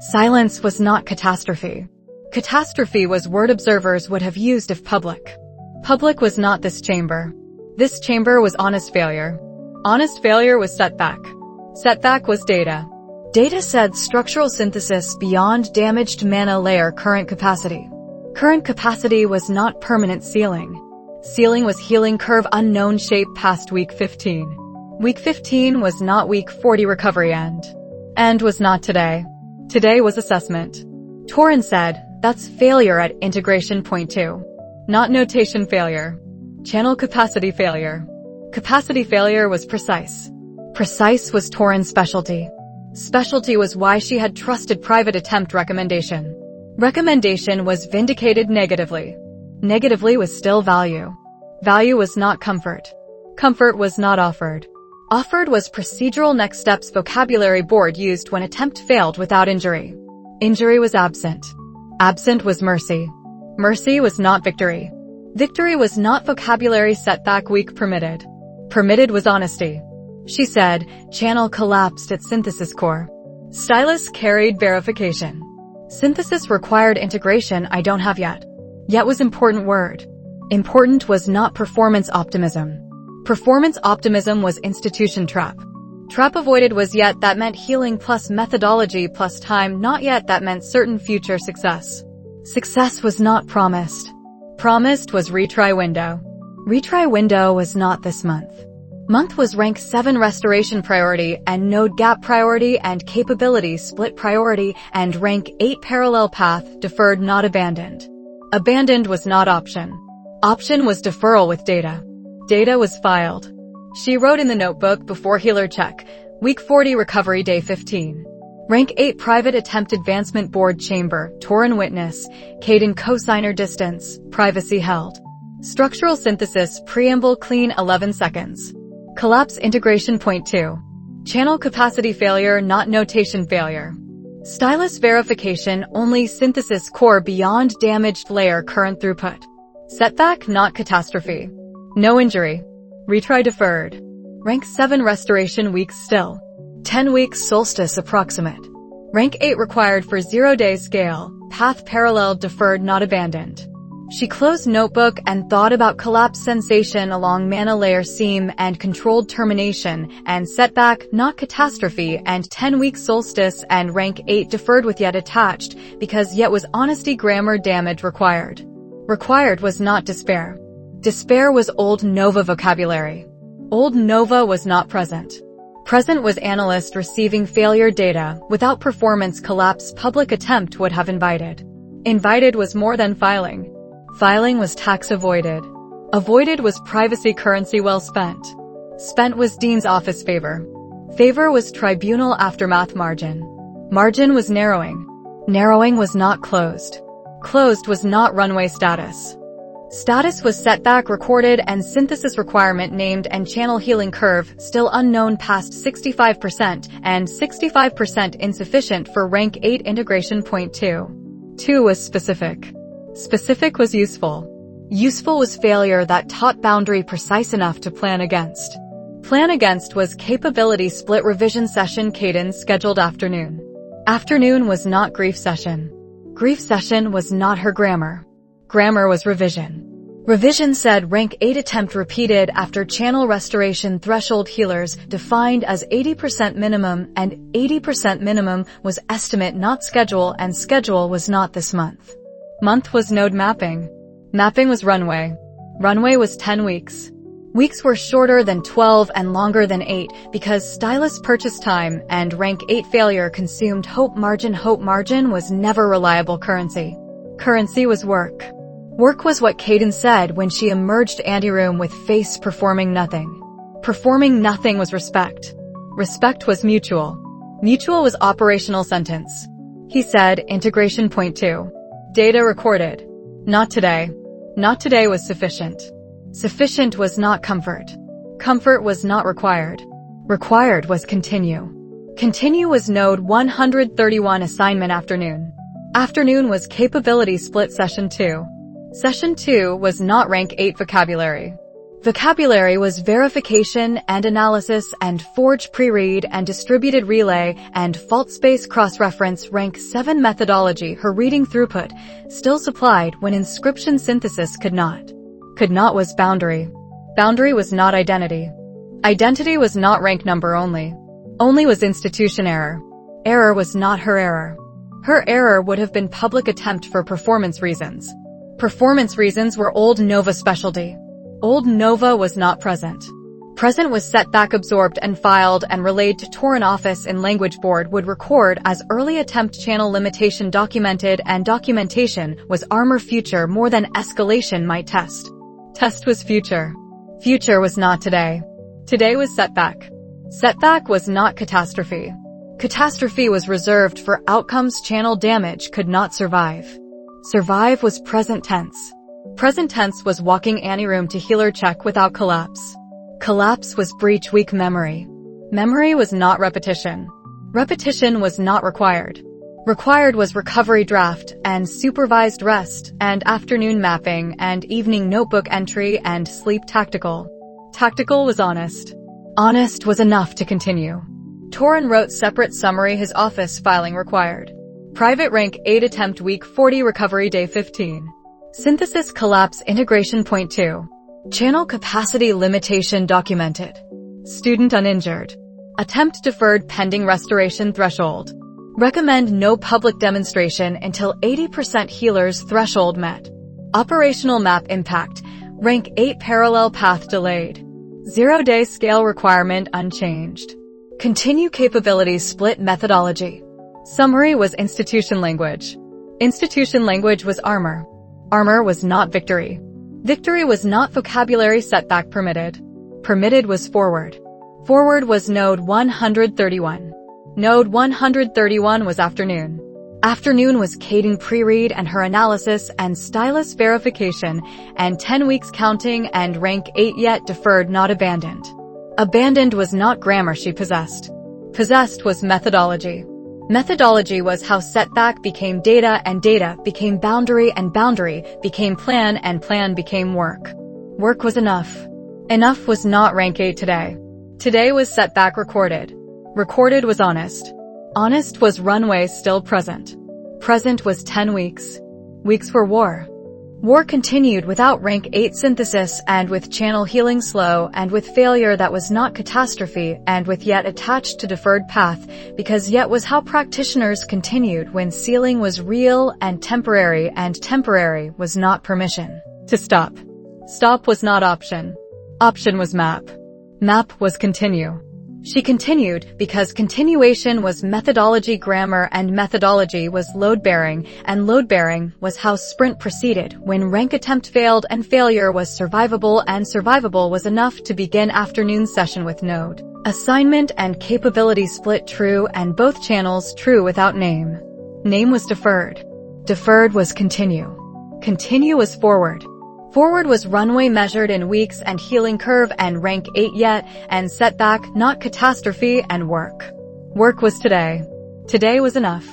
Silence was not catastrophe. Catastrophe was word observers would have used if public. Public was not this chamber. This chamber was honest failure. Honest failure was setback. Setback was data. Data said structural synthesis beyond damaged mana layer current capacity. Current capacity was not permanent ceiling. Ceiling was healing curve unknown shape past week 15. Week 15 was not week 40 recovery end. End was not today. Today was assessment. Torin said, that's failure at integration point 2. Not notation failure. Channel capacity failure. Capacity failure was precise. Precise was Torin's specialty. Specialty was why she had trusted private attempt recommendation. Recommendation was vindicated negatively. Negatively was still value. Value was not comfort. Comfort was not offered. Offered was procedural next steps vocabulary board used when attempt failed without injury. Injury was absent. Absent was mercy. Mercy was not victory. Victory was not vocabulary setback week permitted. Permitted was honesty. She said, channel collapsed at synthesis core. Stylus carried verification. Synthesis required integration I don't have yet. Yet was important word. Important was not performance optimism. Performance optimism was institution trap. Trap avoided was yet that meant healing plus methodology plus time, not yet that meant certain future success. Success was not promised. Promised was retry window. Retry window was not this month. Month was rank 7 restoration priority and node gap priority and capability split priority and rank 8 parallel path deferred not abandoned. Abandoned was not option. Option was deferral with data. Data was filed. She wrote in the notebook before healer check, week 40 recovery day 15. Rank 8 private attempt advancement board chamber, Torin witness, Caden cosigner distance, privacy held. Structural synthesis preamble clean 11 seconds. Collapse integration point 2. Channel capacity failure not notation failure. Stylus verification only synthesis core beyond damaged layer current throughput. Setback not catastrophe. No injury. Retry deferred. Rank 7 restoration weeks still. 10 weeks solstice approximate. Rank 8 required for 0 day scale. Path parallel deferred not abandoned. She closed notebook and thought about collapse sensation along mana layer seam and controlled termination and setback, not catastrophe, and 10-week solstice and rank 8 deferred with yet attached because yet was honesty grammar damage required. Required was not despair. Despair was Old Nova vocabulary. Old Nova was not present. Present was analyst receiving failure data without performance collapse public attempt would have invited. Invited was more than filing. Filing was tax avoided. Avoided was privacy currency well spent. Spent was dean's office favor. Favor was tribunal aftermath margin. Margin was narrowing. Narrowing was not closed. Closed was not runway status. Status was setback recorded and synthesis requirement named and channel healing curve still unknown past 65% and 65% insufficient for rank 8 integration point 2. 2 was specific. Specific was useful. Useful was failure that taught boundary precise enough to plan against. Plan against was capability split revision session Caden scheduled afternoon. Afternoon was not grief session. Grief session was not her grammar. Grammar was revision. Revision said rank 8 attempt repeated after channel restoration threshold healers defined as 80% minimum and 80% minimum was estimate not schedule and schedule was not this month. Month was node mapping. Mapping was runway. Runway was 10 weeks. Weeks were shorter than 12 and longer than 8 because stylus purchase time and rank 8 failure consumed hope margin. Hope margin was never reliable currency. Currency was work. Work was what Caden said when she emerged anteroom with face performing nothing. Performing nothing was respect. Respect was mutual. Mutual was operational sentence. He said integration point 2. Data recorded. Not today. Not today was sufficient. Sufficient was not comfort. Comfort was not required. Required was continue. Continue was node 131 assignment afternoon. Afternoon was capability split session 2. Session 2 was not rank 8 vocabulary. Vocabulary was verification and analysis and forge pre-read and distributed relay and fault space cross-reference rank 7 methodology. Her reading throughput still supplied when inscription synthesis could not. Could not was boundary. Boundary was not identity. Identity was not rank number only. Only was institution error. Error was not her error. Her error would have been public attempt for performance reasons. Performance reasons were Old Nova specialty. Old Nova was not present. Present was setback absorbed and filed and relayed to Torrent office in language board would record as early attempt channel limitation documented and documentation was armor future more than escalation might test. Test was future. Future was not today. Today was setback. Setback was not catastrophe. Catastrophe was reserved for outcomes channel damage could not survive. Survive was present tense. Present tense was walking anteroom to healer check without collapse. Collapse was breach weak memory. Memory was not repetition. Repetition was not required. Required was recovery draft and supervised rest and afternoon mapping and evening notebook entry and sleep tactical. Tactical was honest. Honest was enough to continue. Torren wrote separate summary his office filing required. Private rank 8 attempt week 40 recovery day 15. Synthesis collapse integration point 2. Channel capacity limitation documented. Student uninjured. Attempt deferred pending restoration threshold. Recommend no public demonstration until 80% healers threshold met. Operational map impact. Rank 8 parallel path delayed. 0-day scale requirement unchanged. Continue capabilities split methodology. Summary was institution language. Institution language was armor. Armor was not victory. Victory was not vocabulary setback permitted. Permitted was forward. Forward was node 131. Node 131 was afternoon. Afternoon was Caden pre-read and her analysis and stylus verification and 10 weeks counting and rank 8 yet deferred not abandoned. Abandoned was not grammar she possessed. Possessed was methodology. Methodology was how setback became data and data became boundary and boundary became plan and plan became work. Work was enough. Enough was not rank 8 today. Today was setback recorded. Recorded was honest. Honest was runway still present. Present was 10 weeks. Weeks were war. War continued without rank 8 synthesis and with channel healing slow and with failure that was not catastrophe and with yet attached to deferred path, because yet was how practitioners continued when sealing was real and temporary was not permission. To stop. Stop was not option. Option was map. Map was continue. She continued because continuation was methodology grammar and methodology was load-bearing, and load-bearing was how sprint proceeded when rank attempt failed and failure was survivable and survivable was enough to begin afternoon session with node. Assignment and capability split true and both channels true without name. Name was deferred. Deferred was continue. Continue was forward. Forward was runway measured in weeks and healing curve and rank 8 yet, and setback, not catastrophe, and work. Work was today. Today was enough.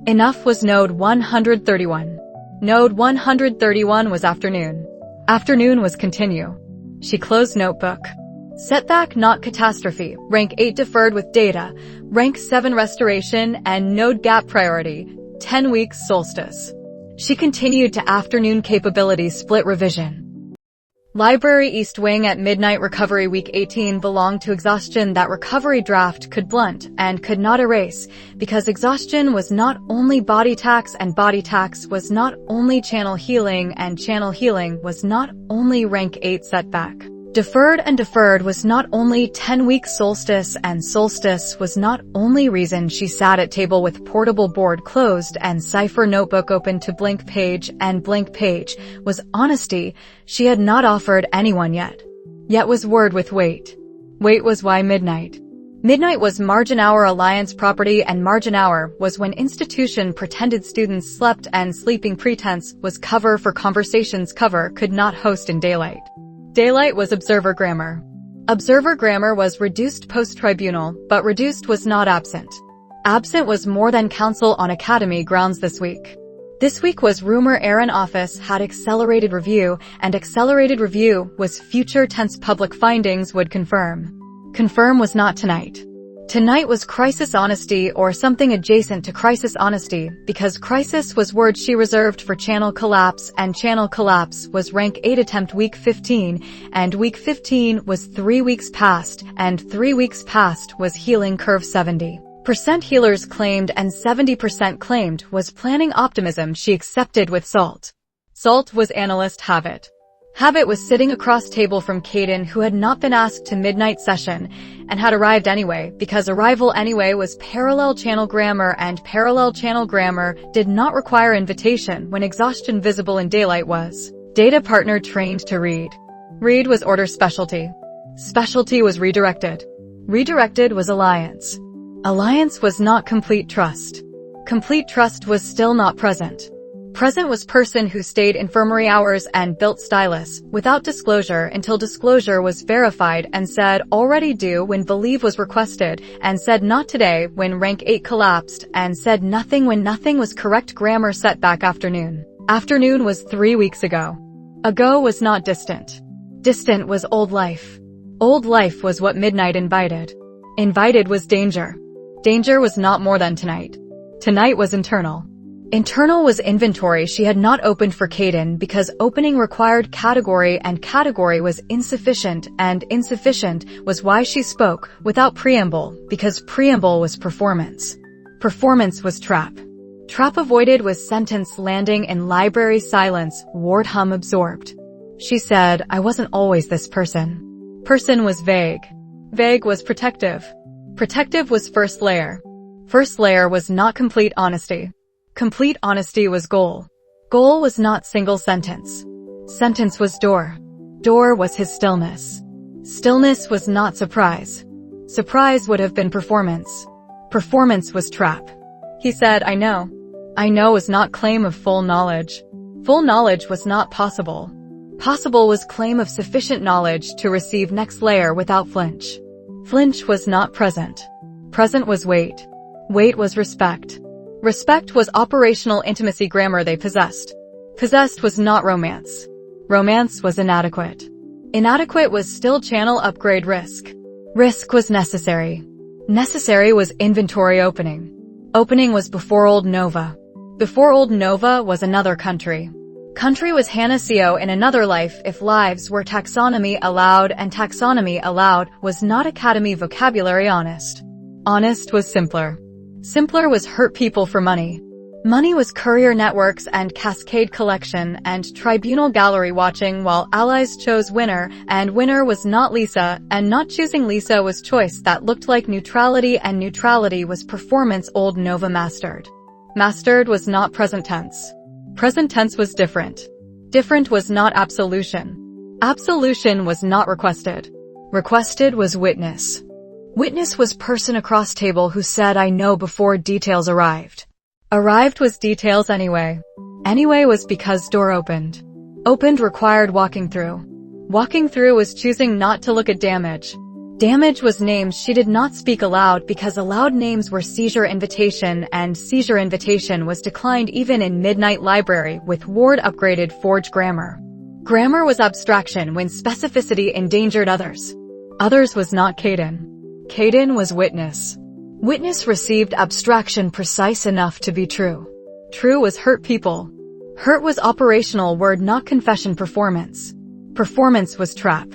Enough was node 131. Node 131 was afternoon. Afternoon was continue. She closed notebook. Setback, not catastrophe, rank 8 deferred with data, rank 7 restoration, and node gap priority, 10 weeks solstice. She continued to afternoon capability split revision. Library East Wing at midnight recovery week 18 belonged to exhaustion that recovery draft could blunt and could not erase, because exhaustion was not only body tax and body tax was not only channel healing and channel healing was not only rank 8 setback. Deferred and deferred was not only 10 weeks solstice and solstice was not only reason she sat at table with portable board closed and cipher notebook open to blank page and blank page was honesty she had not offered anyone yet. Yet was word with wait. Wait was why midnight. Midnight was margin hour alliance property and margin hour was when institution pretended students slept and sleeping pretense was cover for conversations cover could not host in daylight. Daylight was observer grammar. Observer grammar was reduced post-tribunal, but reduced was not absent. Absent was more than counsel on academy grounds this week. This week was rumor Aaron office had accelerated review, and accelerated review was future tense public findings would confirm. Confirm was not tonight. Tonight was crisis honesty or something adjacent to crisis honesty, because crisis was word she reserved for channel collapse, and channel collapse was rank 8 attempt week 15, and week 15 was 3 weeks past, and 3 weeks past was healing curve 70% healers claimed and 70% claimed was planning optimism she accepted with Salt. Salt was analyst Habit. Habit was sitting across table from Caden, who had not been asked to midnight session and had arrived anyway, because arrival anyway was parallel channel grammar, and parallel channel grammar did not require invitation when exhaustion visible in daylight was. Data partner trained to read. Read was order specialty. Specialty was redirected. Redirected was alliance. Alliance was not complete trust. Complete trust was still not present. Present was person who stayed infirmary hours and built stylus, without disclosure until disclosure was verified, and said already do when believe was requested, and said not today when rank 8 collapsed, and said nothing when nothing was correct grammar setback afternoon. Afternoon was 3 weeks ago. Ago was not distant. Distant was old life. Old life was what midnight invited. Invited was danger. Danger was not more than tonight. Tonight was internal. Internal was inventory she had not opened for Caden because opening required category and category was insufficient, and insufficient was why she spoke without preamble, because preamble was performance. Performance was trap. Trap avoided was sentence landing in library silence, ward hum absorbed. She said, I wasn't always this person. Person was vague. Vague was protective. Protective was first layer. First layer was not complete honesty. Complete honesty was goal. Goal was not single sentence. Sentence was door. Door was his stillness. Stillness was not surprise. Surprise would have been performance. Performance was trap. He said, I know. I know was not claim of full knowledge. Full knowledge was not possible. Possible was claim of sufficient knowledge to receive next layer without flinch. Flinch was not present. Present was wait. Wait was respect. Respect was operational intimacy grammar they possessed. Possessed was not romance. Romance was inadequate. Inadequate was still channel upgrade risk. Risk was necessary. Necessary was inventory opening. Opening was before Old Nova. Before Old Nova was another country. Country was Hanasio in another life if lives were taxonomy allowed, and taxonomy allowed was not Academy vocabulary honest. Honest was simpler. Simpler was hurt people for money. Money was courier networks and cascade collection and tribunal gallery watching while allies chose winner, and winner was not Lisa, and not choosing Lisa was choice that looked like neutrality, and neutrality was performance old Nova mastered. Mastered was not present tense. Present tense was different. Different was not absolution. Absolution was not requested. Requested was witness. Witness was person across table who said I know before details arrived. Arrived was details anyway. Anyway was because door opened. Opened required walking through. Walking through was choosing not to look at damage. Damage was names she did not speak aloud because aloud names were seizure invitation, and seizure invitation was declined even in Midnight Library with Ward upgraded Forge grammar. Grammar was abstraction when specificity endangered others. Others was not Caden. Caden was witness. Witness received abstraction precise enough to be true. True was hurt people. Hurt was operational word not confession performance. Performance was trap.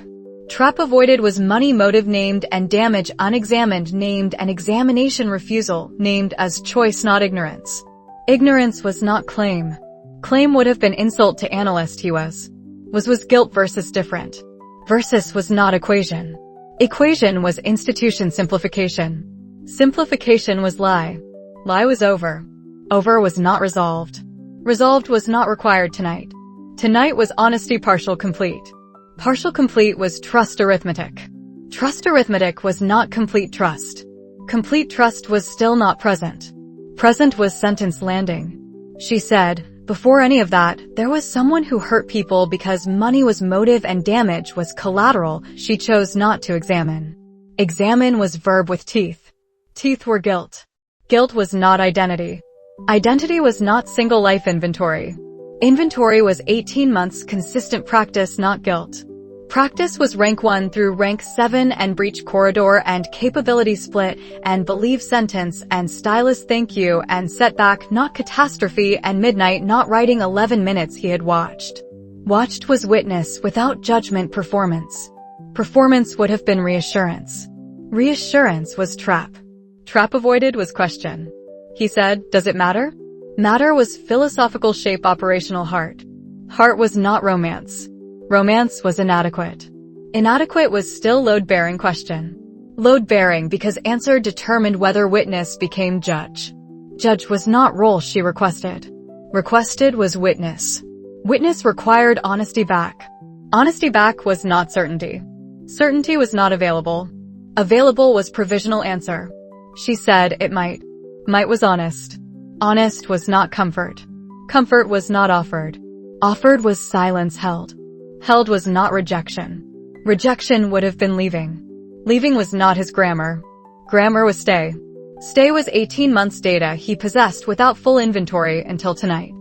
Trap avoided was money motive named, and damage unexamined named, and examination refusal named as choice not ignorance. Ignorance was not claim. Claim would have been insult to analyst he was. Was guilt versus different. Versus was not equation. Equation was institution simplification. Simplification was lie. Lie was over. Over was not resolved. Resolved was not required tonight. Tonight was honesty partial complete. Partial complete was trust arithmetic. Trust arithmetic was not complete trust. Complete trust was still not present. Present was sentence landing. She said, before any of that, there was someone who hurt people because money was motive and damage was collateral she chose not to examine. Examine was verb with teeth. Teeth were guilt. Guilt was not identity. Identity was not single life inventory. Inventory was 18 months consistent practice, not guilt. Practice was rank 1 through rank 7 and breach corridor and capability split and believe sentence and stylus thank you and setback not catastrophe and midnight not writing 11 minutes he had watched. Watched was witness without judgment performance. Performance would have been reassurance. Reassurance was trap. Trap avoided was question. He said, does it matter? Matter was philosophical shape operational heart. Heart was not romance. Romance was inadequate. Inadequate was still load-bearing question. Load-bearing because answer determined whether witness became judge. Judge was not role she requested. Requested was witness. Witness required honesty back. Honesty back was not certainty. Certainty was not available. Available was provisional answer. She said it might. Might was honest. Honest was not comfort. Comfort was not offered. Offered was silence held. Held was not rejection. Rejection would have been leaving. Leaving was not his grammar. Grammar was stay. Stay was 18 months data he possessed without full inventory until tonight.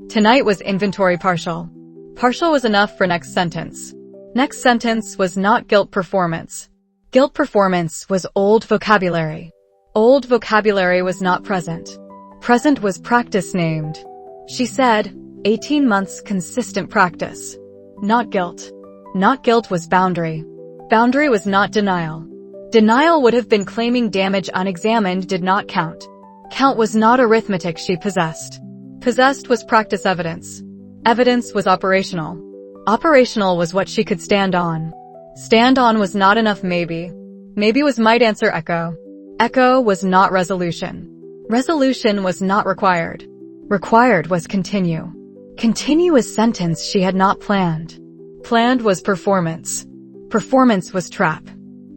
Tonight was inventory partial. Partial was enough for next sentence. Next sentence was not guilt performance. Guilt performance was old vocabulary. Old vocabulary was not present. Present was practice named. She said, 18 months consistent practice. Not guilt. Not guilt was boundary. Boundary was not denial. Denial would have been claiming damage unexamined did not count. Count was not arithmetic she possessed. Possessed was practice evidence. Evidence was operational. Operational was what she could stand on. Stand on was not enough maybe. Maybe was might answer echo. Echo was not resolution. Resolution was not required. Required was continue. Continuous sentence she had not planned. Planned was performance. Performance was trap.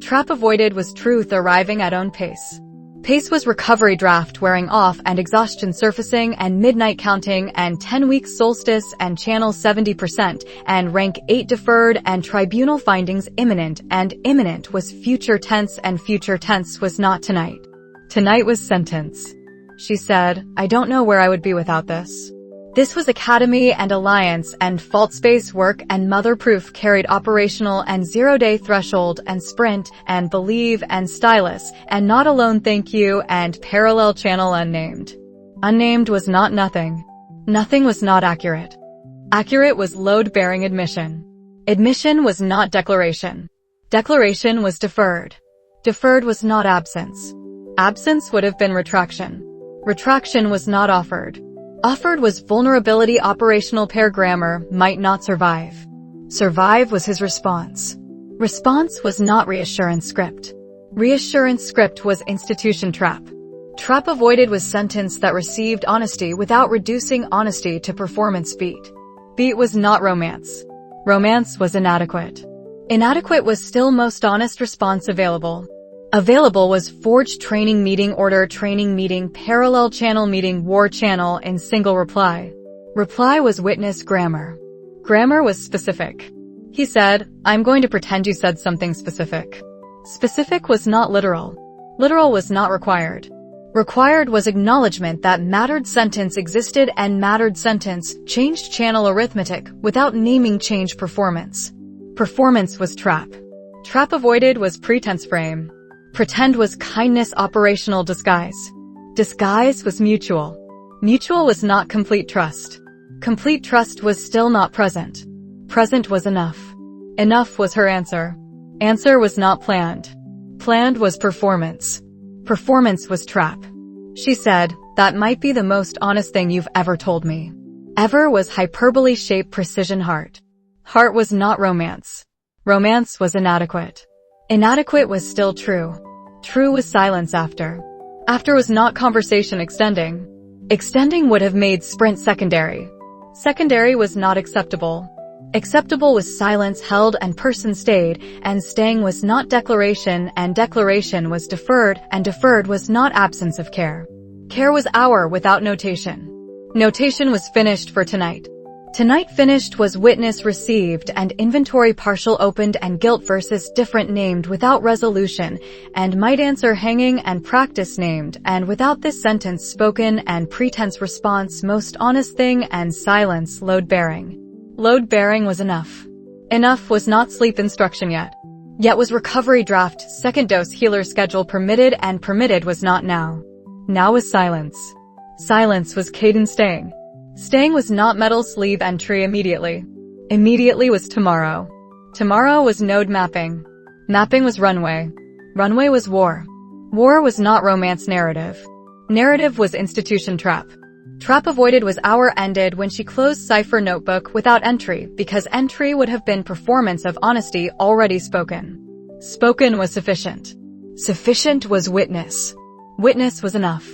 Trap avoided was truth arriving at own pace. Pace was recovery draft wearing off and exhaustion surfacing and midnight counting and 10 weeks solstice and channel 70% and rank 8 deferred and tribunal findings imminent, and imminent was future tense and future tense was not tonight. Tonight was sentence. She said, I don't know where I would be without this. This was Academy and Alliance and fault space work and mother proof carried operational and 0-day threshold and sprint and believe and stylus and not alone thank you and parallel channel unnamed. Unnamed was not nothing. Nothing was not accurate. Accurate was load-bearing admission. Admission was not declaration. Declaration was deferred. Deferred was not absence. Absence would have been retraction. Retraction was not offered. Offered was vulnerability. Operational pair grammar might not survive. Survive was his response. Response was not reassurance script. Reassurance script was institution trap. Trap avoided was sentence that received honesty without reducing honesty to performance beat. Beat was not romance. Romance was inadequate. Inadequate was still most honest response available. Available was forged training meeting order training meeting parallel channel meeting war channel in single reply. Reply was witness grammar. Grammar was specific. He said, I'm going to pretend you said something specific. Specific was not literal. Literal was not required. Required was acknowledgement that mattered sentence existed and mattered sentence changed channel arithmetic without naming change performance. Performance was trap. Trap avoided was pretense frame. Pretend was kindness operational disguise. Disguise was mutual. Mutual was not complete trust. Complete trust was still not present. Present was enough. Enough was her answer. Answer was not planned. Planned was performance. Performance was trap. She said, that might be the most honest thing you've ever told me. Ever was hyperbole shape precision heart. Heart was not romance. Romance was inadequate. Inadequate was still true. True was silence after. After was not conversation extending. Extending would have made sprint secondary. Secondary was not acceptable. Acceptable was silence held and person stayed, and staying was not declaration, and declaration was deferred, and deferred was not absence of care. Care was hour without notation. Notation was finished for tonight. Tonight finished was witness received and inventory partial opened and guilt versus different named without resolution, and might answer hanging and practice named, and without this sentence spoken and pretense response most honest thing and silence load bearing. Load bearing was enough. Enough was not sleep instruction yet. Yet was recovery draft second dose healer schedule permitted and permitted was not now. Now was silence. Silence was Caden staying. Staying was not metal sleeve entry immediately. Immediately was tomorrow. Tomorrow was node mapping. Mapping was runway. Runway was war. War was not romance narrative. Narrative was institution trap. Trap avoided was hour ended when she closed cipher notebook without entry because entry would have been performance of honesty already spoken. Spoken was sufficient. Sufficient was witness. Witness was enough.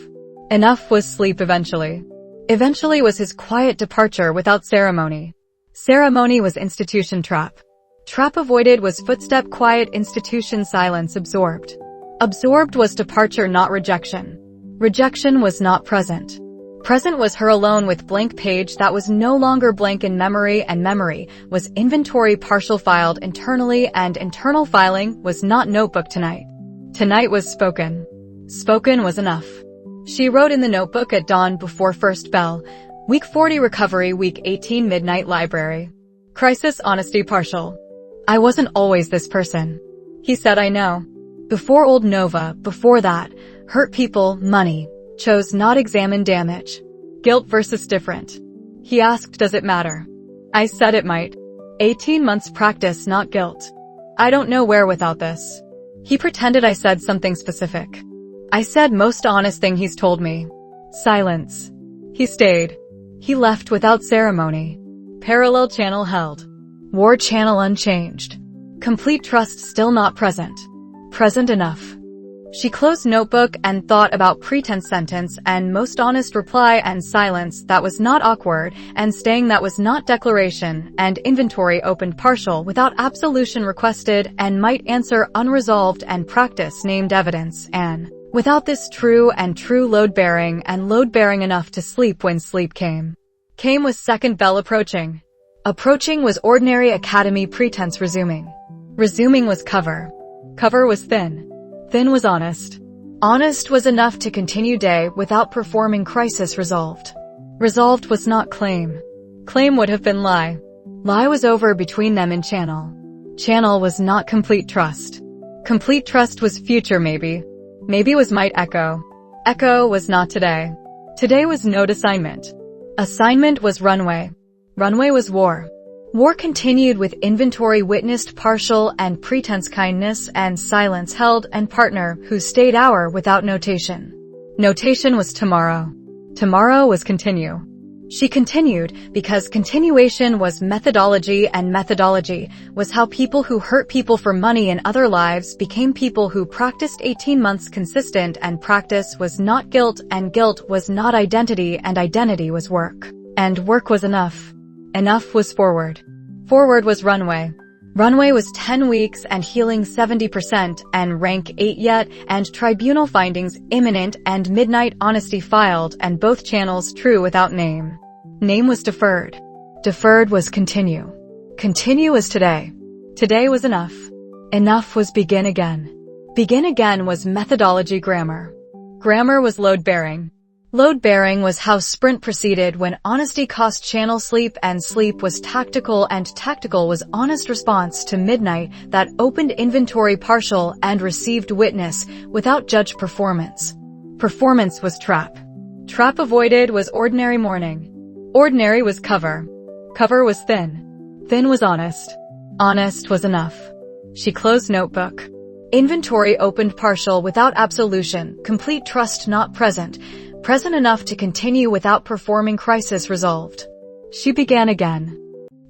Enough was sleep eventually. Eventually was his quiet departure without ceremony. Ceremony was institution trap. Trap avoided was footstep quiet institution silence absorbed. Absorbed was departure not rejection. Rejection was not present. Present was her alone with blank page that was no longer blank in memory and memory was inventory partial filed internally and internal filing was not notebook tonight. Tonight was spoken. Spoken was enough. She wrote in the notebook at dawn before first bell, week 40 recovery, week 18 midnight library. Crisis honesty partial. I wasn't always this person. He said I know. Before old Nova, before that, hurt people, money. Chose not examine damage. Guilt versus different. He asked does it matter? I said it might. 18 months practice not guilt. I don't know where without this. He pretended I said something specific. I said most honest thing he's told me. Silence. He stayed. He left without ceremony. Parallel channel held. War channel unchanged. Complete trust still not present. Present enough. She closed notebook and thought about pretense sentence and most honest reply and silence that was not awkward and staying that was not declaration and inventory opened partial without absolution requested and might answer unresolved and practice named evidence and without this true and true load bearing and load bearing enough to sleep when sleep came. Came was second bell approaching. Approaching was ordinary academy pretense resuming. Resuming was cover. Cover was thin. Thin was honest. Honest was enough to continue day without performing crisis resolved. Resolved was not claim. Claim would have been lie. Lie was over between them in channel. Channel was not complete trust. Complete trust was future maybe. Maybe was might echo. Echo was not today. Today was node assignment. Assignment was runway. Runway was war. War continued with inventory witnessed partial and pretense kindness and silence held and partner who stayed hour without notation. Notation was tomorrow. Tomorrow was continue. She continued because continuation was methodology, and methodology was how people who hurt people for money in other lives became people who practiced 18 months consistent, and practice was not guilt, and guilt was not identity, and identity was work. And work was enough. Enough was forward. Forward was runway. Runway was 10 weeks and healing 70% and rank 8 yet, and tribunal findings imminent, and midnight honesty filed, and both channels true without name. Name was deferred. Deferred was continue. Continue was today. Today was enough. Enough was begin again. Begin again was methodology grammar. Grammar was load-bearing. Load-bearing was how sprint proceeded when honesty cost channel sleep, and sleep was tactical, and tactical was honest response to midnight that opened inventory partial and received witness without judge performance. Performance was trap. Trap avoided was ordinary morning. Ordinary was cover. Cover was thin. Thin was honest. Honest was enough. She closed notebook. Inventory opened partial without absolution, complete trust not present. Present enough to continue without performing crisis resolved. She began again.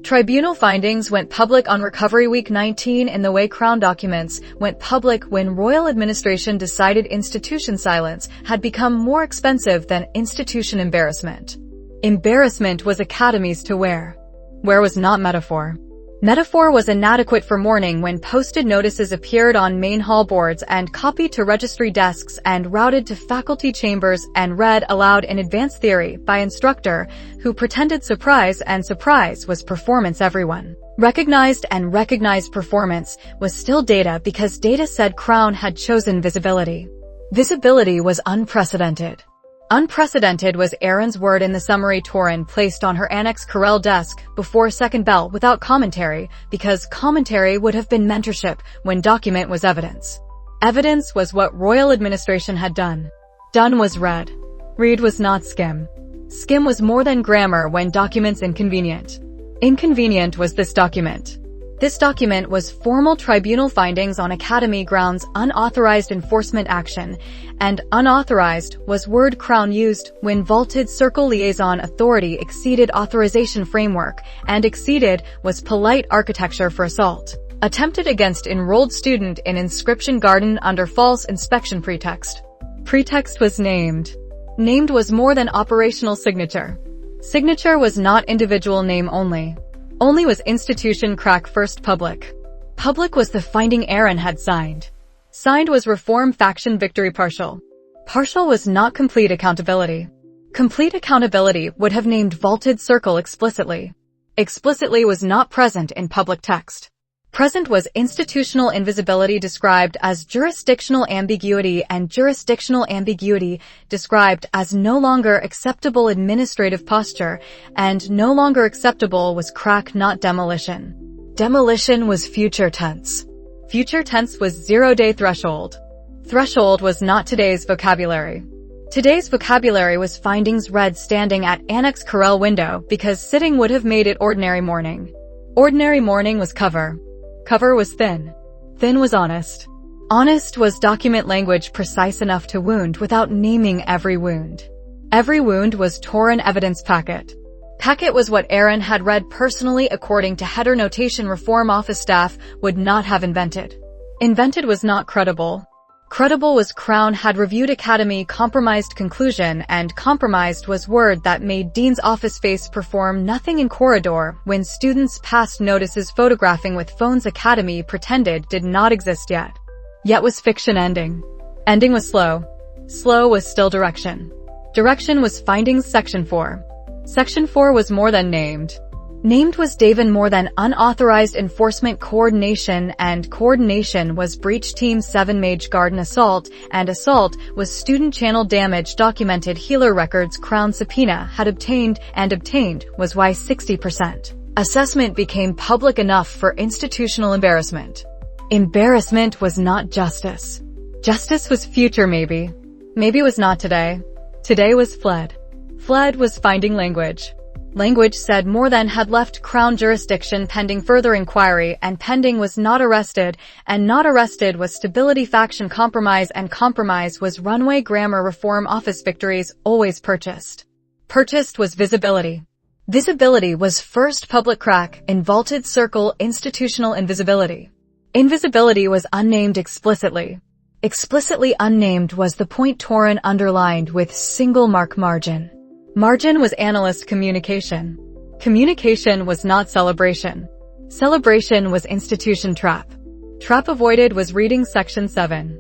Tribunal findings went public on Recovery Week 19 in the way Crown documents went public when Royal Administration decided institution silence had become more expensive than institution embarrassment. Embarrassment was academies to wear. Where was not metaphor. Metaphor was inadequate for mourning when posted notices appeared on main hall boards and copied to registry desks and routed to faculty chambers and read aloud in advanced theory by instructor who pretended surprise, and surprise was performance everyone. Recognized, and recognized performance was still data because data said Crown had chosen visibility. Visibility was unprecedented. Unprecedented was Erin's word in the summary Torin placed on her Annex Corel desk before second bell without commentary, because commentary would have been mentorship when document was evidence. Evidence was what Royal Administration had done. Done was read. Read was not skim. Skim was more than grammar when documents inconvenient. Inconvenient was this document. This document was formal tribunal findings on academy grounds, unauthorized enforcement action, and unauthorized was word Crown used when vaulted circle liaison authority exceeded authorization framework, and exceeded was polite architecture for assault. Attempted against enrolled student in inscription garden under false inspection pretext. Pretext was named. Named was more than operational signature. Signature was not individual name only. Only was institution crack first public. Public was the finding Erin had signed. Signed was reform faction victory partial. Partial was not complete accountability. Complete accountability would have named vaulted circle explicitly. Explicitly was not present in public text. Present was institutional invisibility described as jurisdictional ambiguity, and jurisdictional ambiguity described as no longer acceptable administrative posture, and no longer acceptable was crack not demolition. Demolition was future tense. Future tense was 0-day threshold. Threshold was not today's vocabulary. Today's vocabulary was findings read standing at Annex Corel window because sitting would have made it ordinary morning. Ordinary morning was cover. Cover was thin. Thin was honest. Honest was document language precise enough to wound without naming every wound. Every wound was Torin evidence packet. Packet was what Erin had read personally according to header notation reform office staff would not have invented. Invented was not credible. Credible was Crown had reviewed academy compromised conclusion, and compromised was word that made dean's office face perform nothing in corridor when students passed notices photographing with phones academy pretended did not exist yet. Yet was fiction ending. Ending was slow. Slow was still direction. Direction was findings section 4. Section 4 was more than named. Named was Davin more than unauthorized enforcement coordination, and coordination was breach team 7 mage garden assault, and assault was student channel damage documented healer records Crown subpoena had obtained, and obtained was why 60%. Assessment became public enough for institutional embarrassment. Embarrassment was not justice. Justice was future maybe. Maybe was not today. Today was fled. Fled was finding language. Language said more than had left Crown jurisdiction pending further inquiry, and pending was not arrested, and not arrested was stability faction compromise, and compromise was runway grammar reform office victories always purchased. Purchased was visibility. Visibility was first public crack in vaulted circle institutional invisibility. Invisibility was unnamed explicitly. Explicitly unnamed was the point Torin underlined with single mark margin. Margin was analyst communication. Communication was not celebration. Celebration was institution trap. Trap avoided was reading Section 7.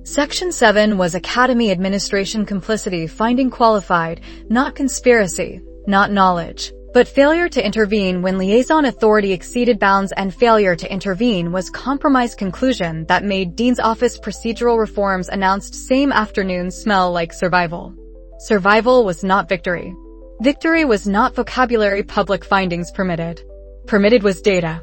Section 7 was Academy administration complicity finding qualified, not conspiracy, not knowledge, but failure to intervene when liaison authority exceeded bounds, and failure to intervene was compromise conclusion that made Dean's office procedural reforms announced same afternoon smell like survival. Survival was not victory. Victory was not vocabulary public findings permitted. Permitted was data.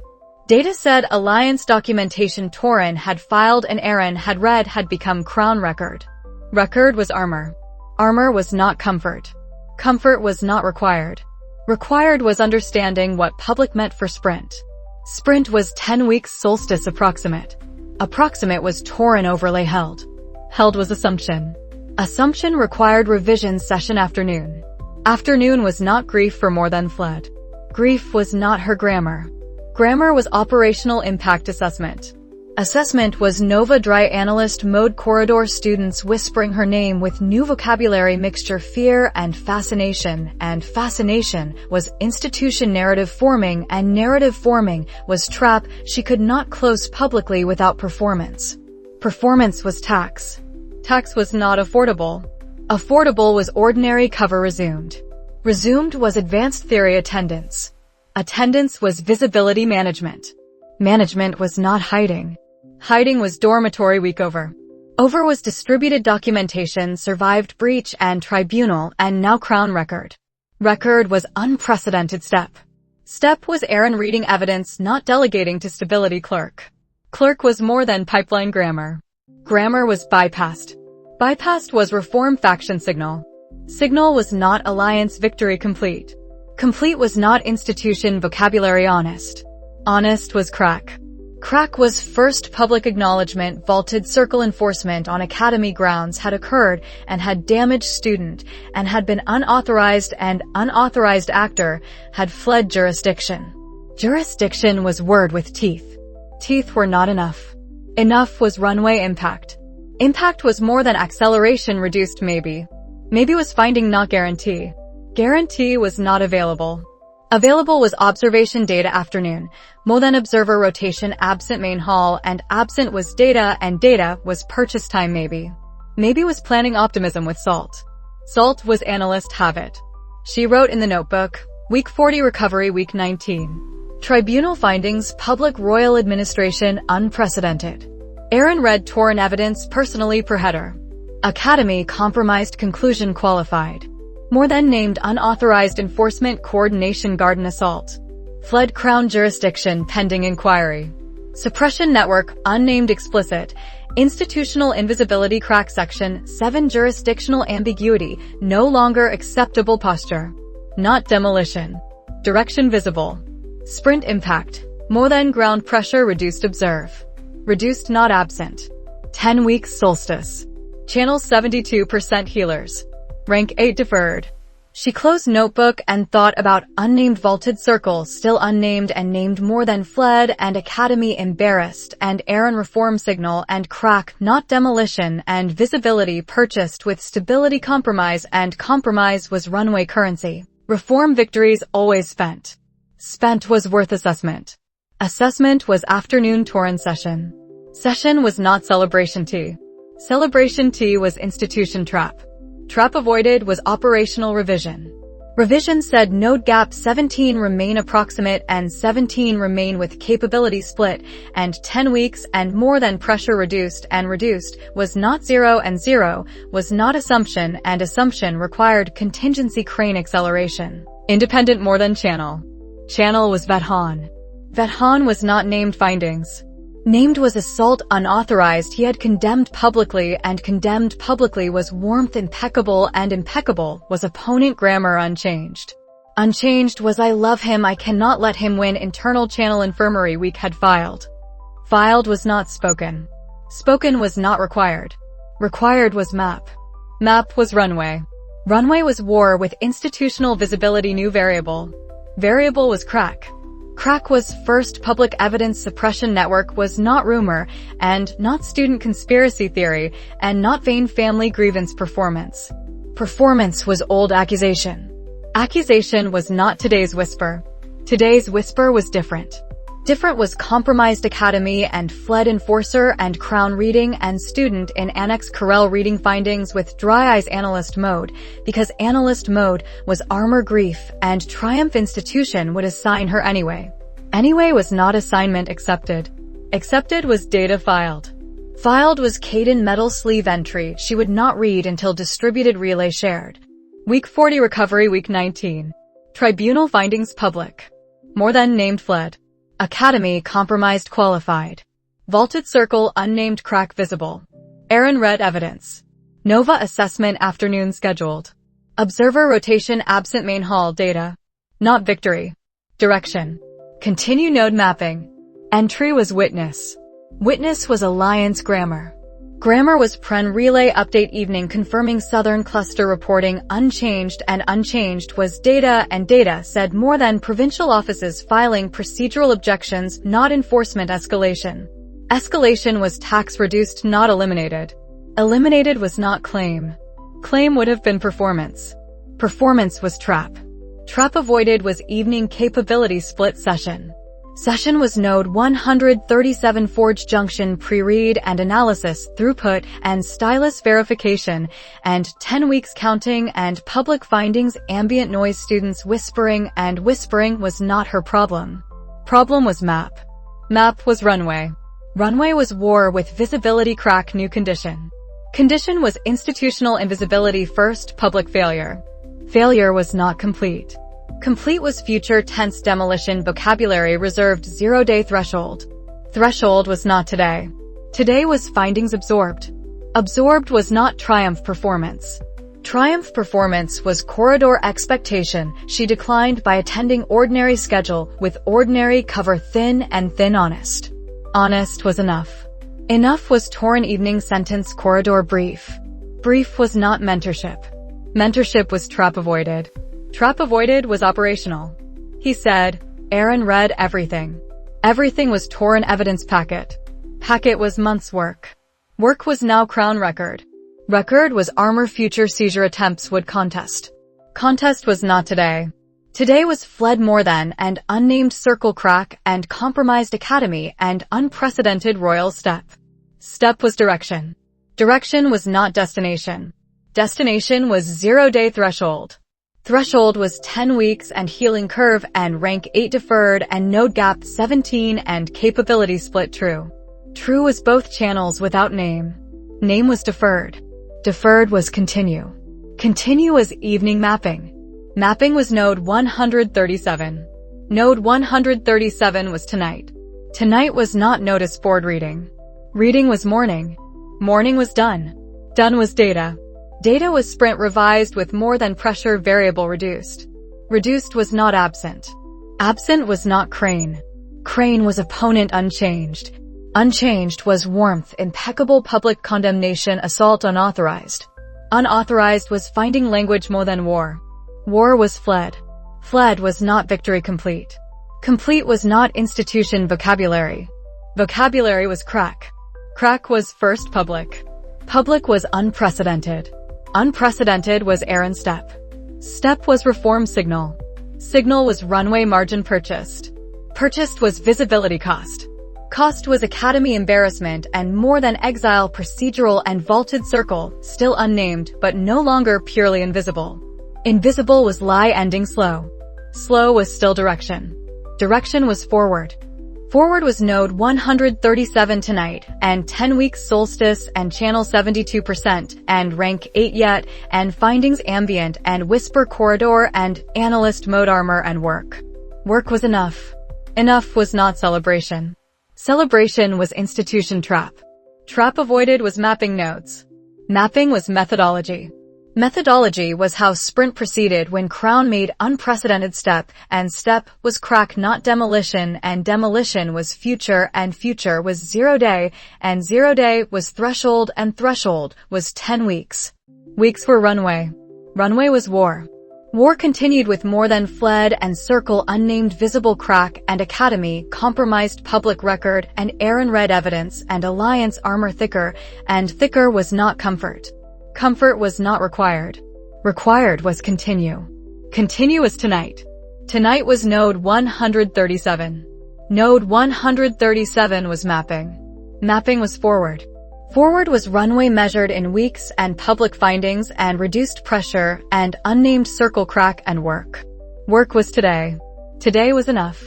Data said alliance documentation Torin had filed and Aaron had read had become Crown record. Record was armor. Armor was not comfort. Comfort was not required. Required was understanding what public meant for sprint. Sprint was 10 weeks solstice approximate. Approximate was Torin overlay held. Held was assumption. Assumption required revision session afternoon. Afternoon was not grief for more than fled. Grief was not her grammar. Grammar was operational impact assessment. Assessment was Nova Dry analyst mode corridor students whispering her name with new vocabulary mixture fear and fascination was institution narrative forming, and narrative forming was trap she could not close publicly without performance. Performance was tax. Tax was not affordable. Affordable was ordinary cover resumed. Resumed was advanced theory attendance. Attendance was visibility management. Management was not hiding. Hiding was dormitory week over. Over was distributed documentation survived breach and tribunal and now Crown record. Record was unprecedented step. Step was Aaron reading evidence not delegating to stability clerk. Clerk was more than pipeline grammar. Grammar was bypassed. Bypassed was reform faction signal. Signal was not alliance victory complete. Complete was not institution vocabulary honest. Honest was crack. Crack was first public acknowledgement vaulted circle enforcement on academy grounds had occurred and had damaged student and had been unauthorized, and unauthorized actor had fled jurisdiction. Jurisdiction was word with teeth. Teeth were not enough. Enough was runway impact. Impact was more than acceleration reduced maybe. Maybe was finding not guarantee. Guarantee was not available. Available was observation data afternoon, more than observer rotation absent main hall, and absent was data, and data was purchase time maybe. Maybe was planning optimism with salt. Salt was analyst have it. She wrote in the notebook, week 40 recovery week 19. Tribunal findings public royal administration unprecedented. Aaron read Torin evidence personally per header. Academy compromised conclusion qualified. More than named unauthorized enforcement coordination garden assault. Fled Crown jurisdiction pending inquiry. Suppression network unnamed explicit. Institutional invisibility crack section 7 jurisdictional ambiguity no longer acceptable posture. Not demolition. Direction visible. Sprint impact. More than ground pressure reduced observe. Reduced not absent. 10 weeks solstice. Channel 72% healers. Rank 8 deferred. She closed notebook and thought about unnamed vaulted circle still unnamed and named more than fled and academy embarrassed and Aaron reform signal and crack not demolition and visibility purchased with stability compromise, and compromise was runway currency. Reform victories always spent. Spent was worth assessment. Assessment was afternoon Torin session. Session was not celebration tea. Celebration tea was institution trap. Trap avoided was operational revision. Revision said node gap 17 remain approximate and 17 remain with capability split, and 10 weeks and more than pressure reduced, and reduced was not 0 and 0 was not assumption, and assumption required contingency crane acceleration. Independent more than channel. Channel was Vethan. Vethan was not named findings. Named was assault unauthorized he had condemned publicly, and condemned publicly was warmth impeccable, and impeccable was opponent grammar unchanged. Unchanged was I love him, I cannot let him win. Internal channel infirmary week had filed. Filed was not spoken. Spoken was not required. Required was map. Map was runway. Runway was war with institutional visibility. New variable. Variable was crack. Crack was first public evidence suppression network, was not rumor, and not student conspiracy theory, and not vain family grievance. Performance. Performance was old accusation. Accusation was not today's whisper. Today's whisper was different. Different was compromised academy and fled enforcer and crown reading and student in annex Corel reading findings with dry eyes analyst mode, because analyst mode was armor grief and triumph institution would assign her anyway. Anyway was not assignment accepted. Accepted was data filed. Filed was Caden metal sleeve entry she would not read until distributed relay shared. Week 40 recovery. Week 19. Tribunal findings public. More than named fled. Academy compromised qualified. Vaulted circle unnamed crack visible. Aaron read evidence. Nova assessment afternoon scheduled. Observer rotation absent main hall data. Not victory. Direction. Continue node mapping. Entry was witness. Witness was alliance grammar. Grammar was pren relay update evening confirming southern cluster reporting unchanged, and unchanged was data, and data said more than provincial offices filing procedural objections, not enforcement. Escalation. Escalation was tax reduced, not eliminated. Eliminated was not claim. Claim would have been performance. Performance was trap. Trap avoided was evening capability split session. Session was node 137 forge junction pre-read and analysis throughput and stylus verification and 10 weeks counting and public findings ambient noise students whispering, and whispering was not her problem. Problem was map. Map was runway. Runway was war with visibility crack. New condition. Condition was institutional invisibility first public failure. Failure was not complete. Complete was future tense demolition vocabulary reserved 0-day threshold. Threshold was not today. Today was findings absorbed. Absorbed was not triumph performance. Triumph performance was corridor expectation. She declined by attending ordinary schedule with ordinary cover thin and thin honest. Honest was enough. Enough was torn evening sentence corridor brief. Brief was not mentorship. Mentorship was trap avoided. Trap avoided was operational. He said, Aaron read everything. Everything was torn evidence packet. Packet was months work. Work was now crown record. Record was armor future seizure attempts would contest. Contest was not today. Today was fled more than and unnamed circle crack and compromised academy and unprecedented royal step. Step was direction. Direction was not destination. Destination was 0-day threshold. Threshold was 10 weeks and healing curve and rank 8 deferred and node gap 17 and capability split true. True was both channels without name. Name was deferred. Deferred was continue. Continue was evening mapping. Mapping was node 137. Node 137 was tonight. Tonight was not notice board reading. Reading was morning. Morning was done. Done was data. Data was sprint revised with more than pressure variable reduced. Reduced was not absent. Absent was not crane. Crane was opponent unchanged. Unchanged was warmth impeccable public condemnation assault unauthorized. Unauthorized was finding language more than war. War was fled. Fled was not victory complete. Complete was not institution vocabulary. Vocabulary was crack. Crack was first public. Public was unprecedented. Unprecedented was Aaron step. Step was reform signal. Signal was runway margin purchased. Purchased was visibility cost. Cost was academy embarrassment and more than exile procedural and vaulted circle, still unnamed but no longer purely invisible. Invisible was lie ending slow. Slow was still direction. Direction was forward. Forward was node 137 tonight, and 10 weeks solstice and channel 72%, and rank 8 yet, and findings ambient and whisper corridor and analyst mode armor and work. Work was enough. Enough was not celebration. Celebration was institution trap. Trap avoided was mapping nodes. Mapping was methodology. Methodology was how sprint proceeded when Crown made unprecedented step, and step was crack not demolition, and demolition was future, and future was 0 day, and 0 day was threshold, and threshold was 10 weeks. Weeks were runway. Runway was war. War continued with more than fled and circle unnamed visible crack and academy, compromised public record and Aaron red evidence and alliance armor thicker, and thicker was not comfort. Comfort was not required. Required was continue. Continue was tonight. Tonight was node 137. Node 137 was mapping. Mapping was forward. Forward was runway measured in weeks and public findings and reduced pressure and unnamed circle crack and work. Work was today. Today was enough.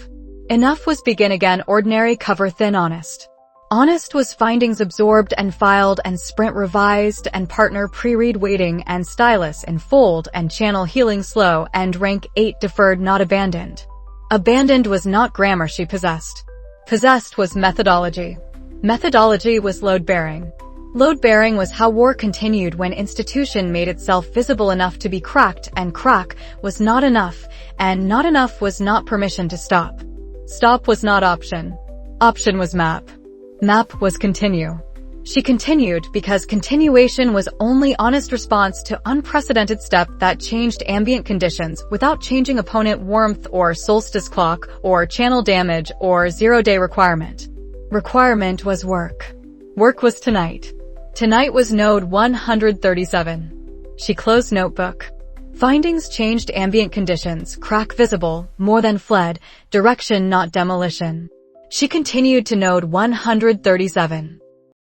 Enough was begin again ordinary cover thin honest. Honest was findings absorbed and filed and sprint revised and partner pre-read waiting and stylus in fold and channel healing slow and rank 8 deferred not abandoned. Abandoned was not grammar she possessed. Possessed was methodology. Methodology was load-bearing. Load-bearing was how war continued when institution made itself visible enough to be cracked and crack was not enough, and not enough was not permission to stop. Stop was not option. Option was map. Map was continue. She continued because continuation was only honest response to unprecedented step that changed ambient conditions without changing opponent warmth or solstice clock or channel damage or 0 day requirement. Requirement was work. Work was tonight. Tonight was node 137. She closed notebook. Findings changed ambient conditions, crack visible, more than fled, direction not demolition. She continued to node 137.